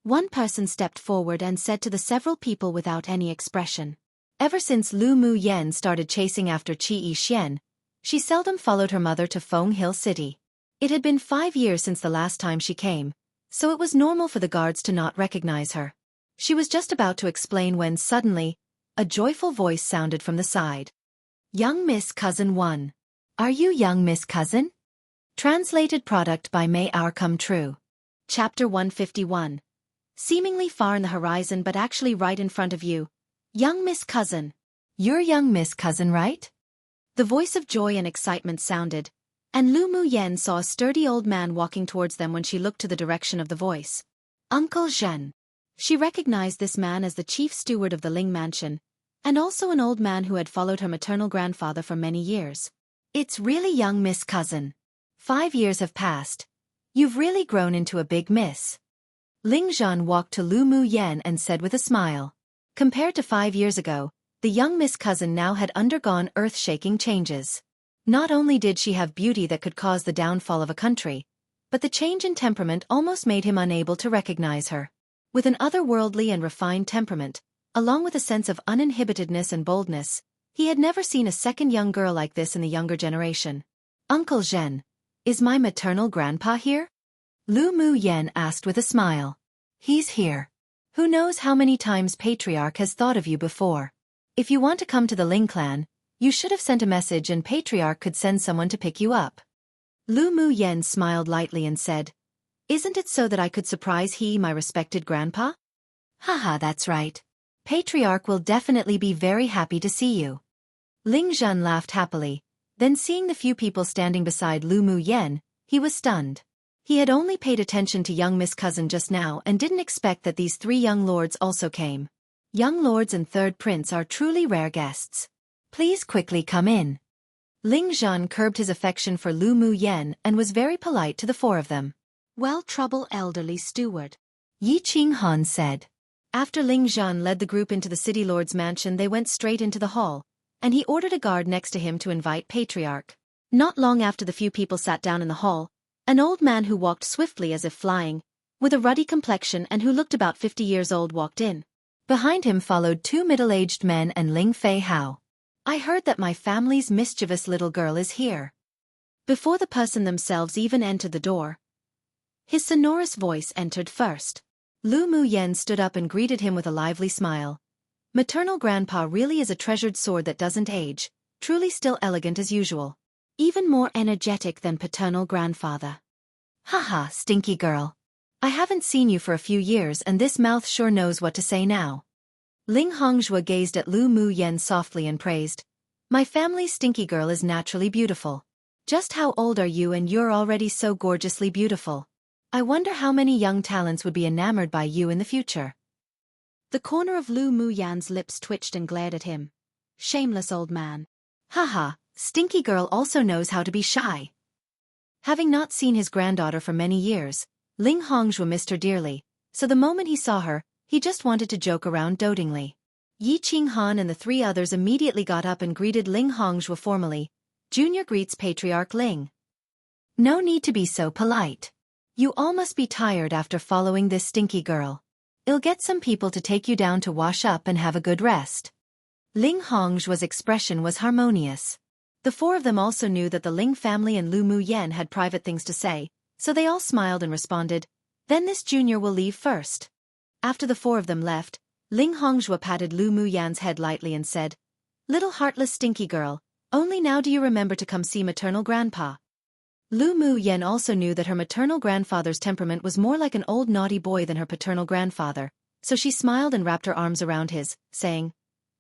One person stepped forward and said to the several people without any expression. Ever since Lu Mu Yen started chasing after Qi Yixian, she seldom followed her mother to Feng Hill City. It had been 5 years since the last time she came, so it was normal for the guards to not recognize her. She was just about to explain when suddenly, a joyful voice sounded from the side. "Young Miss Cousin 1. Are you young Miss Cousin?" Translated product by May Our Come True. Chapter 151. Seemingly far in the horizon but actually right in front of you. "Young Miss Cousin. You're young Miss Cousin, right?" The voice of joy and excitement sounded, and Lu Mu Yen saw a sturdy old man walking towards them when she looked to the direction of the voice. Uncle Zhen. She recognized this man as the chief steward of the Ling Mansion, and also an old man who had followed her maternal grandfather for many years. "It's really young Miss Cousin. 5 years have passed. You've really grown into a big miss." Ling Zhan walked to Lu Mu Yen and said with a smile. Compared to 5 years ago, the young Miss Cousin now had undergone earth-shaking changes. Not only did she have beauty that could cause the downfall of a country, but the change in temperament almost made him unable to recognize her. With an otherworldly and refined temperament, along with a sense of uninhibitedness and boldness, he had never seen a second young girl like this in the younger generation. "Uncle Zhen, is my maternal grandpa here?" Lu Mu Yen asked with a smile. He's here. Who knows how many times Patriarch has thought of you before. If you want to come to the Ling clan, you should have sent a message and Patriarch could send someone to pick you up. Lu Mu Yen smiled lightly and said, Isn't it so that I could surprise my respected grandpa? Haha, that's right. Patriarch will definitely be very happy to see you. Ling Zhen laughed happily. Then seeing the few people standing beside Lu Mu Yen, he was stunned. He had only paid attention to young Miss Cousin just now and didn't expect that these 3 young lords also came. Young lords and third prince are truly rare guests. Please quickly come in. Ling Zhen curbed his affection for Lu Mu Yen and was very polite to the 4 of them. Well-troubled elderly steward, Yi Qinghan said. After Ling Zhen led the group into the city lord's mansion, they went straight into the hall, and he ordered a guard next to him to invite Patriarch. Not long after the few people sat down in the hall, an old man who walked swiftly as if flying, with a ruddy complexion and who looked about 50 years old walked in. Behind him followed 2 middle-aged men and Ling Fei Hao. I heard that my family's mischievous little girl is here. Before the person themselves even entered the door, his sonorous voice entered first. Lu Mu Yen stood up and greeted him with a lively smile. Maternal grandpa really is a treasured sword that doesn't age, truly still elegant as usual. Even more energetic than paternal grandfather. Haha, stinky girl. I haven't seen you for a few years and this mouth sure knows what to say now. Ling Hongzhua gazed at Lu Mu Yen softly and praised. My family's stinky girl is naturally beautiful. Just how old are you and you're already so gorgeously beautiful? I wonder how many young talents would be enamored by you in the future. The corner of Lu Mu Yan's lips twitched and glared at him. Shameless old man. Haha, stinky girl also knows how to be shy. Having not seen his granddaughter for many years, Ling Hongzhua missed her dearly, so the moment he saw her, he just wanted to joke around dotingly. Yi Qinghan and the 3 others immediately got up and greeted Ling Hongzhua formally. Junior greets Patriarch Ling. No need to be so polite. You all must be tired after following this stinky girl. I'll get some people to take you down to wash up and have a good rest. Ling Hongzhua's expression was harmonious. The 4 of them also knew that the Ling family and Lu Mu Yen had private things to say, so they all smiled and responded, Then this junior will leave first. After the 4 of them left, Ling Hongzhua patted Lu Mu Yan's head lightly and said, Little heartless stinky girl, only now do you remember to come see maternal grandpa. Lu Mu Yen also knew that her maternal grandfather's temperament was more like an old naughty boy than her paternal grandfather, so she smiled and wrapped her arms around his, saying,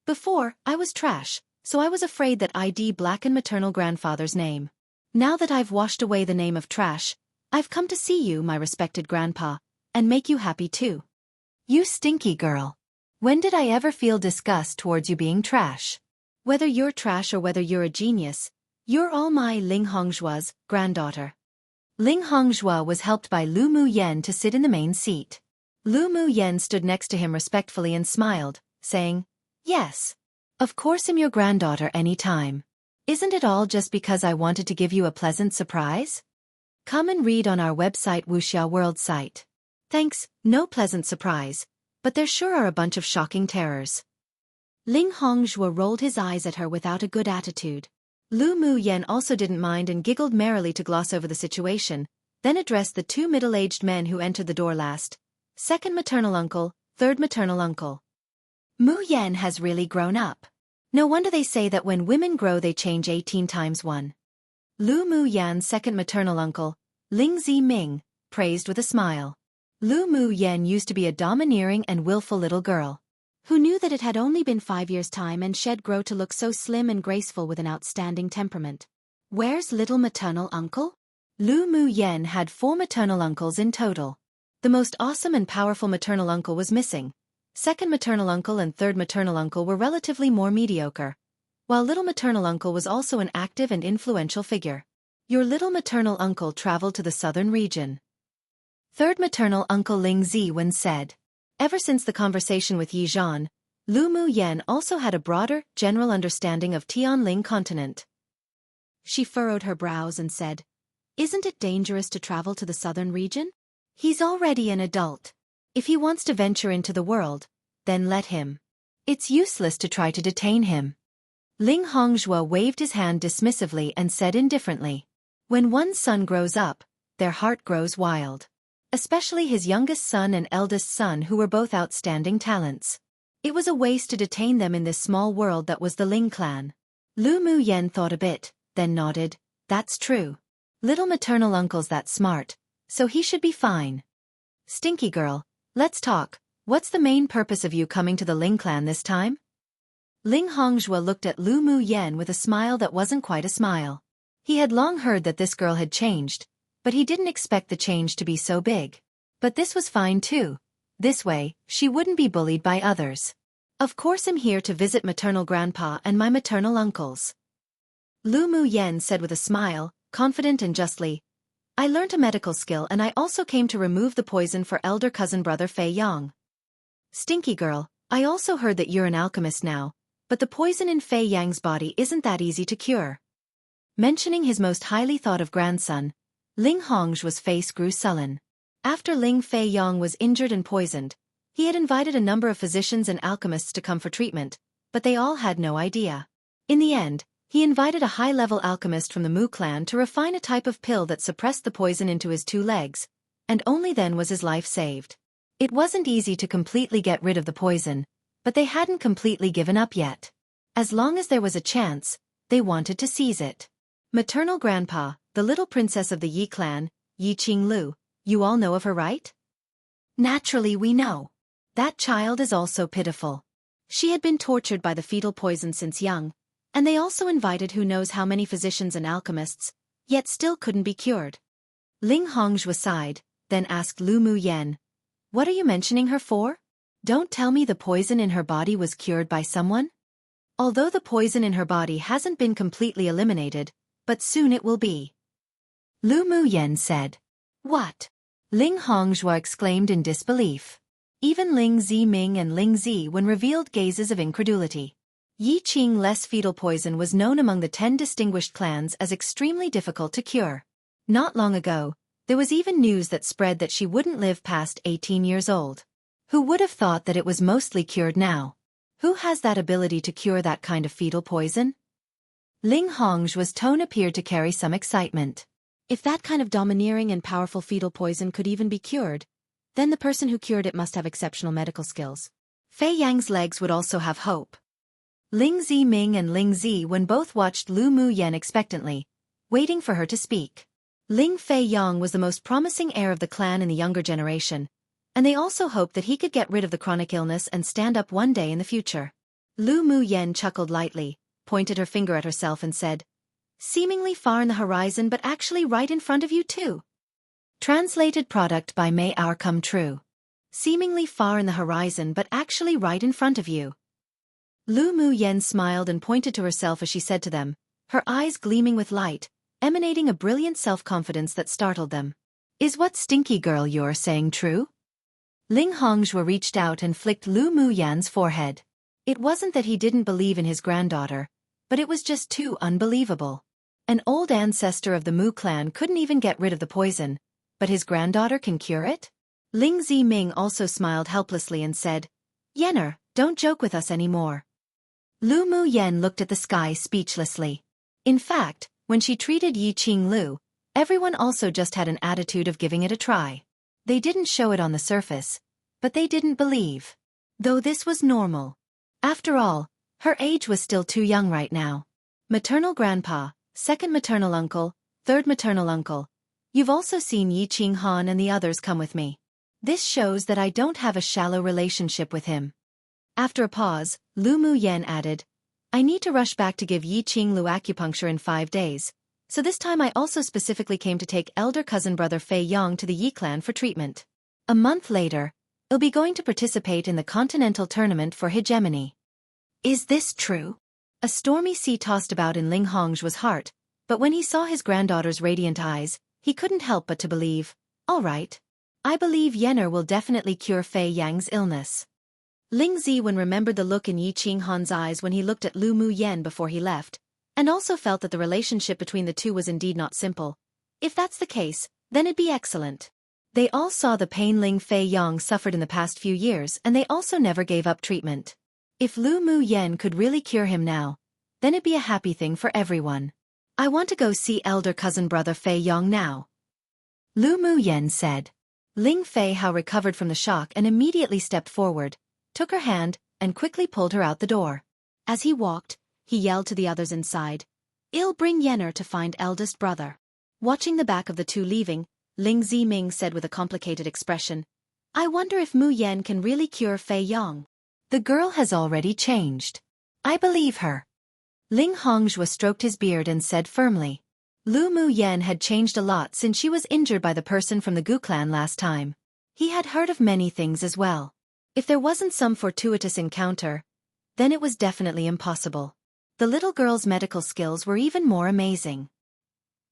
Before, I was trash, so I was afraid that I'd blacken maternal grandfather's name. Now that I've washed away the name of trash, I've come to see you, my respected grandpa, and make you happy too. You stinky girl. When did I ever feel disgust towards you being trash? Whether you're trash or whether you're a genius, you're all my Ling Hongzhua's granddaughter. Ling Hongzhua was helped by Lu Mu Yen to sit in the main seat. Lu Mu Yen stood next to him respectfully and smiled, saying, Yes. Of course I'm your granddaughter any time. Isn't it all just because I wanted to give you a pleasant surprise? Come and read on our website Wuxia World site. Thanks, no pleasant surprise, but there sure are a bunch of shocking terrors. Ling Hongzhua rolled his eyes at her without a good attitude. Lu Mu Yen also didn't mind and giggled merrily to gloss over the situation, then addressed the 2 middle-aged men who entered the door last. Second maternal uncle, third maternal uncle. Mu Yen has really grown up. No wonder they say that when women grow they change 18 times 1. Lu Mu Yan's second maternal uncle, Ling Zi Ming, praised with a smile. Lu Mu Yen used to be a domineering and willful little girl. Who knew that it had only been 5 years' time and she'd grow to look so slim and graceful with an outstanding temperament. Where's little maternal uncle? Lu Mu Yen had 4 maternal uncles in total. The most awesome and powerful maternal uncle was missing. Second maternal uncle and third maternal uncle were relatively more mediocre, while little maternal uncle was also an active and influential figure. Your little maternal uncle traveled to the southern region. Third maternal uncle Ling Ziwen said. Ever since the conversation with Yi Zhan, Lu Mu Yen also had a broader, general understanding of Tianling continent. She furrowed her brows and said, Isn't it dangerous to travel to the southern region? He's already an adult. If he wants to venture into the world, then let him. It's useless to try to detain him. Ling Hongzhua waved his hand dismissively and said indifferently, When one's son grows up, their heart grows wild. especially his youngest son and eldest son who were both outstanding talents. It was a waste to detain them in this small world that was the Ling clan. Lu Mu Yen thought a bit, then nodded. That's true. Little maternal uncle's that smart, so he should be fine. Stinky girl, let's talk. What's the main purpose of you coming to the Ling clan this time? Ling Hongzhou looked at Lu Mu Yen with a smile that wasn't quite a smile. He had long heard that this girl had changed, but he didn't expect the change to be so big. But this was fine too. This way, she wouldn't be bullied by others. Of course I'm here to visit maternal grandpa and my maternal uncles. Lu Mu Yen said with a smile, confident and justly. I learnt a medical skill and I also came to remove the poison for elder cousin brother Fei Yang. Stinky girl, I also heard that you're an alchemist now, but the poison in Fei Yang's body isn't that easy to cure. Mentioning his most highly thought of grandson, Ling Hongzhu's face grew sullen. After Ling Fei Yang was injured and poisoned, he had invited a number of physicians and alchemists to come for treatment, but they all had no idea. In the end, he invited a high-level alchemist from the Mu clan to refine a type of pill that suppressed the poison into his 2 legs, and only then was his life saved. It wasn't easy to completely get rid of the poison, but they hadn't completely given up yet. As long as there was a chance, they wanted to seize it. Maternal grandpa, the little princess of the Yi clan, Yi Qinglu, you all know of her, right? Naturally we know. That child is also pitiful. She had been tortured by the fetal poison since young, and they also invited who knows how many physicians and alchemists, yet still couldn't be cured. Ling Hongzhou sighed, then asked Lu Mu Yen, what are you mentioning her for? Don't tell me the poison in her body was cured by someone? Although the poison in her body hasn't been completely eliminated, but soon it will be. Lu Mu Yen said. What? Ling Hongzhou exclaimed in disbelief. Even Ling Ziming and Ling Zi when revealed gazes of incredulity. Yi Qing's fetal poison was known among the 10 distinguished clans as extremely difficult to cure. Not long ago, there was even news that spread that she wouldn't live past 18 years old. Who would have thought that it was mostly cured now? Who has that ability to cure that kind of fetal poison? Ling Hongzhu's tone appeared to carry some excitement. If that kind of domineering and powerful fetal poison could even be cured, then the person who cured it must have exceptional medical skills. Fei Yang's legs would also have hope. Ling Ziming and Ling Zi when both watched Lu Mu Yen expectantly, waiting for her to speak. Ling Fei Yang was the most promising heir of the clan in the younger generation, and they also hoped that he could get rid of the chronic illness and stand up one day in the future. Lu Mu Yen chuckled lightly, pointed her finger at herself and said, seemingly far in the horizon but actually right in front of you too. Translated product by May Our Come True. Seemingly far in the horizon but actually right in front of you. Lu Mu Yen smiled and pointed to herself as she said to them, her eyes gleaming with light, emanating a brilliant self-confidence that startled them. Is what stinky girl you're saying true? Ling Hongzhou reached out and flicked Lu Mu Yan's forehead. It wasn't that he didn't believe in his granddaughter, but it was just too unbelievable. An old ancestor of the Mu clan couldn't even get rid of the poison, but his granddaughter can cure it? Ling Ziming also smiled helplessly and said, Yenner, don't joke with us anymore. Lu Mu Yen looked at the sky speechlessly. In fact, when she treated Yi Qinglu, everyone also just had an attitude of giving it a try. They didn't show it on the surface, but they didn't believe. Though this was normal. After all, her age was still too young right now. Maternal grandpa, second maternal uncle, third maternal uncle. You've also seen Yi Qinghan and the others come with me. This shows that I don't have a shallow relationship with him. After a pause, Lu Mu Yen added, I need to rush back to give Yi Qinglu acupuncture in 5 days, so this time I also specifically came to take elder cousin brother Fei Yang to the Yi clan for treatment. A month later, I'll be going to participate in the continental tournament for hegemony. Is this true? A stormy sea tossed about in Ling Hongzhu's heart, but when he saw his granddaughter's radiant eyes, he couldn't help but to believe, all right. I believe Yenner will definitely cure Fei Yang's illness. Ling Ziwen remembered the look in Yi Qinghan's eyes when he looked at Lu Mu Yen before he left, and also felt that the relationship between the two was indeed not simple. If that's the case, then it'd be excellent. They all saw the pain Ling Fei Yang suffered in the past few years and they also never gave up treatment. If Lu Mu Yen could really cure him now, then it'd be a happy thing for everyone. I want to go see elder cousin brother Fei Yang now. Lu Mu Yen said. Ling Fei Hao recovered from the shock and immediately stepped forward, took her hand, and quickly pulled her out the door. As he walked, he yelled to the others inside, "I'll bring Yenner to find eldest brother." Watching the back of the two leaving, Ling Ziming said with a complicated expression, "I wonder if Mu Yan can really cure Fei Yang." The girl has already changed. I believe her. Ling Hongzhou stroked his beard and said firmly. Lu Mu Yan had changed a lot since she was injured by the person from the Gu clan last time. He had heard of many things as well. If there wasn't some fortuitous encounter, then it was definitely impossible. The little girl's medical skills were even more amazing.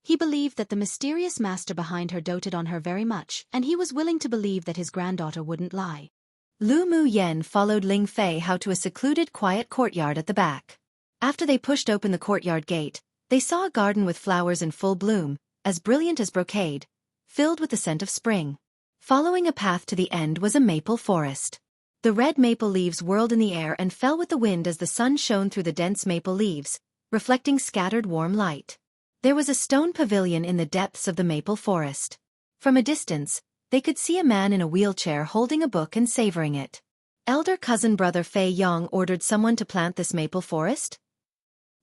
He believed that the mysterious master behind her doted on her very much, and he was willing to believe that his granddaughter wouldn't lie. Lu Mu Yan followed Ling Fei Hao to a secluded quiet courtyard at the back. After they pushed open the courtyard gate, they saw a garden with flowers in full bloom, as brilliant as brocade, filled with the scent of spring. Following a path to the end was a maple forest. The red maple leaves whirled in the air and fell with the wind as the sun shone through the dense maple leaves, reflecting scattered warm light. There was a stone pavilion in the depths of the maple forest. From a distance, they could see a man in a wheelchair holding a book and savoring it. Elder cousin brother Fei Yang ordered someone to plant this maple forest?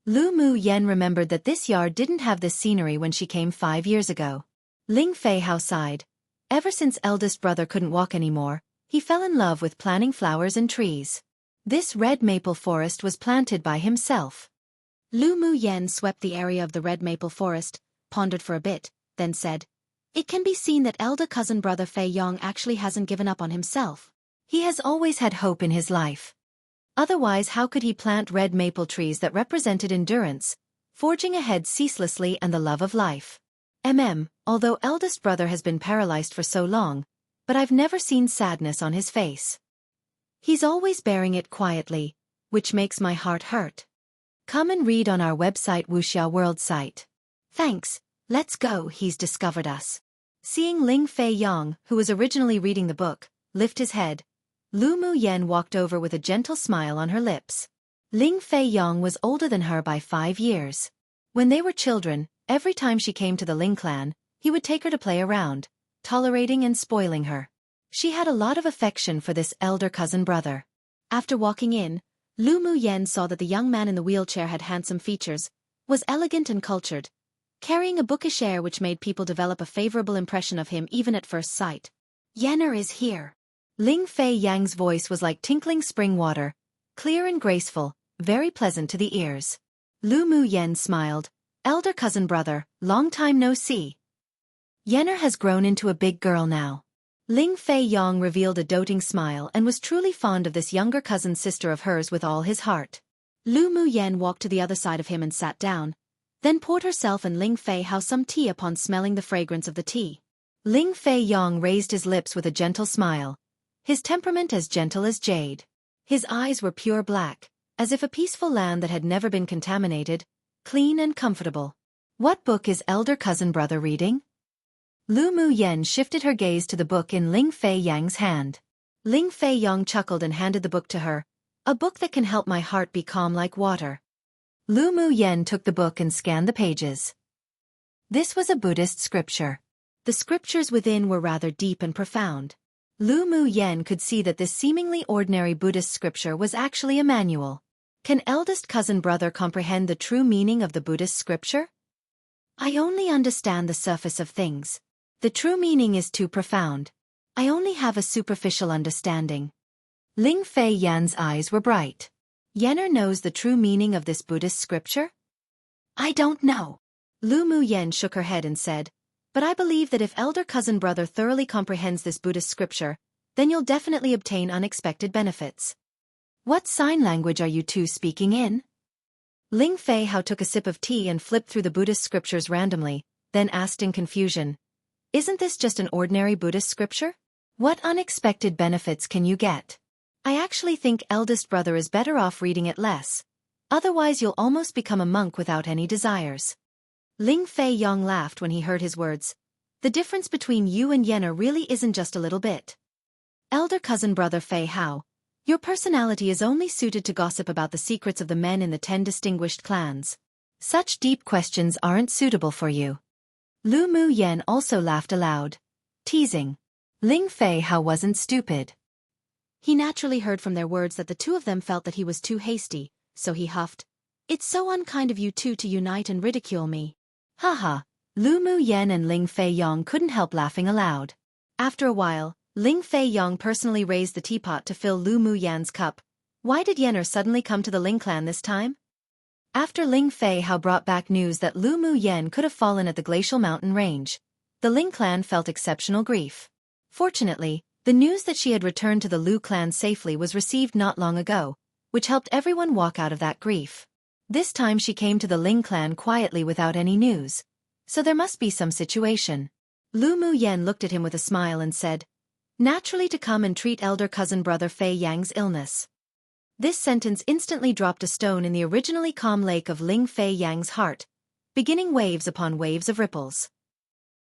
Lu Mu Yan remembered that this yard didn't have this scenery when she came 5 years ago. Ling Fei Hao sighed. Ever since eldest brother couldn't walk anymore, he fell in love with planting flowers and trees. This red maple forest was planted by himself. Lu Mu Yan swept the area of the red maple forest, pondered for a bit, then said, "It can be seen that elder cousin brother Fei Yang actually hasn't given up on himself. He has always had hope in his life. Otherwise, how could he plant red maple trees that represented endurance, forging ahead ceaselessly and the love of life? Although eldest brother has been paralyzed for so long, but I've never seen sadness on his face. He's always bearing it quietly, which makes my heart hurt. Come and read on our website Wuxia World site. Thanks, let's go, he's discovered us." Seeing Ling Fei Yang, who was originally reading the book, lift his head, Lu Mu Yan walked over with a gentle smile on her lips. Ling Fei Yang was older than her by 5 years. When they were children, every time she came to the Ling clan, he would take her to play around, tolerating and spoiling her. She had a lot of affection for this elder cousin brother. After walking in, Lu Mu Yan saw that the young man in the wheelchair had handsome features, was elegant and cultured, carrying a bookish air which made people develop a favorable impression of him even at first sight. "Yenner is here." Ling Fei Yang's voice was like tinkling spring water, clear and graceful, very pleasant to the ears. Lu Mu Yan smiled. "Elder cousin brother, long time no see. Yenner has grown into a big girl now." Ling Fei Yang revealed a doting smile and was truly fond of this younger cousin sister of hers with all his heart. Lu Mu Yan walked to the other side of him and sat down, then poured herself and Ling Fei Hao some tea upon smelling the fragrance of the tea. Ling Fei Yang raised his lips with a gentle smile, his temperament as gentle as jade. His eyes were pure black, as if a peaceful land that had never been contaminated, clean and comfortable. "What book is elder cousin brother reading?" Lu Mu Yan shifted her gaze to the book in Ling Fei Yang's hand. Ling Fei Yang chuckled and handed the book to her. "A book that can help my heart be calm like water." Lu Mu Yan took the book and scanned the pages. This was a Buddhist scripture. The scriptures within were rather deep and profound. Lu Mu Yan could see that this seemingly ordinary Buddhist scripture was actually a manual. Can eldest cousin brother comprehend the true meaning of the Buddhist scripture? "I only understand the surface of things. The true meaning is too profound. I only have a superficial understanding." Ling Fei Yan's eyes were bright. "Yenner knows the true meaning of this Buddhist scripture?" "I don't know." Lu Mu Yan shook her head and said, "But I believe that if elder cousin brother thoroughly comprehends this Buddhist scripture, then you'll definitely obtain unexpected benefits." "What sign language are you two speaking in?" Ling Fei Hao took a sip of tea and flipped through the Buddhist scriptures randomly, then asked in confusion, "Isn't this just an ordinary Buddhist scripture? What unexpected benefits can you get?" "I actually think eldest brother is better off reading it less. Otherwise you'll almost become a monk without any desires." Ling Fei Yang laughed when he heard his words. "The difference between you and Yenner really isn't just a little bit. Elder cousin brother Fei Hao, your personality is only suited to gossip about the secrets of the men in the 10 distinguished clans. Such deep questions aren't suitable for you." Lu Mu Yan also laughed aloud. Teasing. Ling Fei Hao wasn't stupid. He naturally heard from their words that the two of them felt that he was too hasty, so he huffed, "It's so unkind of you two to unite and ridicule me." Haha, Lu Mu Yen and Ling Fei Yong couldn't help laughing aloud. After a while, Ling Fei Yong personally raised the teapot to fill Lu Mu Yan's cup. Why did Yenner suddenly come to the Ling clan this time? After Ling Fei Hao brought back news that Lu Mu Yen could have fallen at the glacial mountain range, the Ling clan felt exceptional grief. Fortunately, the news that she had returned to the Lu clan safely was received not long ago, which helped everyone walk out of that grief. This time she came to the Ling clan quietly without any news. So there must be some situation. Lu Mu Yen looked at him with a smile and said, "Naturally to come and treat elder cousin brother Fei Yang's illness." This sentence instantly dropped a stone in the originally calm lake of Ling Fei Yang's heart, beginning waves upon waves of ripples.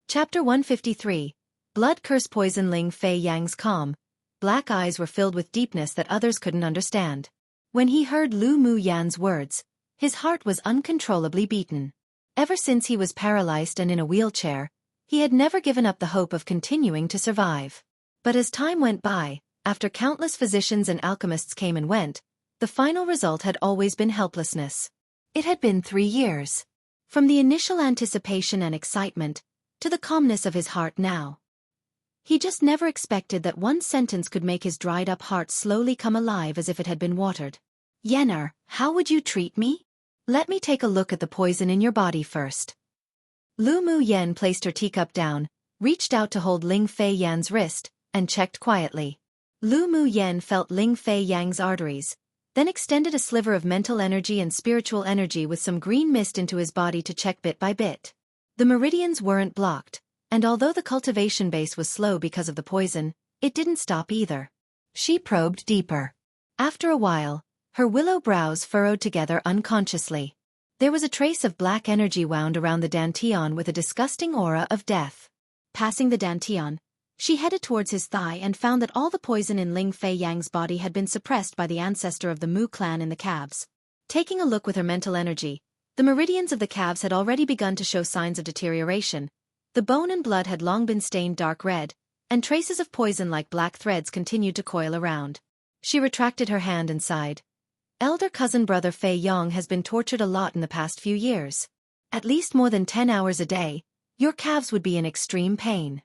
Chapter 153. Blood curse poison. Ling Fei Yang's calm, black eyes were filled with deepness that others couldn't understand. When he heard Lu Mu Yan's words, his heart was uncontrollably beaten. Ever since he was paralyzed and in a wheelchair, he had never given up the hope of continuing to survive. But as time went by, after countless physicians and alchemists came and went, the final result had always been helplessness. It had been 3 years. From the initial anticipation and excitement, to the calmness of his heart now. He just never expected that one sentence could make his dried-up heart slowly come alive as if it had been watered. "Yenner, how would you treat me? Let me take a look at the poison in your body first." Lu Mu Yen placed her teacup down, reached out to hold Ling Fei Yan's wrist, and checked quietly. Lu Mu Yen felt Ling Fei Yang's arteries, then extended a sliver of mental energy and spiritual energy with some green mist into his body to check bit by bit. The meridians weren't blocked, and although the cultivation base was slow because of the poison, it didn't stop either. She probed deeper. After a while, her willow brows furrowed together unconsciously. There was a trace of black energy wound around the dantian with a disgusting aura of death. Passing the dantian, she headed towards his thigh and found that all the poison in Ling Fei Yang's body had been suppressed by the ancestor of the Mu clan in the calves. Taking a look with her mental energy, the meridians of the calves had already begun to show signs of deterioration. The bone and blood had long been stained dark red, and traces of poison like black threads continued to coil around. She retracted her hand and sighed. "Elder cousin brother Fei Yong has been tortured a lot in the past few years. At least more than 10 hours a day, your calves would be in extreme pain."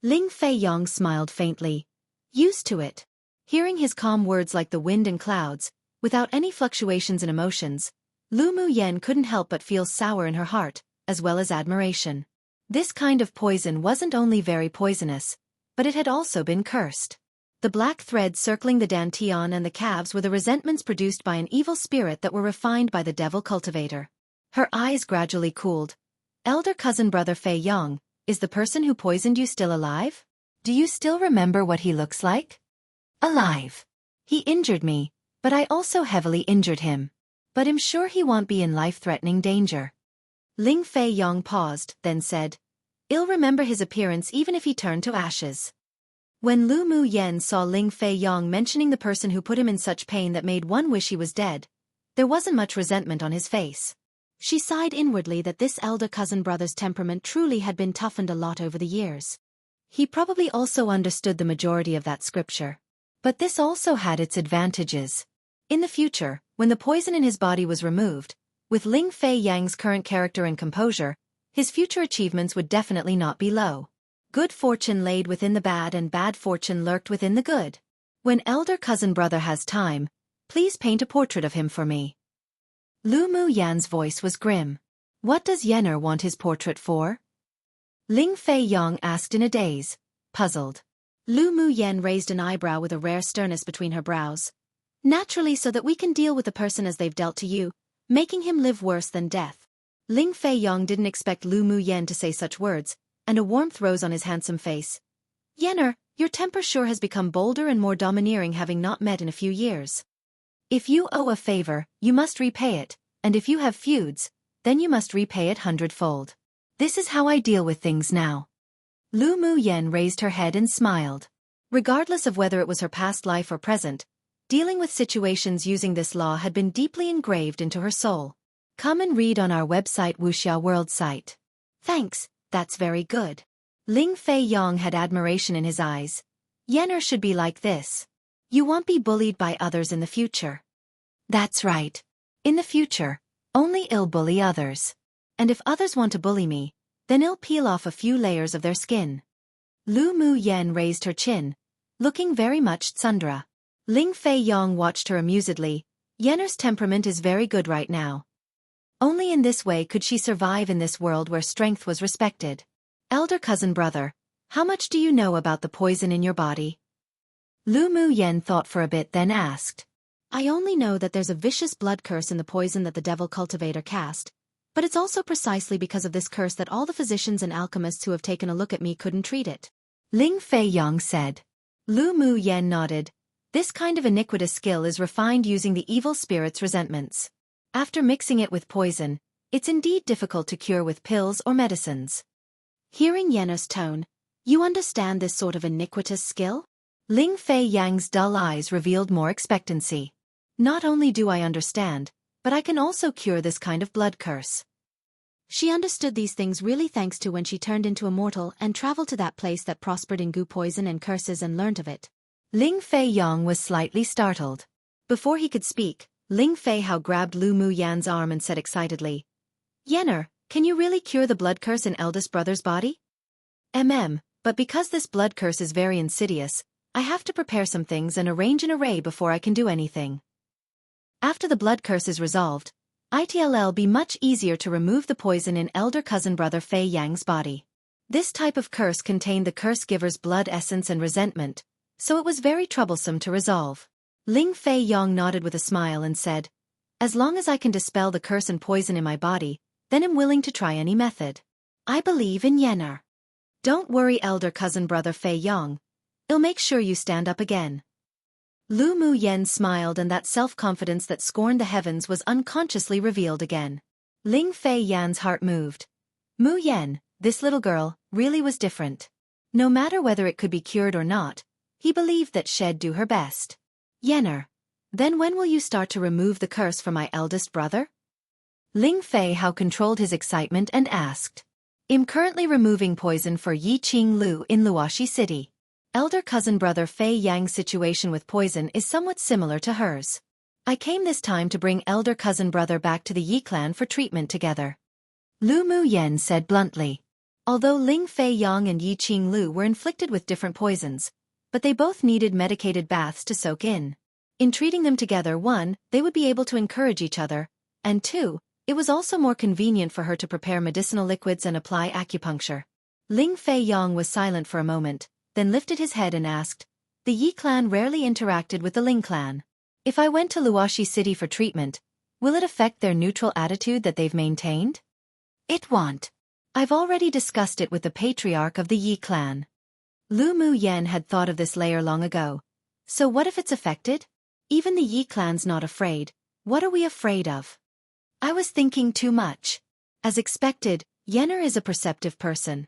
Ling Fei Yong smiled faintly. Used to it. Hearing his calm words like the wind and clouds, without any fluctuations in emotions, Lu Mu Yen couldn't help but feel sour in her heart, as well as admiration. This kind of poison wasn't only very poisonous, but it had also been cursed. The black threads circling the dantian and the calves were the resentments produced by an evil spirit that were refined by the devil cultivator. Her eyes gradually cooled. "Elder cousin brother Fei Yong, is the person who poisoned you still alive? Do you still remember what he looks like?" "Alive. He injured me, but I also heavily injured him. But I'm sure he won't be in life-threatening danger." Ling Fei Yong paused, then said, "I'll remember his appearance even if he turned to ashes." When Lu Mu Yen saw Ling Fei Yong mentioning the person who put him in such pain that made one wish he was dead, there wasn't much resentment on his face. She sighed inwardly that this elder cousin brother's temperament truly had been toughened a lot over the years. He probably also understood the majority of that scripture. But this also had its advantages. In the future, when the poison in his body was removed, with Ling Fei Yang's current character and composure, his future achievements would definitely not be low. Good fortune laid within the bad and bad fortune lurked within the good. When elder cousin brother has time, please paint a portrait of him for me. Lu Mu Yan's voice was grim. What does Yenner want his portrait for? Ling Fei Yong asked in a daze, puzzled. Lu Mu Yen raised an eyebrow with a rare sternness between her brows. Naturally so that we can deal with the person as they've dealt to you, making him live worse than death. Ling Fei Yong didn't expect Lu Mu Yen to say such words, and a warmth rose on his handsome face. "Yenner, your temper sure has become bolder and more domineering having not met in a few years. If you owe a favor, you must repay it, and if you have feuds, then you must repay it 100-fold. This is how I deal with things now." Lu Mu Yen raised her head and smiled. Regardless of whether it was her past life or present, dealing with situations using this law had been deeply engraved into her soul. Come and read on our website Wuxia World site. Thanks, that's very good. Ling Fei Yong had admiration in his eyes. Yenner should be like this. You won't be bullied by others in the future. That's right. In the future, only I'll bully others. And if others want to bully me, then I'll peel off a few layers of their skin. Lu Mu Yen raised her chin, looking very much tsundra. Ling Fei Yong watched her amusedly. Yenner's temperament is very good right now. Only in this way could she survive in this world where strength was respected. Elder cousin brother, how much do you know about the poison in your body? Lu Mu Yen thought for a bit then asked. I only know that there's a vicious blood curse in the poison that the devil cultivator cast, but it's also precisely because of this curse that all the physicians and alchemists who have taken a look at me couldn't treat it. Ling Fei Yong said. Lu Mu Yen nodded. This kind of iniquitous skill is refined using the evil spirit's resentments. After mixing it with poison, it's indeed difficult to cure with pills or medicines. Hearing Yenner's tone, you understand this sort of iniquitous skill? Ling Fei Yang's dull eyes revealed more expectancy. Not only do I understand, but I can also cure this kind of blood curse. She understood these things really thanks to when she turned into a mortal and traveled to that place that prospered in goo poison and curses and learned of it. Ling Fei Yong was slightly startled. Before he could speak, Ling Fei Hao grabbed Lu Mu Yan's arm and said excitedly, Yenner, can you really cure the blood curse in eldest brother's body? But because this blood curse is very insidious, I have to prepare some things and arrange an array before I can do anything. After the blood curse is resolved, it'll be much easier to remove the poison in elder cousin brother Fei Yang's body. This type of curse contained the curse giver's blood essence and resentment, so it was very troublesome to resolve. Ling Fei Yong nodded with a smile and said, As long as I can dispel the curse and poison in my body, then I'm willing to try any method. I believe in Yenner. Don't worry elder cousin brother Fei Yong. I'll make sure you stand up again. Lu Mu Yen smiled and that self-confidence that scorned the heavens was unconsciously revealed again. Ling Fei Yan's heart moved. Mu Yen, this little girl, really was different. No matter whether it could be cured or not, he believed that she'd do her best. Yenner, then when will you start to remove the curse from my eldest brother? Ling Fei Hao controlled his excitement and asked. I'm currently removing poison for Yi Qing Lu in Luoxi City. Elder cousin brother Fei Yang's situation with poison is somewhat similar to hers. I came this time to bring elder cousin brother back to the Yi clan for treatment together. Lu Mu Yen said bluntly. Although Ling Fei Yang and Yi Qing Lu were inflicted with different poisons, but they both needed medicated baths to soak in. In treating them together, 1, they would be able to encourage each other, and 2, it was also more convenient for her to prepare medicinal liquids and apply acupuncture. Ling Fei Yang was silent for a moment, then lifted his head and asked, The Yi clan rarely interacted with the Ling clan. If I went to Luoxi City for treatment, will it affect their neutral attitude that they've maintained? It won't. I've already discussed it with the patriarch of the Yi clan. Lu Mu Yen had thought of this layer long ago. So what if it's affected? Even the Yi clan's not afraid. What are we afraid of? I was thinking too much. As expected, Yenner is a perceptive person.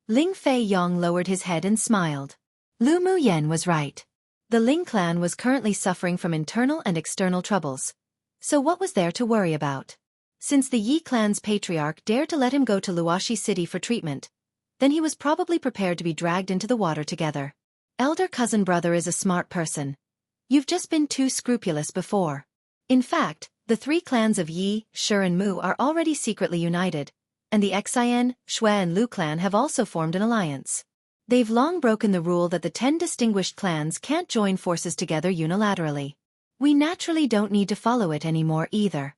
Ling Fei Yong lowered his head and smiled. Lu Mu Yen was right. The Ling clan was currently suffering from internal and external troubles. So what was there to worry about? Since the Yi clan's patriarch dared to let him go to Luoxi City for treatment, then he was probably prepared to be dragged into the water together. Elder cousin brother is a smart person. You've just been too scrupulous before. In fact, the 3 clans of Yi, Shi and Mu are already secretly united, and the Xian, Shui and Lu clan have also formed an alliance. They've long broken the rule that the 10 distinguished clans can't join forces together unilaterally. We naturally don't need to follow it anymore either.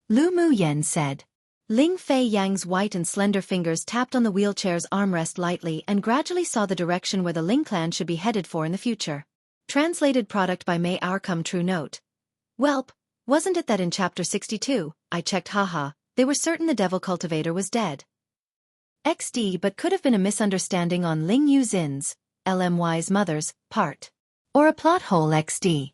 Lu Mu Yen said. Ling Fei Yang's white and slender fingers tapped on the wheelchair's armrest lightly and gradually saw the direction where the Ling clan should be headed for in the future. Translated product by May Our Come True Note. Welp, wasn't it that in chapter 62, I checked haha, they were certain the devil cultivator was dead. XD but could have been a misunderstanding on Ling Yuzin's, LMY's mother's, part. Or a plot hole XD.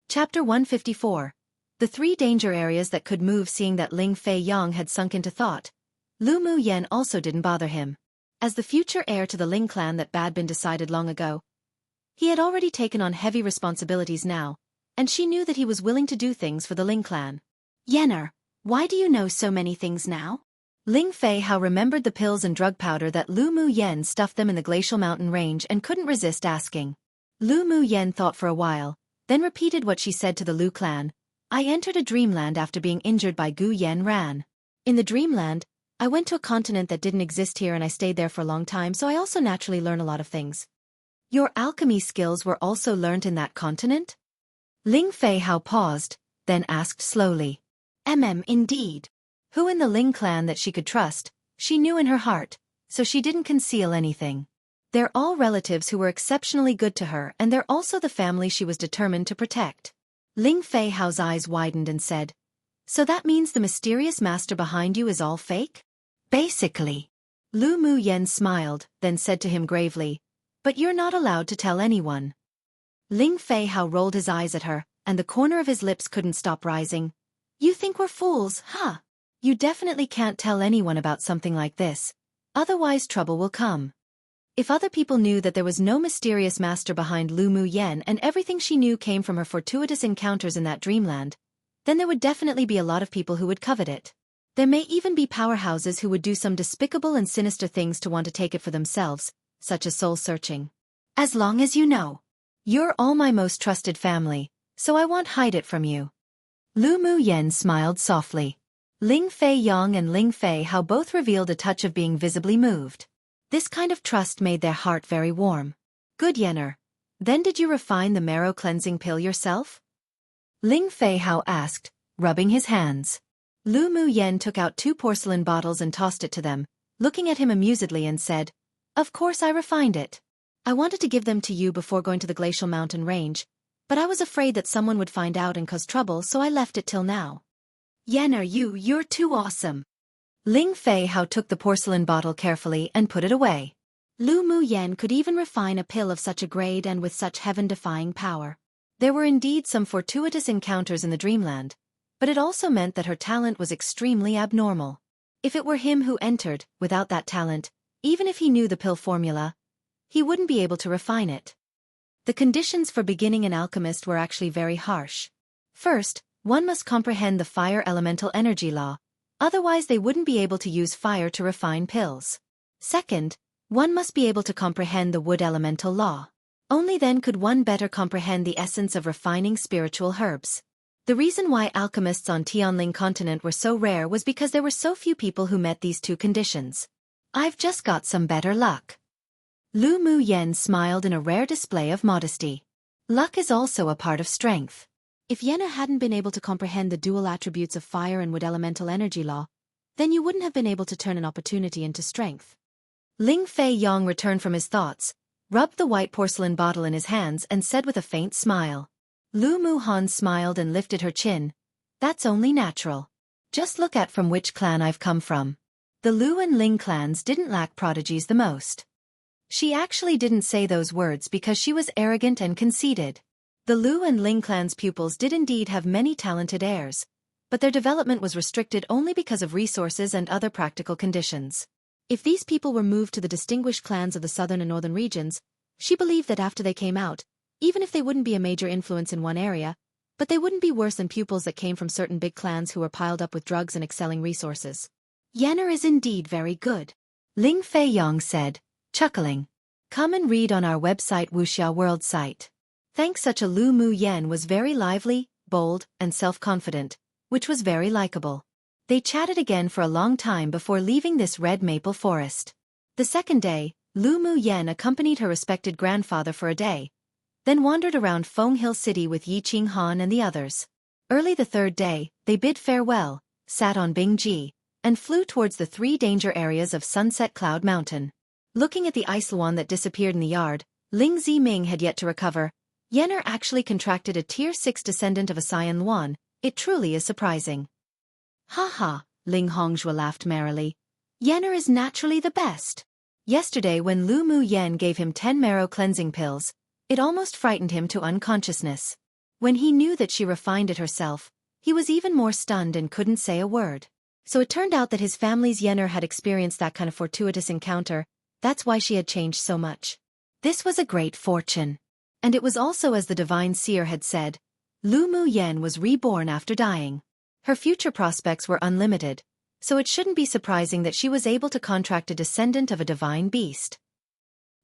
Chapter 154. The 3 danger areas that could move. Seeing that Ling Fei Yang had sunk into thought, Lu Mu Yen also didn't bother him. As the future heir to the Ling clan that had been decided long ago, he had already taken on heavy responsibilities now, and she knew that he was willing to do things for the Ling clan. Yenner, why do you know so many things now? Ling Fei Hao remembered the pills and drug powder that Lu Mu Yen stuffed them in the glacial mountain range and couldn't resist asking. Lu Mu Yen thought for a while, then repeated what she said to the Lu clan. I entered a dreamland after being injured by Gu Yen Ran. In the dreamland, I went to a continent that didn't exist here and I stayed there for a long time, so I also naturally learn a lot of things. Your alchemy skills were also learned in that continent? Ling Fei Hao paused, then asked slowly. Indeed. Who in the Ling clan that she could trust, she knew in her heart, so she didn't conceal anything. They're all relatives who were exceptionally good to her, and they're also the family she was determined to protect. Ling Fei Hao's eyes widened and said, so that means the mysterious master behind you is all fake? Basically. Lu Mu Yen smiled, then said to him gravely, but you're not allowed to tell anyone. Ling Fei Hao rolled his eyes at her, and the corner of his lips couldn't stop rising. You think we're fools, huh? You definitely can't tell anyone about something like this. Otherwise trouble will come. If other people knew that there was no mysterious master behind Lu Mu Yen and everything she knew came from her fortuitous encounters in that dreamland, then there would definitely be a lot of people who would covet it. There may even be powerhouses who would do some despicable and sinister things to want to take it for themselves, such as soul-searching. As long as you know. You're all my most trusted family, so I won't hide it from you. Lu Mu Yen smiled softly. Ling Fei Yang and Ling Fei Hao both revealed a touch of being visibly moved. This kind of trust made their heart very warm. Good Yenner. Then did you refine the marrow cleansing pill yourself? Ling Fei Hao asked, rubbing his hands. Lu Mu Yen took out 2 porcelain bottles and tossed it to them, looking at him amusedly and said, of course I refined it. I wanted to give them to you before going to the glacial mountain range, but I was afraid that someone would find out and cause trouble, so I left it till now. Yenner, you're too awesome. Ling Fei Hao took the porcelain bottle carefully and put it away. Lu Mu Yen could even refine a pill of such a grade and with such heaven-defying power. There were indeed some fortuitous encounters in the dreamland, but it also meant that her talent was extremely abnormal. If it were him who entered, without that talent, even if he knew the pill formula, he wouldn't be able to refine it. The conditions for beginning an alchemist were actually very harsh. First, one must comprehend the fire elemental energy law, otherwise they wouldn't be able to use fire to refine pills. Second, one must be able to comprehend the wood elemental law. Only then could one better comprehend the essence of refining spiritual herbs. The reason why alchemists on Tianling continent were so rare was because there were so few people who met these 2 conditions. I've just got some better luck. Lu Mu Yen smiled in a rare display of modesty. Luck is also a part of strength. If Yenna hadn't been able to comprehend the dual attributes of fire and wood elemental energy law, then you wouldn't have been able to turn an opportunity into strength. Ling Fei Yang returned from his thoughts, rubbed the white porcelain bottle in his hands and said with a faint smile. Lu Mu Han smiled and lifted her chin. That's only natural. Just look at from which clan I've come from. The Lu and Ling clans didn't lack prodigies the most. She actually didn't say those words because she was arrogant and conceited. The Lu and Ling clans' pupils did indeed have many talented heirs, but their development was restricted only because of resources and other practical conditions. If these people were moved to the distinguished clans of the southern and northern regions, she believed that after they came out, even if they wouldn't be a major influence in one area, but they wouldn't be worse than pupils that came from certain big clans who were piled up with drugs and excelling resources. Yenner is indeed very good. Ling Fei Yang said, chuckling. Come and read on our website Wuxia World site. Thanks such a Lu Mu Yen was very lively, bold, and self-confident, which was very likable. They chatted again for a long time before leaving this red maple forest. The second day, Lu Mu Yen accompanied her respected grandfather for a day, then wandered around Feng Hill City with Yi Qing Han and the others. Early the third day, they bid farewell, sat on Bingji, and flew towards the 3 danger areas of Sunset Cloud Mountain. Looking at the ice lawn that disappeared in the yard, Ling Ziming had yet to recover. Yenner actually contracted a Tier 6 descendant of a Saiyan Luan. It truly is surprising. Ha ha, Ling Hongzhua laughed merrily. Yenner is naturally the best. Yesterday when Lu Mu Yen gave him 10 marrow cleansing pills, it almost frightened him to unconsciousness. When he knew that she refined it herself, he was even more stunned and couldn't say a word. So it turned out that his family's Yenner had experienced that kind of fortuitous encounter. That's why she had changed so much. This was a great fortune. And it was also as the divine seer had said, Lu Mu Yen was reborn after dying. Her future prospects were unlimited, so it shouldn't be surprising that she was able to contract a descendant of a divine beast.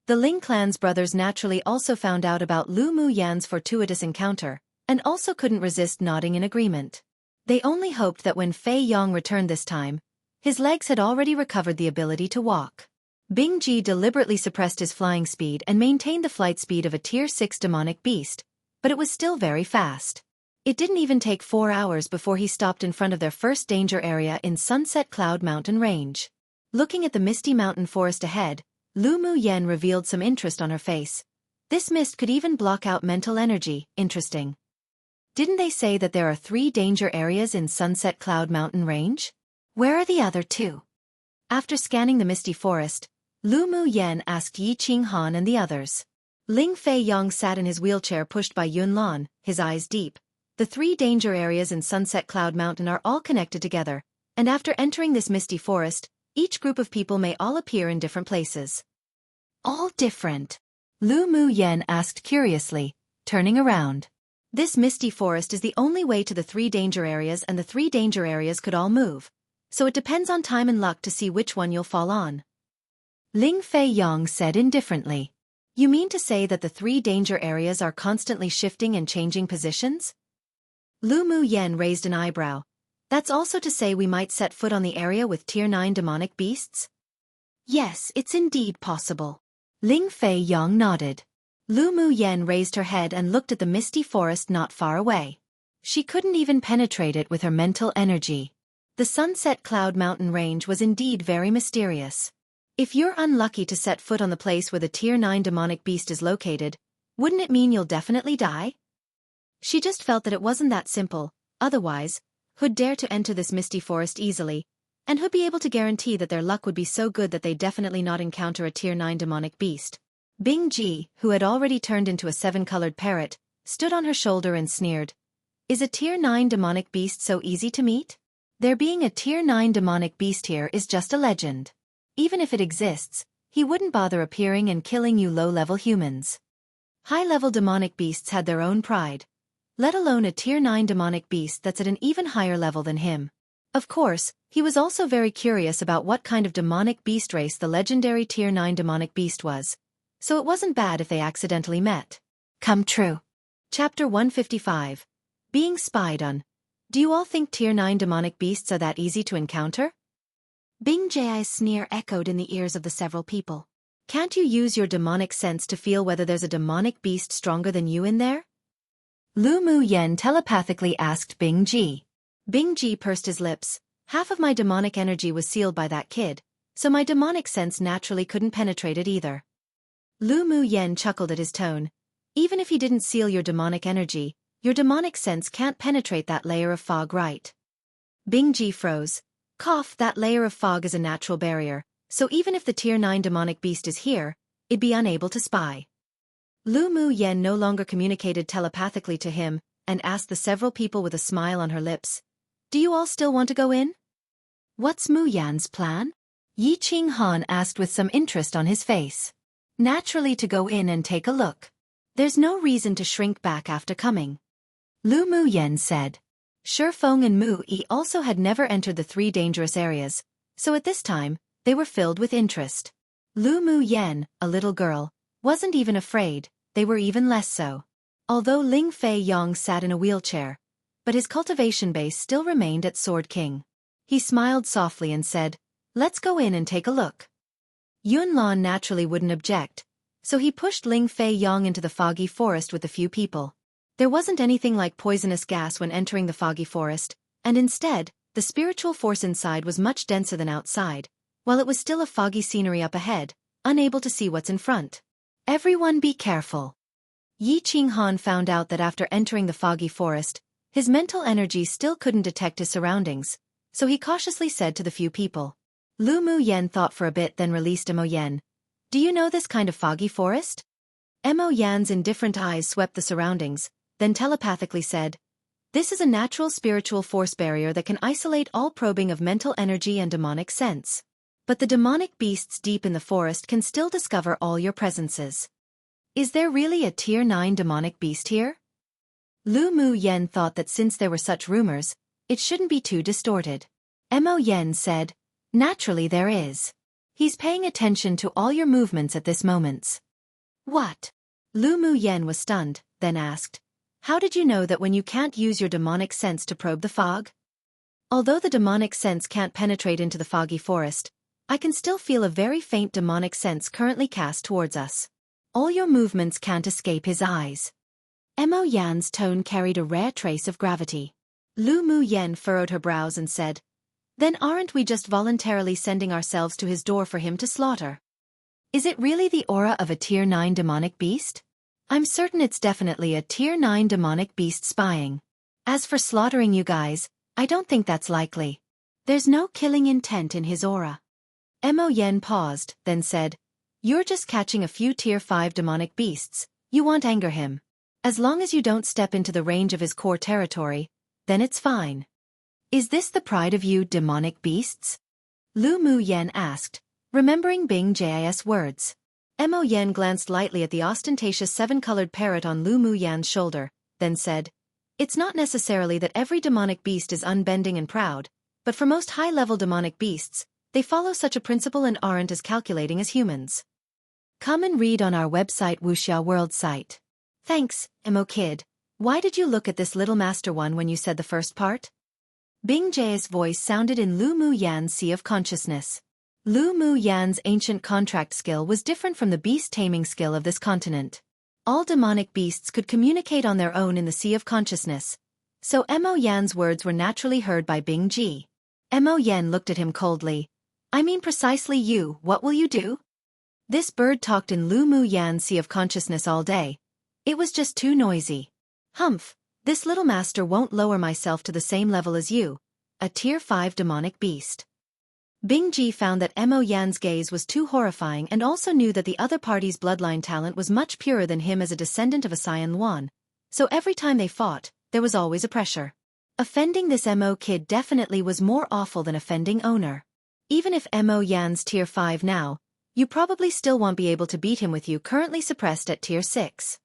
The Ling clan's brothers naturally also found out about Lu Mu Yan's fortuitous encounter, and also couldn't resist nodding in agreement. They only hoped that when Fei Yong returned this time, his legs had already recovered the ability to walk. Bing Ji deliberately suppressed his flying speed and maintained the flight speed of a Tier 6 demonic beast, but it was still very fast. It didn't even take 4 hours before he stopped in front of their first danger area in Sunset Cloud Mountain Range. Looking at the misty mountain forest ahead, Lu Mu Yan revealed some interest on her face. This mist could even block out mental energy. Interesting. Didn't they say that there are 3 danger areas in Sunset Cloud Mountain Range? Where are the other 2? After scanning the misty forest, Lu Mu Yan asked Yi Qinghan and the others. Ling Fei Yong sat in his wheelchair pushed by Yun Lan, his eyes deep. The 3 danger areas in Sunset Cloud Mountain are all connected together, and after entering this misty forest, each group of people may all appear in different places. All different? Lu Mu Yan asked curiously, turning around. This misty forest is the only way to the 3 danger areas, and the 3 danger areas could all move, so it depends on time and luck to see which one you'll fall on. Ling Fei Yong said indifferently. You mean to say that the 3 danger areas are constantly shifting and changing positions? Lu Mu Yan raised an eyebrow. That's also to say we might set foot on the area with Tier 9 demonic beasts? Yes, it's indeed possible. Ling Fei Yong nodded. Lu Mu Yan raised her head and looked at the misty forest not far away. She couldn't even penetrate it with her mental energy. The Sunset Cloud Mountain Range was indeed very mysterious. If you're unlucky to set foot on the place where the Tier 9 demonic beast is located, wouldn't it mean you'll definitely die? She just felt that it wasn't that simple, otherwise, who'd dare to enter this misty forest easily, and who'd be able to guarantee that their luck would be so good that they'd definitely not encounter a Tier 9 demonic beast? Bing Ji, who had already turned into a 7-colored parrot, stood on her shoulder and sneered. Is a Tier 9 demonic beast so easy to meet? There being a Tier 9 demonic beast here is just a legend. Even if it exists, he wouldn't bother appearing and killing you low-level humans. High-level demonic beasts had their own pride, let alone a Tier 9 demonic beast that's at an even higher level than him. Of course, he was also very curious about what kind of demonic beast race the legendary Tier 9 demonic beast was, so it wasn't bad if they accidentally met. Come true. Chapter 155. Being spied on. Do you all think Tier 9 demonic beasts are that easy to encounter? Bing Ji's sneer echoed in the ears of the several people. Can't you use your demonic sense to feel whether there's a demonic beast stronger than you in there? Lu Mu Yan telepathically asked Bing Ji. Bing Ji pursed his lips. Half of my demonic energy was sealed by that kid, so my demonic sense naturally couldn't penetrate it either. Lu Mu Yan chuckled at his tone. Even if he didn't seal your demonic energy, your demonic sense can't penetrate that layer of fog, right? Bing Ji froze. Cough, that layer of fog is a natural barrier, so even if the Tier 9 demonic beast is here, it'd be unable to spy. Lu Mu Yan no longer communicated telepathically to him, and asked the several people with a smile on her lips. Do you all still want to go in? What's Mu Yan's plan? Yi Qinghan asked with some interest on his face. Naturally, to go in and take a look. There's no reason to shrink back after coming. Lu Mu Yan said. Shifeng and Mu Yi also had never entered the 3 dangerous areas, so at this time, they were filled with interest. Lu Mu Yan, a little girl, wasn't even afraid, they were even less so. Although Ling Fei Yong sat in a wheelchair, but his cultivation base still remained at Sword King. He smiled softly and said, Let's go in and take a look. Yun Lan naturally wouldn't object, so he pushed Ling Fei Yong into the foggy forest with a few people. There wasn't anything like poisonous gas when entering the foggy forest, and instead, the spiritual force inside was much denser than outside, while it was still a foggy scenery up ahead, unable to see what's in front. Everyone be careful. Yi Qinghan found out that after entering the foggy forest, his mental energy still couldn't detect his surroundings, so he cautiously said to the few people. Lu Mu Yan thought for a bit, then released Mo Yan. Do you know this kind of foggy forest? Mo Yan's indifferent eyes swept the surroundings, then telepathically said, This is a natural spiritual force barrier that can isolate all probing of mental energy and demonic sense. But the demonic beasts deep in the forest can still discover all your presences. Is there really a Tier 9 demonic beast here? Lu Mu Yan thought that since there were such rumors, it shouldn't be too distorted. Mo Yen said, naturally there is. He's paying attention to all your movements at this moment. What? Lu Mu Yen was stunned, then asked, how did you know that when you can't use your demonic sense to probe the fog? Although the demonic sense can't penetrate into the foggy forest, I can still feel a very faint demonic sense currently cast towards us. All your movements can't escape his eyes. Mo Yan's tone carried a rare trace of gravity. Lu Mu Yen furrowed her brows and said, then aren't we just voluntarily sending ourselves to his door for him to slaughter? Is it really the aura of a Tier 9 demonic beast? I'm certain it's definitely a Tier 9 demonic beast spying. As for slaughtering you guys, I don't think that's likely. There's no killing intent in his aura. Mo Yen paused, then said, you're just catching a few Tier 5 demonic beasts, you won't anger him. As long as you don't step into the range of his core territory, then it's fine. Is this the pride of you demonic beasts? Lu Mu Yen asked, remembering Bing Jis' words. Mo Yen glanced lightly at the ostentatious 7-colored parrot on Lu Mu Yan's shoulder, then said, it's not necessarily that every demonic beast is unbending and proud, but for most high-level demonic beasts, they follow such a principle and aren't as calculating as humans. Come and read on our website Wuxia World site. Thanks, Mo Kid. Why did you look at this little master one when you said the first part? Bing Jie's voice sounded in Lu Mu Yan's sea of consciousness. Lu Mu Yan's ancient contract skill was different from the beast-taming skill of this continent. All demonic beasts could communicate on their own in the sea of consciousness, so Mo Yan's words were naturally heard by Bing Ji. Mo Yan looked at him coldly. I mean precisely you, what will you do? This bird talked in Lu Mu Yan's sea of consciousness all day. It was just too noisy. Humph, this little master won't lower myself to the same level as you, a Tier 5 demonic beast. Bing Ji found that Mo Yan's gaze was too horrifying and also knew that the other party's bloodline talent was much purer than him as a descendant of a Saiyan Luan, so every time they fought, there was always a pressure. Offending this Mo kid definitely was more awful than offending owner. Even if Mo Yan's Tier 5 now, you probably still won't be able to beat him with you currently suppressed at Tier 6.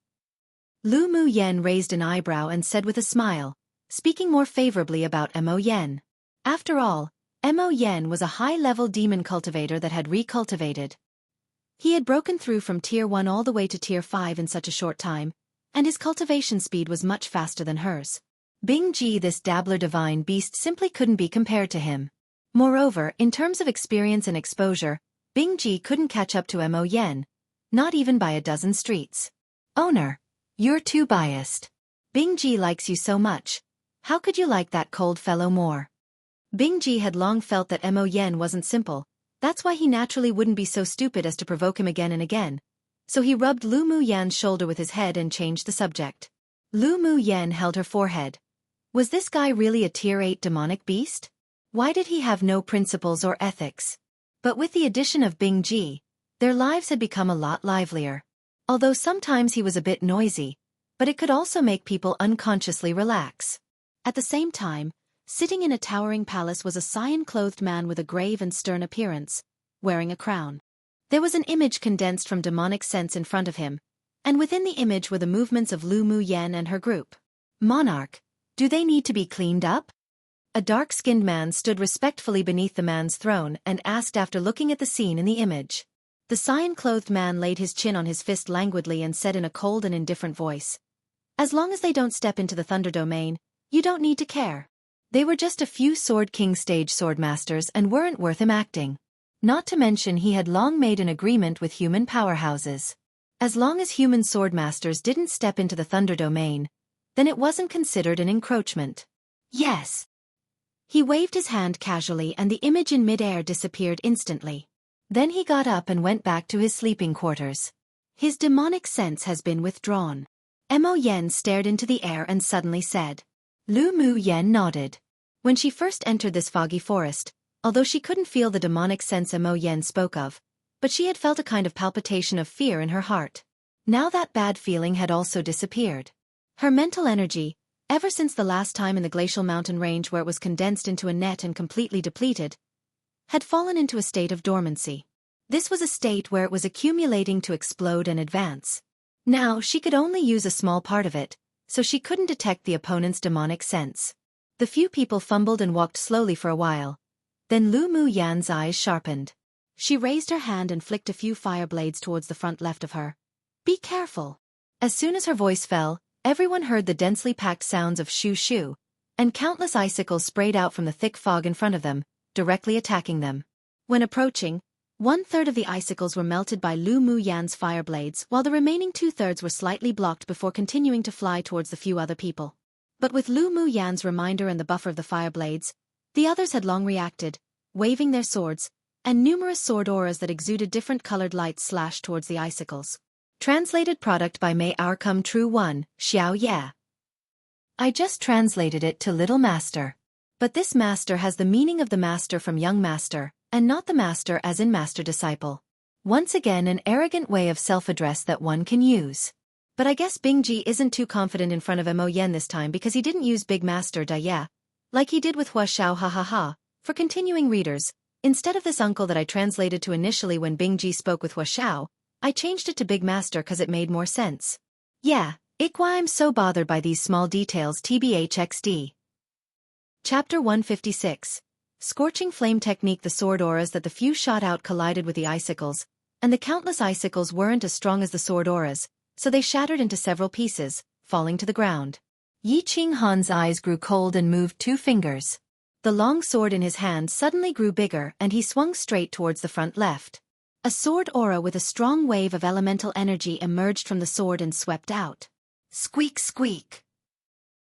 Lu Mu Yen raised an eyebrow and said with a smile, speaking more favorably about Mo Yen. After all, Mo Yen was a high-level demon cultivator that had recultivated. He had broken through from Tier 1 all the way to Tier 5 in such a short time, and his cultivation speed was much faster than hers. Bing Ji, this dabbler divine beast, simply couldn't be compared to him. Moreover, in terms of experience and exposure, Bing Ji couldn't catch up to Mo Yen, not even by a dozen streets. Owner, you're too biased. Bing Ji likes you so much. How could you like that cold fellow more? Bing Ji had long felt that Mo Yen wasn't simple, that's why he naturally wouldn't be so stupid as to provoke him again and again. So he rubbed Lu Mu Yan's shoulder with his head and changed the subject. Lu Mu Yen held her forehead. Was this guy really a Tier 8 demonic beast? Why did he have no principles or ethics? But with the addition of Bing Ji, their lives had become a lot livelier. Although sometimes he was a bit noisy, but it could also make people unconsciously relax. At the same time, sitting in a towering palace was a Saiyan-clothed man with a grave and stern appearance, wearing a crown. There was an image condensed from demonic sense in front of him, and within the image were the movements of Lu Mu Yen and her group. Monarch, do they need to be cleaned up? A dark-skinned man stood respectfully beneath the man's throne and asked after looking at the scene in the image. The Saiyan-clothed man laid his chin on his fist languidly and said in a cold and indifferent voice, as long as they don't step into the Thunder Domain, you don't need to care. They were just a few Sword King stage swordmasters and weren't worth him acting. Not to mention he had long made an agreement with human powerhouses. As long as human swordmasters didn't step into the Thunder Domain, then it wasn't considered an encroachment. Yes. He waved his hand casually and the image in mid-air disappeared instantly. Then he got up and went back to his sleeping quarters. His demonic sense has been withdrawn. Mo Yen stared into the air and suddenly said. Lu Mu Yen nodded. When she first entered this foggy forest, although she couldn't feel the demonic sense Mo Yen spoke of, but she had felt a kind of palpitation of fear in her heart. Now that bad feeling had also disappeared. Her mental energy, ever since the last time in the glacial mountain range where it was condensed into a net and completely depleted, had fallen into a state of dormancy. This was a state where it was accumulating to explode and advance. Now she could only use a small part of it, so she couldn't detect the opponent's demonic sense. The few people fumbled and walked slowly for a while, Then Lu Mu Yan's eyes sharpened. She raised her hand and flicked a few fire blades towards the front left of her. Be careful. As soon as her voice fell, everyone heard the densely packed sounds of shoo shoo, and countless icicles sprayed out from the thick fog in front of them, directly attacking them. When approaching, 1/3 of the icicles were melted by Lu Mu Yan's fire blades, while the remaining 2/3 were slightly blocked before continuing to fly towards the few other people. But with Lu Mu Yan's reminder and the buffer of the fire blades, the others had long reacted, waving their swords, and numerous sword auras that exuded different colored lights slashed towards the icicles. Translated product by May Our Come True 1, Xiao Ye. I just translated it to Little Master. But this master has the meaning of the master from young master, and not the master as in master-disciple. Once again an arrogant way of self-address that one can use. But I guess Bingji isn't too confident in front of Mo Yen this time because he didn't use Big Master Da Ye, like he did with Hua Xiao ha ha ha. For continuing readers, instead of this uncle that I translated to initially when Bingji spoke with Hua Xiao, I changed it to Big Master cause it made more sense. Yeah, why I'm so bothered by these small details tbhxd. Chapter 156. Scorching Flame Technique. The sword auras that the few shot out collided with the icicles, and the countless icicles weren't as strong as the sword auras, so they shattered into several pieces, falling to the ground. Yi Qinghan's eyes grew cold and moved 2 fingers. The long sword in his hand suddenly grew bigger and he swung straight towards the front left. A sword aura with a strong wave of elemental energy emerged from the sword and swept out. Squeak squeak.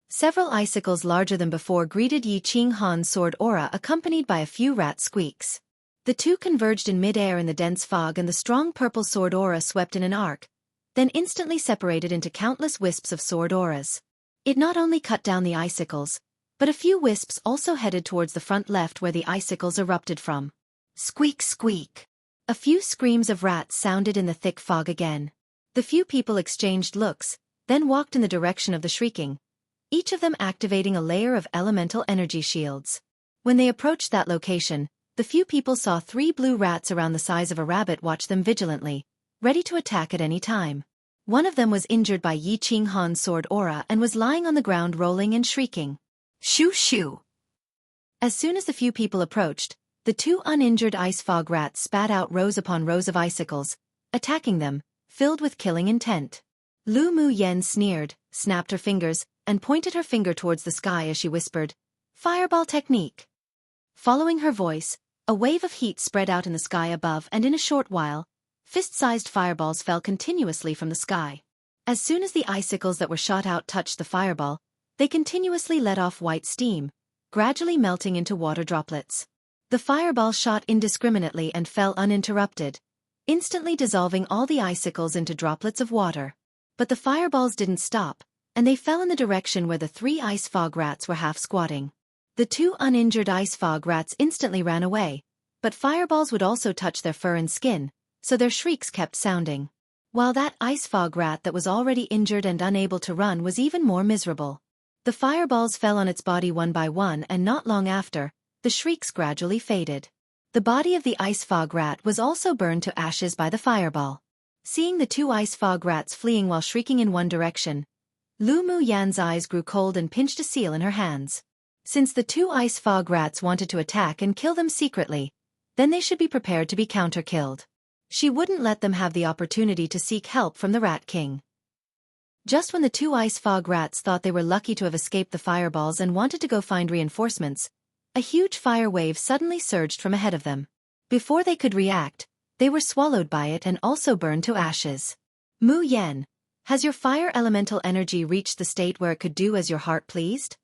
Several icicles larger than before greeted Yi Qinghan's sword aura accompanied by a few rat squeaks. The two converged in mid-air in the dense fog and the strong purple sword aura swept in an arc, then instantly separated into countless wisps of sword auras. It not only cut down the icicles, but a few wisps also headed towards the front left where the icicles erupted from. Squeak squeak. A few screams of rats sounded in the thick fog again. The few people exchanged looks, then walked in the direction of the shrieking, each of them activating a layer of elemental energy shields. When they approached that location, the few people saw 3 blue rats around the size of a rabbit watch them vigilantly, ready to attack at any time. One of them was injured by Yi Qinghan's sword aura and was lying on the ground rolling and shrieking. Shoo shoo! As soon as the few people approached, the 2 uninjured ice fog rats spat out rows upon rows of icicles, attacking them, filled with killing intent. Lu Mu Yen sneered, snapped her fingers, and pointed her finger towards the sky as she whispered, "Fireball technique." Following her voice, a wave of heat spread out in the sky above and in a short while, fist-sized fireballs fell continuously from the sky. As soon as the icicles that were shot out touched the fireball, they continuously let off white steam, gradually melting into water droplets. The fireball shot indiscriminately and fell uninterrupted, instantly dissolving all the icicles into droplets of water. But the fireballs didn't stop, and they fell in the direction where the 3 ice fog rats were half squatting. The 2 uninjured ice fog rats instantly ran away, but fireballs would also touch their fur and skin, so their shrieks kept sounding. While that ice fog rat that was already injured and unable to run was even more miserable. The fireballs fell on its body one by one and not long after, the shrieks gradually faded. The body of the ice fog rat was also burned to ashes by the fireball. Seeing the 2 ice fog rats fleeing while shrieking in one direction, Lu Mu Yan's eyes grew cold and pinched a seal in her hands. Since the 2 ice fog rats wanted to attack and kill them secretly, then they should be prepared to be counter-killed. She wouldn't let them have the opportunity to seek help from the Rat King. Just when the 2 ice fog rats thought they were lucky to have escaped the fireballs and wanted to go find reinforcements, a huge fire wave suddenly surged from ahead of them. Before they could react, they were swallowed by it and also burned to ashes. Mu Yen, has your fire elemental energy reached the state where it could do as your heart pleased?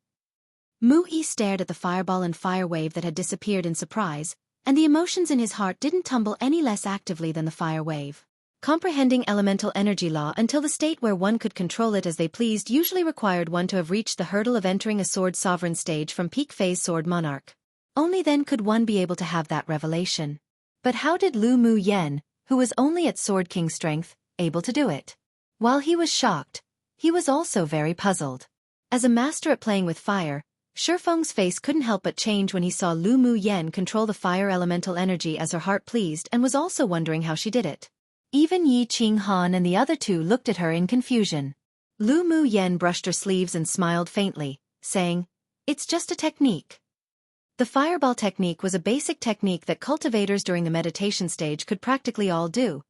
Mu Yi stared at the fireball and fire wave that had disappeared in surprise, and the emotions in his heart didn't tumble any less actively than the fire wave. Comprehending elemental energy law until the state where one could control it as they pleased usually required one to have reached the hurdle of entering a sword sovereign stage from peak phase sword monarch. Only then could one be able to have that revelation. But how did Lu Mu Yen, who was only at Sword King strength, able to do it? While he was shocked, he was also very puzzled. As a master at playing with fire, Shifeng's face couldn't help but change when he saw Lu Mu Yen control the fire elemental energy as her heart pleased and was also wondering how she did it. Even Yi Qinghan and the other 2 looked at her in confusion. Lu Mu Yen brushed her sleeves and smiled faintly, saying, "It's just a technique." The fireball technique was a basic technique that cultivators during the meditation stage could practically all do,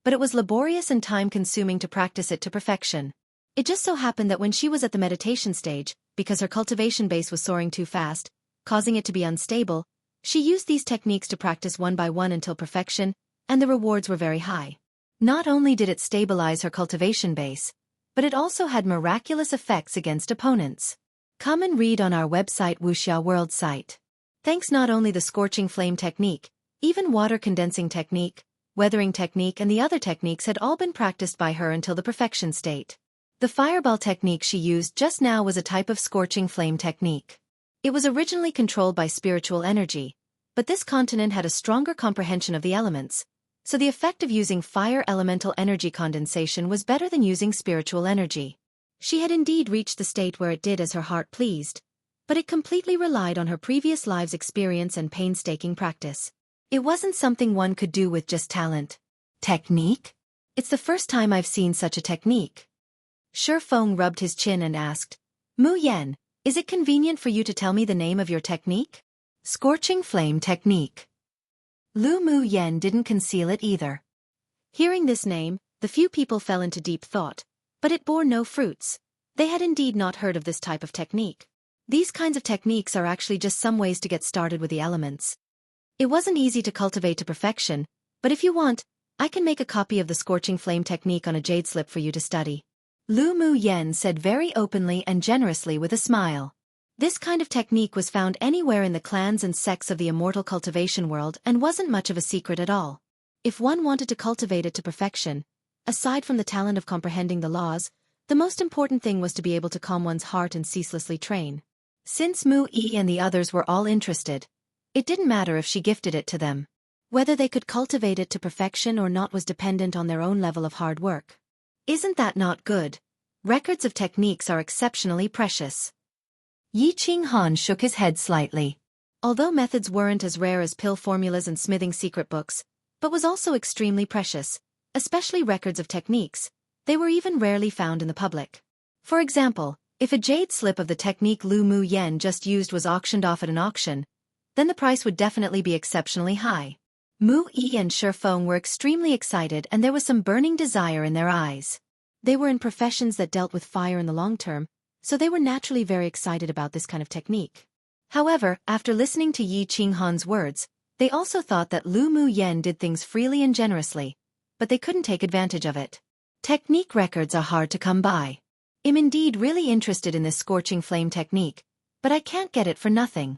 but it was laborious and time-consuming to practice it to perfection. It just so happened that when she was at the meditation stage, because her cultivation base was soaring too fast, causing it to be unstable, she used these techniques to practice one by one until perfection, and the rewards were very high. Not only did it stabilize her cultivation base, but it also had miraculous effects against opponents. Come and read on our website Wuxia World site. Thanks not only the scorching flame technique, even water condensing technique, weathering technique and the other techniques had all been practiced by her until the perfection state. The fireball technique she used just now was a type of scorching flame technique. It was originally controlled by spiritual energy, but this continent had a stronger comprehension of the elements, so the effect of using fire elemental energy condensation was better than using spiritual energy. She had indeed reached the state where it did as her heart pleased, but it completely relied on her previous lives' experience and painstaking practice. It wasn't something one could do with just talent. Technique? It's the first time I've seen such a technique. Xiaofan rubbed his chin and asked, Mu Yan, is it convenient for you to tell me the name of your technique? Scorching flame technique. Mu Yan didn't conceal it either. Hearing this name, the few people fell into deep thought, but it bore no fruits. They had indeed not heard of this type of technique. These kinds of techniques are actually just some ways to get started with the elements. It wasn't easy to cultivate to perfection, but if you want, I can make a copy of the scorching flame technique on a jade slip for you to study. Mu Yan said very openly and generously with a smile. This kind of technique was found anywhere in the clans and sects of the immortal cultivation world and wasn't much of a secret at all. If one wanted to cultivate it to perfection, aside from the talent of comprehending the laws, the most important thing was to be able to calm one's heart and ceaselessly train. Since Mu Yi and the others were all interested, it didn't matter if she gifted it to them. Whether they could cultivate it to perfection or not was dependent on their own level of hard work. Isn't that not good? Records of techniques are exceptionally precious. Yi Qinghan shook his head slightly. Although methods weren't as rare as pill formulas and smithing secret books, but was also extremely precious, especially records of techniques, they were even rarely found in the public. For example, if a jade slip of the technique Mu Yan just used was auctioned off at an auction, then the price would definitely be exceptionally high. Mu Yi and Xiaofan were extremely excited and there was some burning desire in their eyes. They were in professions that dealt with fire in the long term, so they were naturally very excited about this kind of technique. However, after listening to Yi Qinghan's words, they also thought that Mu Yan did things freely and generously, but they couldn't take advantage of it. Technique records are hard to come by. I'm indeed really interested in this scorching flame technique, but I can't get it for nothing.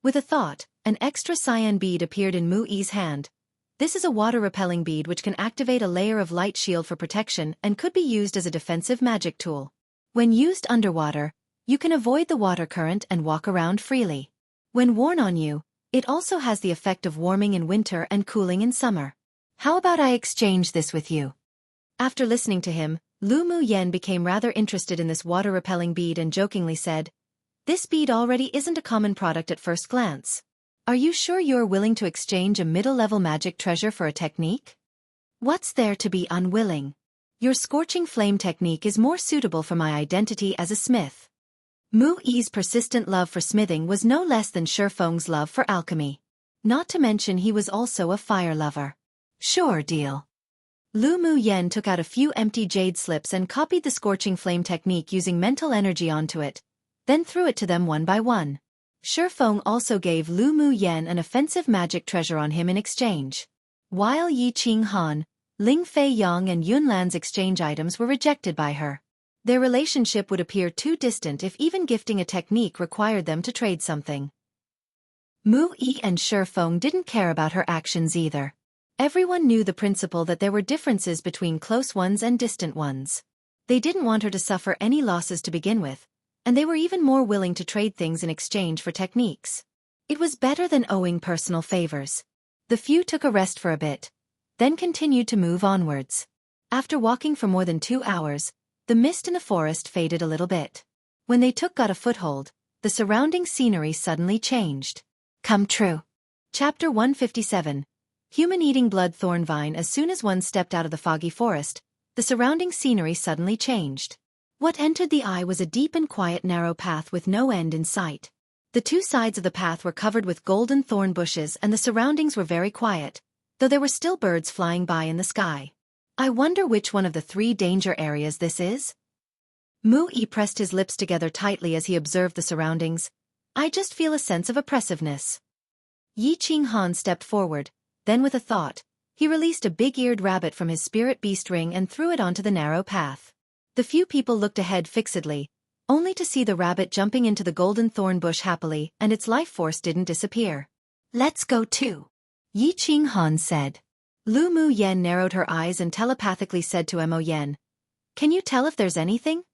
With a thought, an extra cyan bead appeared in Mu Yi's hand. This is a water-repelling bead which can activate a layer of light shield for protection and could be used as a defensive magic tool. When used underwater, you can avoid the water current and walk around freely. When worn on you, it also has the effect of warming in winter and cooling in summer. How about I exchange this with you? After listening to him, Mu Yan became rather interested in this water-repelling bead and jokingly said, This bead already isn't a common product at first glance. Are you sure you're willing to exchange a middle-level magic treasure for a technique? What's there to be unwilling? Your scorching flame technique is more suitable for my identity as a smith. Mu Yi's persistent love for smithing was no less than Xiaofan's love for alchemy. Not to mention he was also a fire lover. Sure deal. Mu Yan took out a few empty jade slips and copied the scorching flame technique using mental energy onto it, then threw it to them one by one. Xiaofan also gave Mu Yan an offensive magic treasure on him in exchange. While Yi Qinghan, Ling Fei Yang and Yunlan's exchange items were rejected by her. Their relationship would appear too distant if even gifting a technique required them to trade something. Mu Yi and Xiaofan didn't care about her actions either. Everyone knew the principle that there were differences between close ones and distant ones. They didn't want her to suffer any losses to begin with, and they were even more willing to trade things in exchange for techniques. It was better than owing personal favors. The few took a rest for a bit, then continued to move onwards. After walking for more than 2 hours, the mist in the forest faded a little bit. When they got a foothold, the surrounding scenery suddenly changed. Come true. Chapter 157. Human-eating blood thorn vine. As soon as one stepped out of the foggy forest, the surrounding scenery suddenly changed. What entered the eye was a deep and quiet narrow path with no end in sight. The two sides of the path were covered with golden thorn bushes and the surroundings were very quiet, though there were still birds flying by in the sky. I wonder which one of the 3 danger areas this is? Mu-yi pressed his lips together tightly as he observed the surroundings. I just feel a sense of oppressiveness. Yi Qinghan stepped forward, then with a thought, he released a big-eared rabbit from his spirit beast ring and threw it onto the narrow path. The few people looked ahead fixedly, only to see the rabbit jumping into the golden thorn bush happily, and its life force didn't disappear. Let's go too, Yi Qinghan said. Lu Mu Yen narrowed her eyes and telepathically said to Mo Yen, "Can you tell if there's anything?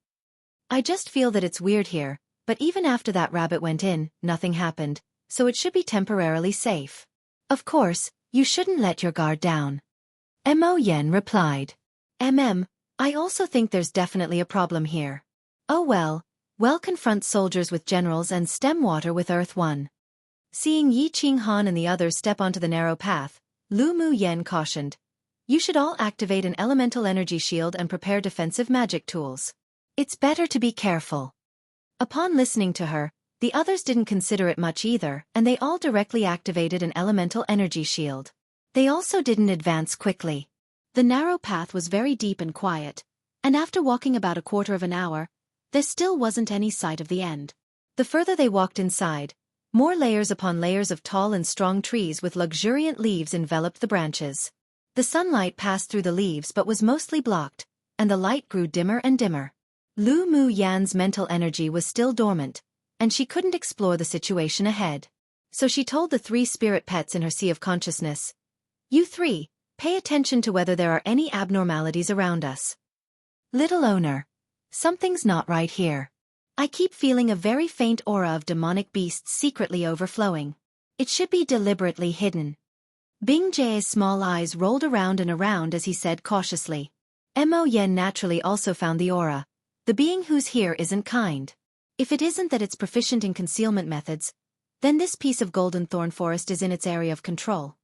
I just feel that it's weird here, but even after that rabbit went in, nothing happened, so it should be temporarily safe." "Of course, you shouldn't let your guard down," Mo Yen replied. I also think there's definitely a problem here." "Oh well, confront soldiers with generals and stem water with Earth One." Seeing Yi Qinghan and the others step onto the narrow path, Lu Mu Yen cautioned, "You should all activate an elemental energy shield and prepare defensive magic tools. It's better to be careful." Upon listening to her, the others didn't consider it much either, and they all directly activated an elemental energy shield. They also didn't advance quickly. The narrow path was very deep and quiet, and after walking about a quarter of an hour, there still wasn't any sight of the end. The further they walked inside, more layers upon layers of tall and strong trees with luxuriant leaves enveloped the branches. The sunlight passed through the leaves but was mostly blocked, and the light grew dimmer and dimmer. Lu Mu Yan's mental energy was still dormant, and she couldn't explore the situation ahead. So she told the 3 spirit pets in her sea of consciousness, "You 3, pay attention to whether there are any abnormalities around us. Little owner, something's not right here. I keep feeling a very faint aura of demonic beasts secretly overflowing. It should be deliberately hidden." Bing Jie's small eyes rolled around and around as he said cautiously. Mo Yen naturally also found the aura. The being who's here isn't kind. If it isn't that it's proficient in concealment methods, then this piece of golden thorn forest is in its area of control.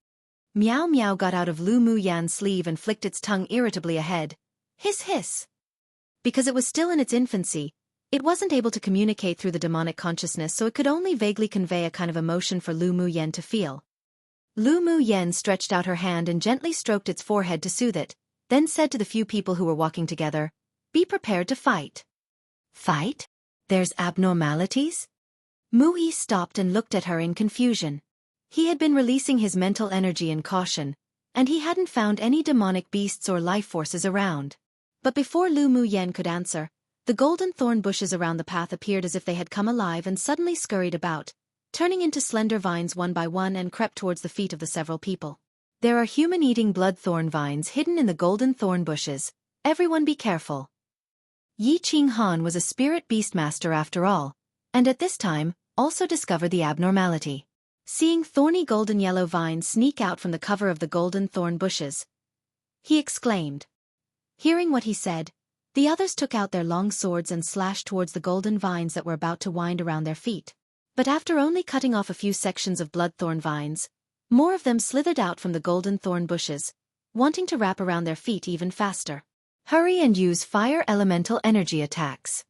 Meow Meow got out of Lu Mu Yan's sleeve and flicked its tongue irritably ahead. Hiss hiss. Because it was still in its infancy, it wasn't able to communicate through the demonic consciousness, so it could only vaguely convey a kind of emotion for Lu Mu Yen to feel. Lu Mu Yen stretched out her hand and gently stroked its forehead to soothe it, then said to the few people who were walking together, "Be prepared to fight." "Fight? There's abnormalities?" Mu-yi stopped and looked at her in confusion. He had been releasing his mental energy in caution, and he hadn't found any demonic beasts or life forces around. But before Lu Mu Yen could answer, the golden thorn bushes around the path appeared as if they had come alive and suddenly scurried about, turning into slender vines one by one and crept towards the feet of the several people. "There are human-eating blood-thorn vines hidden in the golden thorn bushes. Everyone be careful." Yi Qinghan was a spirit beastmaster after all, and at this time, also discovered the abnormality. Seeing thorny golden yellow vines sneak out from the cover of the golden thorn bushes, he exclaimed. Hearing what he said, the others took out their long swords and slashed towards the golden vines that were about to wind around their feet. But after only cutting off a few sections of bloodthorn vines, more of them slithered out from the golden thorn bushes, wanting to wrap around their feet even faster. "Hurry and use fire elemental energy attacks,"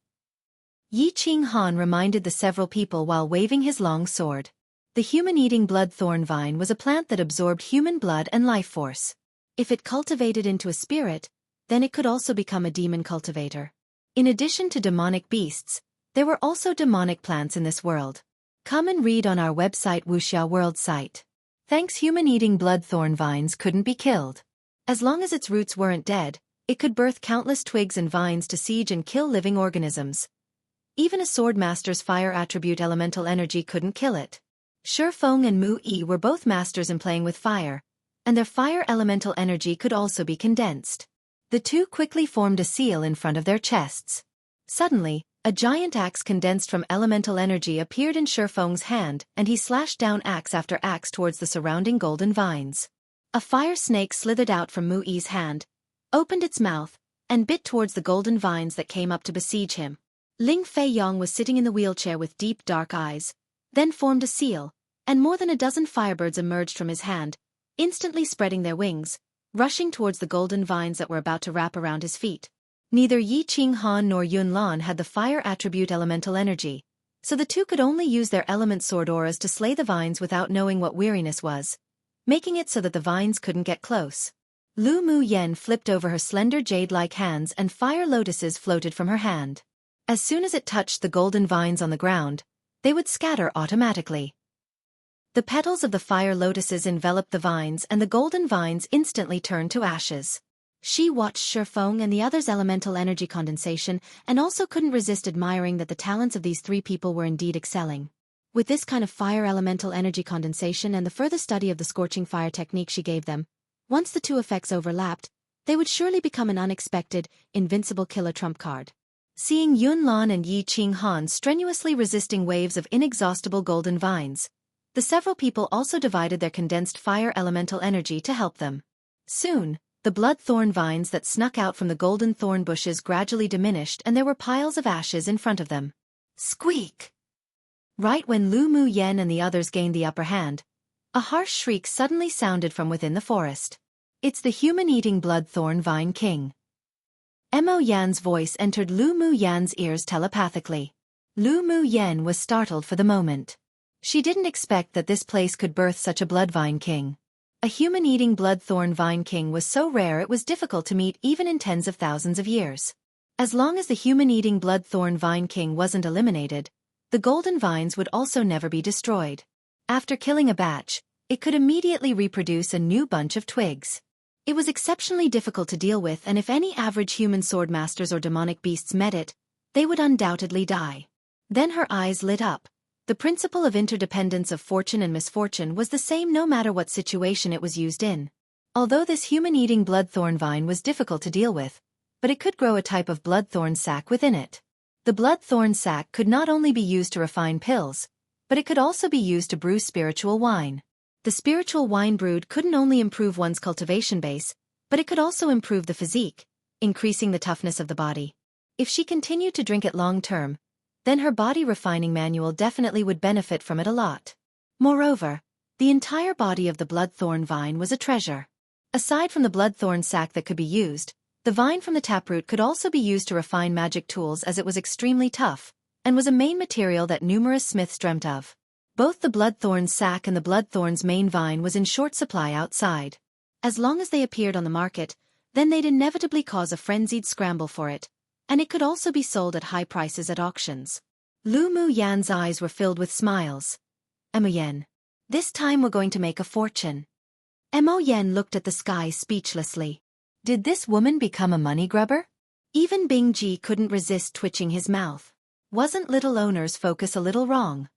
Yi Qinghan reminded the several people while waving his long sword. The human-eating bloodthorn vine was a plant that absorbed human blood and life force. If it cultivated into a spirit, then it could also become a demon cultivator. In addition to demonic beasts, there were also demonic plants in this world. Come and read on our website Wuxia World site. Thanks, human-eating bloodthorn vines couldn't be killed. As long as its roots weren't dead, it could birth countless twigs and vines to siege and kill living organisms. Even a sword master's fire attribute elemental energy couldn't kill it. Shifeng and Mu-yi were both masters in playing with fire, and their fire elemental energy could also be condensed. The two quickly formed a seal in front of their chests. Suddenly, a giant axe condensed from elemental energy appeared in Shifeng's hand, and he slashed down axe after axe towards the surrounding golden vines. A fire snake slithered out from Mu-yi's hand, opened its mouth, and bit towards the golden vines that came up to besiege him. Ling Fei-yong was sitting in the wheelchair with deep dark eyes, then formed a seal, and more than a dozen firebirds emerged from his hand, instantly spreading their wings, rushing towards the golden vines that were about to wrap around his feet. Neither Yi Qinghan nor Yun Lan had the fire attribute elemental energy, so the two could only use their element sword auras to slay the vines without knowing what weariness was, making it so that the vines couldn't get close. Lu Mu Yen flipped over her slender jade-like hands and fire lotuses floated from her hand. As soon as it touched the golden vines on the ground, they would scatter automatically. The petals of the fire lotuses enveloped the vines and the golden vines instantly turned to ashes. She watched Xiaofan and the others' elemental energy condensation and also couldn't resist admiring that the talents of these three people were indeed excelling. With this kind of fire elemental energy condensation and the further study of the scorching fire technique she gave them, once the two effects overlapped, they would surely become an unexpected, invincible killer trump card. Seeing Yun Lan and Yi Qing Han strenuously resisting waves of inexhaustible golden vines, the several people also divided their condensed fire elemental energy to help them. Soon, the blood thorn vines that snuck out from the golden thorn bushes gradually diminished and there were piles of ashes in front of them. Squeak! Right when Lu Mu Yen and the others gained the upper hand, a harsh shriek suddenly sounded from within the forest. It's the human-eating blood thorn vine king. Mo Yan's voice entered Lu Mu Yan's ears telepathically. Lu Mu Yen was startled for the moment. She didn't expect that this place could birth such a blood vine king. A human-eating blood thorn vine king was so rare it was difficult to meet even in tens of thousands of years. As long as the human-eating blood thorn vine king wasn't eliminated, the golden vines would also never be destroyed. After killing a batch, it could immediately reproduce a new bunch of twigs. It was exceptionally difficult to deal with, and if any average human swordmasters or demonic beasts met it, they would undoubtedly die. Then her eyes lit up. The principle of interdependence of fortune and misfortune was the same no matter what situation it was used in. Although this human-eating bloodthorn vine was difficult to deal with, but it could grow a type of bloodthorn sac within it. The bloodthorn sac could not only be used to refine pills, but it could also be used to brew spiritual wine. The spiritual wine brewed couldn't only improve one's cultivation base, but it could also improve the physique, increasing the toughness of the body. If she continued to drink it long-term, then her body refining manual definitely would benefit from it a lot. Moreover, the entire body of the bloodthorn vine was a treasure. Aside from the bloodthorn sac that could be used, the vine from the taproot could also be used to refine magic tools as it was extremely tough, and was a main material that numerous smiths dreamt of. Both the bloodthorn sac and the bloodthorn's main vine was in short supply outside. As long as they appeared on the market, then they'd inevitably cause a frenzied scramble for it, and it could also be sold at high prices at auctions. Lu Mu Yan's eyes were filled with smiles. Mo Yen. This time we're going to make a fortune. Mo Yen looked at the sky speechlessly. Did this woman become a money grubber? Even Bing Ji couldn't resist twitching his mouth. Wasn't little owner's focus a little wrong?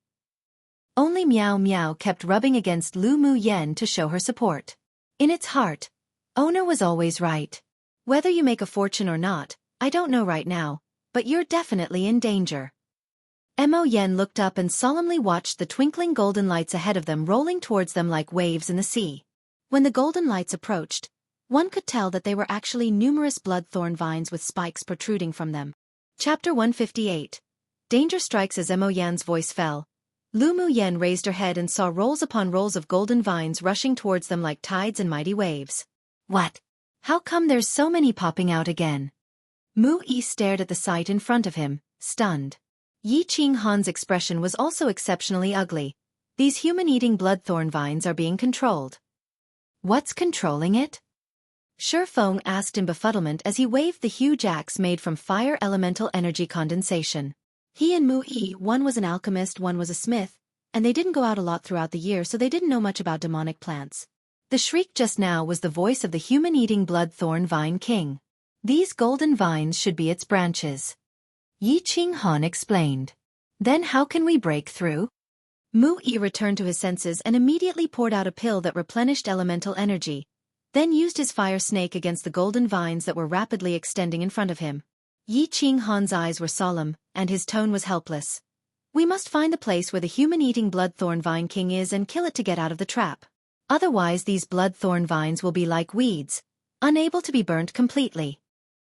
Only Meow Meow kept rubbing against Lu Mu Yen to show her support. In its heart, owner was always right. Whether you make a fortune or not, I don't know right now, but you're definitely in danger. Mo Yen looked up and solemnly watched the twinkling golden lights ahead of them rolling towards them like waves in the sea. When the golden lights approached, one could tell that they were actually numerous bloodthorn vines with spikes protruding from them. Chapter 158. Danger strikes. As Mo Yan's voice fell, Lu Mu Yen raised her head and saw rolls upon rolls of golden vines rushing towards them like tides and mighty waves. What? How come there's so many popping out again? Mu Yi stared at the sight in front of him, stunned. Yi Qing Han's expression was also exceptionally ugly. These human-eating bloodthorn vines are being controlled. What's controlling it? Xiaofan asked in befuddlement as he waved the huge axe made from fire elemental energy condensation. He and Mu Yi, one was an alchemist, one was a smith, and they didn't go out a lot throughout the year, so they didn't know much about demonic plants. The shriek just now was the voice of the human-eating bloodthorn vine king. These golden vines should be its branches. Yi Qing Han explained. Then how can we break through? Mu Yi returned to his senses and immediately poured out a pill that replenished elemental energy, then used his fire snake against the golden vines that were rapidly extending in front of him. Yi Qing Han's eyes were solemn, and his tone was helpless. We must find the place where the human-eating bloodthorn vine king is and kill it to get out of the trap. Otherwise these bloodthorn vines will be like weeds, unable to be burnt completely.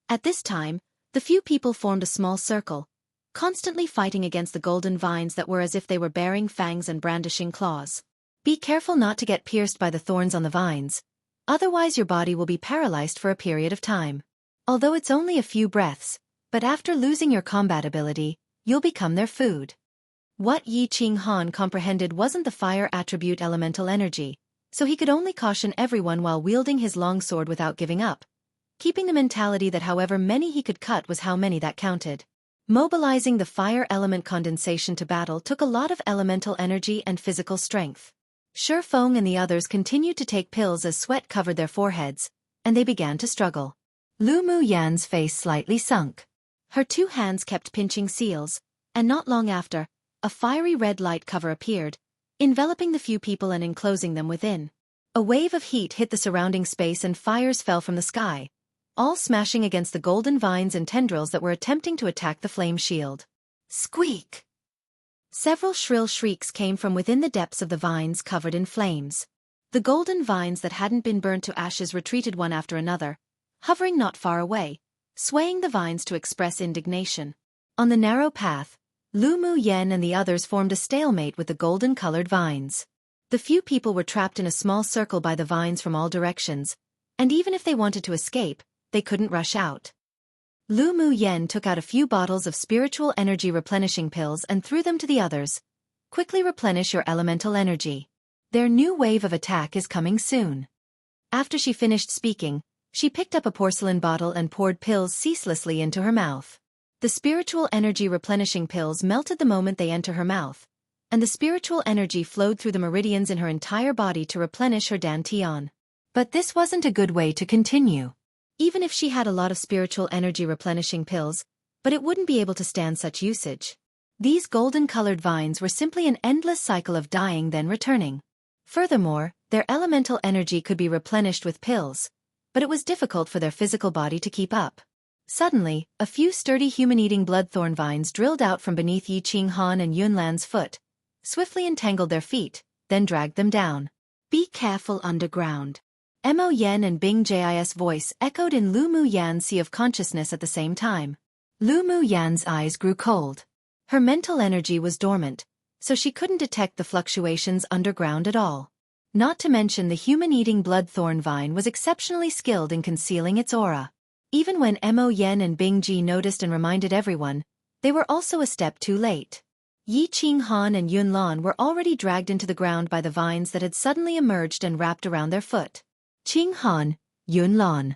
At this time, the few people formed a small circle, constantly fighting against the golden vines that were as if they were bearing fangs and brandishing claws. Be careful not to get pierced by the thorns on the vines, otherwise your body will be paralyzed for a period of time. Although it's only a few breaths, but after losing your combat ability, you'll become their food. What Yi Qinghan comprehended wasn't the fire attribute elemental energy, so he could only caution everyone while wielding his long sword without giving up, keeping the mentality that however many he could cut was how many that counted. Mobilizing the fire element condensation to battle took a lot of elemental energy and physical strength. Xiaofan and the others continued to take pills as sweat covered their foreheads, and they began to struggle. Lu Mu Yan's face slightly sunk. Her 2 hands kept pinching seals, and not long after, a fiery red light cover appeared, enveloping the few people and enclosing them within. A wave of heat hit the surrounding space and fires fell from the sky, all smashing against the golden vines and tendrils that were attempting to attack the flame shield. Squeak! Several shrill shrieks came from within the depths of the vines covered in flames. The golden vines that hadn't been burnt to ashes retreated one after another, hovering not far away, swaying the vines to express indignation. On the narrow path, Lu Mu Yan and the others formed a stalemate with the golden-colored vines. The few people were trapped in a small circle by the vines from all directions, and even if they wanted to escape, they couldn't rush out. Lu Mu Yan took out a few bottles of spiritual energy replenishing pills and threw them to the others. Quickly replenish your elemental energy. Their new wave of attack is coming soon. After she finished speaking, she picked up a porcelain bottle and poured pills ceaselessly into her mouth. The spiritual energy replenishing pills melted the moment they entered her mouth, and the spiritual energy flowed through the meridians in her entire body to replenish her dantian. But this wasn't a good way to continue. Even if she had a lot of spiritual energy replenishing pills, but it wouldn't be able to stand such usage. These golden-colored vines were simply an endless cycle of dying then returning. Furthermore, their elemental energy could be replenished with pills, but it was difficult for their physical body to keep up. Suddenly, a few sturdy human-eating bloodthorn vines drilled out from beneath Yi Qinghan and Yunlan's foot, swiftly entangled their feet, then dragged them down. Be careful underground. Mo Yen and Bing Jis' voice echoed in Lu Mu Yan's sea of consciousness at the same time. Lu Mu Yan's eyes grew cold. Her mental energy was dormant, so she couldn't detect the fluctuations underground at all. Not to mention the human-eating bloodthorn vine was exceptionally skilled in concealing its aura. Even when Mo Yen and Bing Ji noticed and reminded everyone, they were also a step too late. Yi Qinghan and Yunlan were already dragged into the ground by the vines that had suddenly emerged and wrapped around their foot. Qinghan, Yunlan.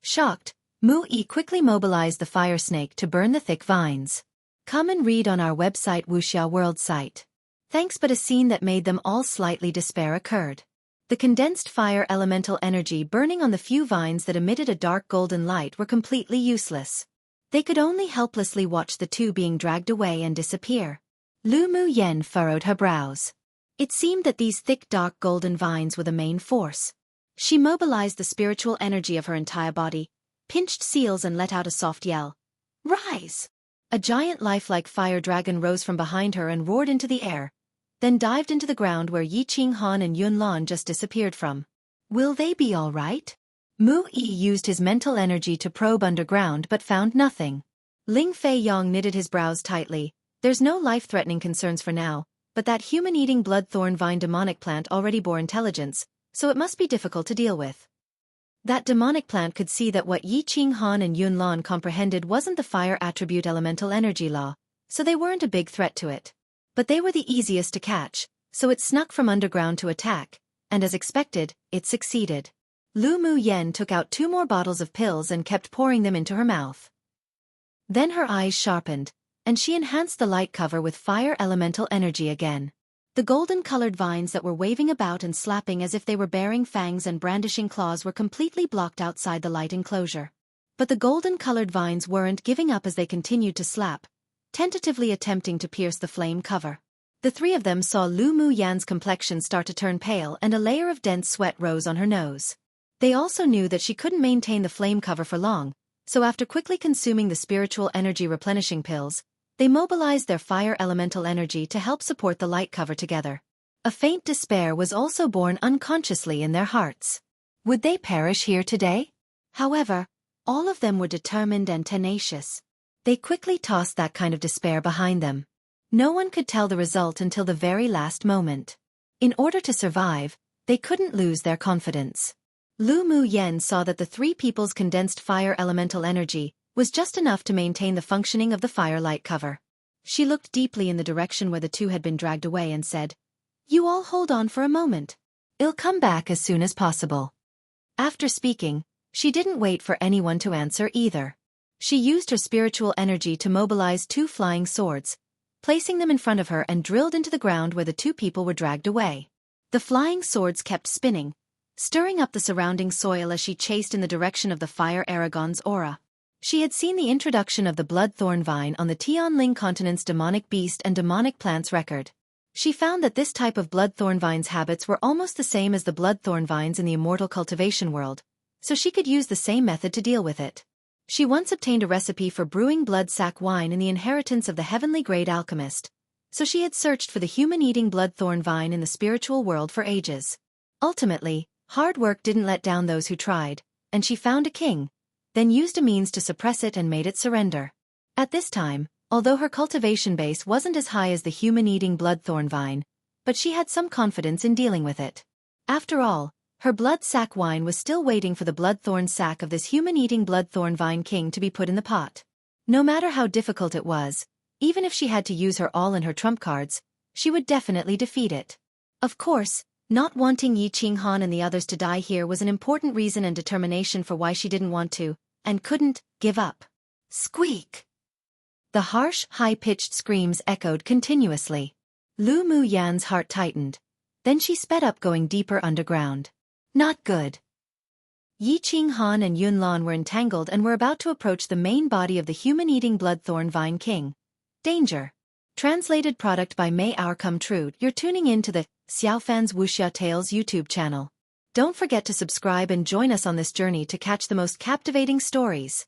Shocked, Mu Yi quickly mobilized the fire snake to burn the thick vines. Come and read on our website Wuxia World site. Thanks, but a scene that made them all slightly despair occurred. The condensed fire elemental energy burning on the few vines that emitted a dark golden light were completely useless. They could only helplessly watch the two being dragged away and disappear. Lu Mu Yen furrowed her brows. It seemed that these thick dark golden vines were the main force. She mobilized the spiritual energy of her entire body, pinched seals and let out a soft yell. Rise! A giant lifelike fire dragon rose from behind her and roared into the air, then dived into the ground where Yi Qinghan and Yunlan just disappeared from. Will they be all right? Mu Yi used his mental energy to probe underground but found nothing. Ling Fei Yong knitted his brows tightly. There's no life-threatening concerns for now, but that human-eating bloodthorn vine demonic plant already bore intelligence, so it must be difficult to deal with. That demonic plant could see that what Yi Qinghan and Yunlan comprehended wasn't the fire attribute elemental energy law, so they weren't a big threat to it. But they were the easiest to catch, so it snuck from underground to attack, and as expected, it succeeded. Lu Mu Yen took out 2 more bottles of pills and kept pouring them into her mouth. Then her eyes sharpened, and she enhanced the light cover with fire elemental energy again. The golden-colored vines that were waving about and slapping as if they were bearing fangs and brandishing claws were completely blocked outside the light enclosure. But the golden-colored vines weren't giving up as they continued to slap, tentatively attempting to pierce the flame cover. The 3 of them saw Lu Mu Yan's complexion start to turn pale and a layer of dense sweat rose on her nose. They also knew that she couldn't maintain the flame cover for long, so after quickly consuming the spiritual energy replenishing pills, they mobilized their fire elemental energy to help support the light cover together. A faint despair was also born unconsciously in their hearts. Would they perish here today? However, all of them were determined and tenacious. They quickly tossed that kind of despair behind them. No one could tell the result until the very last moment. In order to survive, they couldn't lose their confidence. Lu Mu Yen saw that the 3 people's condensed fire elemental energy was just enough to maintain the functioning of the firelight cover. She looked deeply in the direction where the two had been dragged away and said, "You all hold on for a moment. I'll come back as soon as possible." After speaking, she didn't wait for anyone to answer either. She used her spiritual energy to mobilize 2 flying swords, placing them in front of her and drilled into the ground where the 2 people were dragged away. The flying swords kept spinning, stirring up the surrounding soil as she chased in the direction of the fire Aragon's aura. She had seen the introduction of the bloodthorn vine on the Tianling continent's demonic beast and demonic plants record. She found that this type of bloodthorn vine's habits were almost the same as the bloodthorn vines in the immortal cultivation world, so she could use the same method to deal with it. She once obtained a recipe for brewing blood sac wine in the inheritance of the heavenly grade alchemist, so she had searched for the human-eating bloodthorn vine in the spiritual world for ages. Ultimately, hard work didn't let down those who tried, and she found a king, then used a means to suppress it and made it surrender. At this time, although her cultivation base wasn't as high as the human-eating bloodthorn vine, but she had some confidence in dealing with it. After all, her blood sac wine was still waiting for the bloodthorn sac of this human-eating bloodthorn vine king to be put in the pot. No matter how difficult it was, even if she had to use her all in her trump cards, she would definitely defeat it. Of course, not wanting Yi Qinghan and the others to die here was an important reason and determination for why she didn't want to, and couldn't, give up. Squeak! The harsh, high-pitched screams echoed continuously. Lu Mu Yan's heart tightened. Then she sped up, going deeper underground. Not good. Yi Qinghan and Yunlan were entangled and were about to approach the main body of the human-eating bloodthorn vine king. Danger. Translated product by May Our Come True. You're tuning in to the Xiaofan's Wuxia Tales YouTube channel. Don't forget to subscribe and join us on this journey to catch the most captivating stories.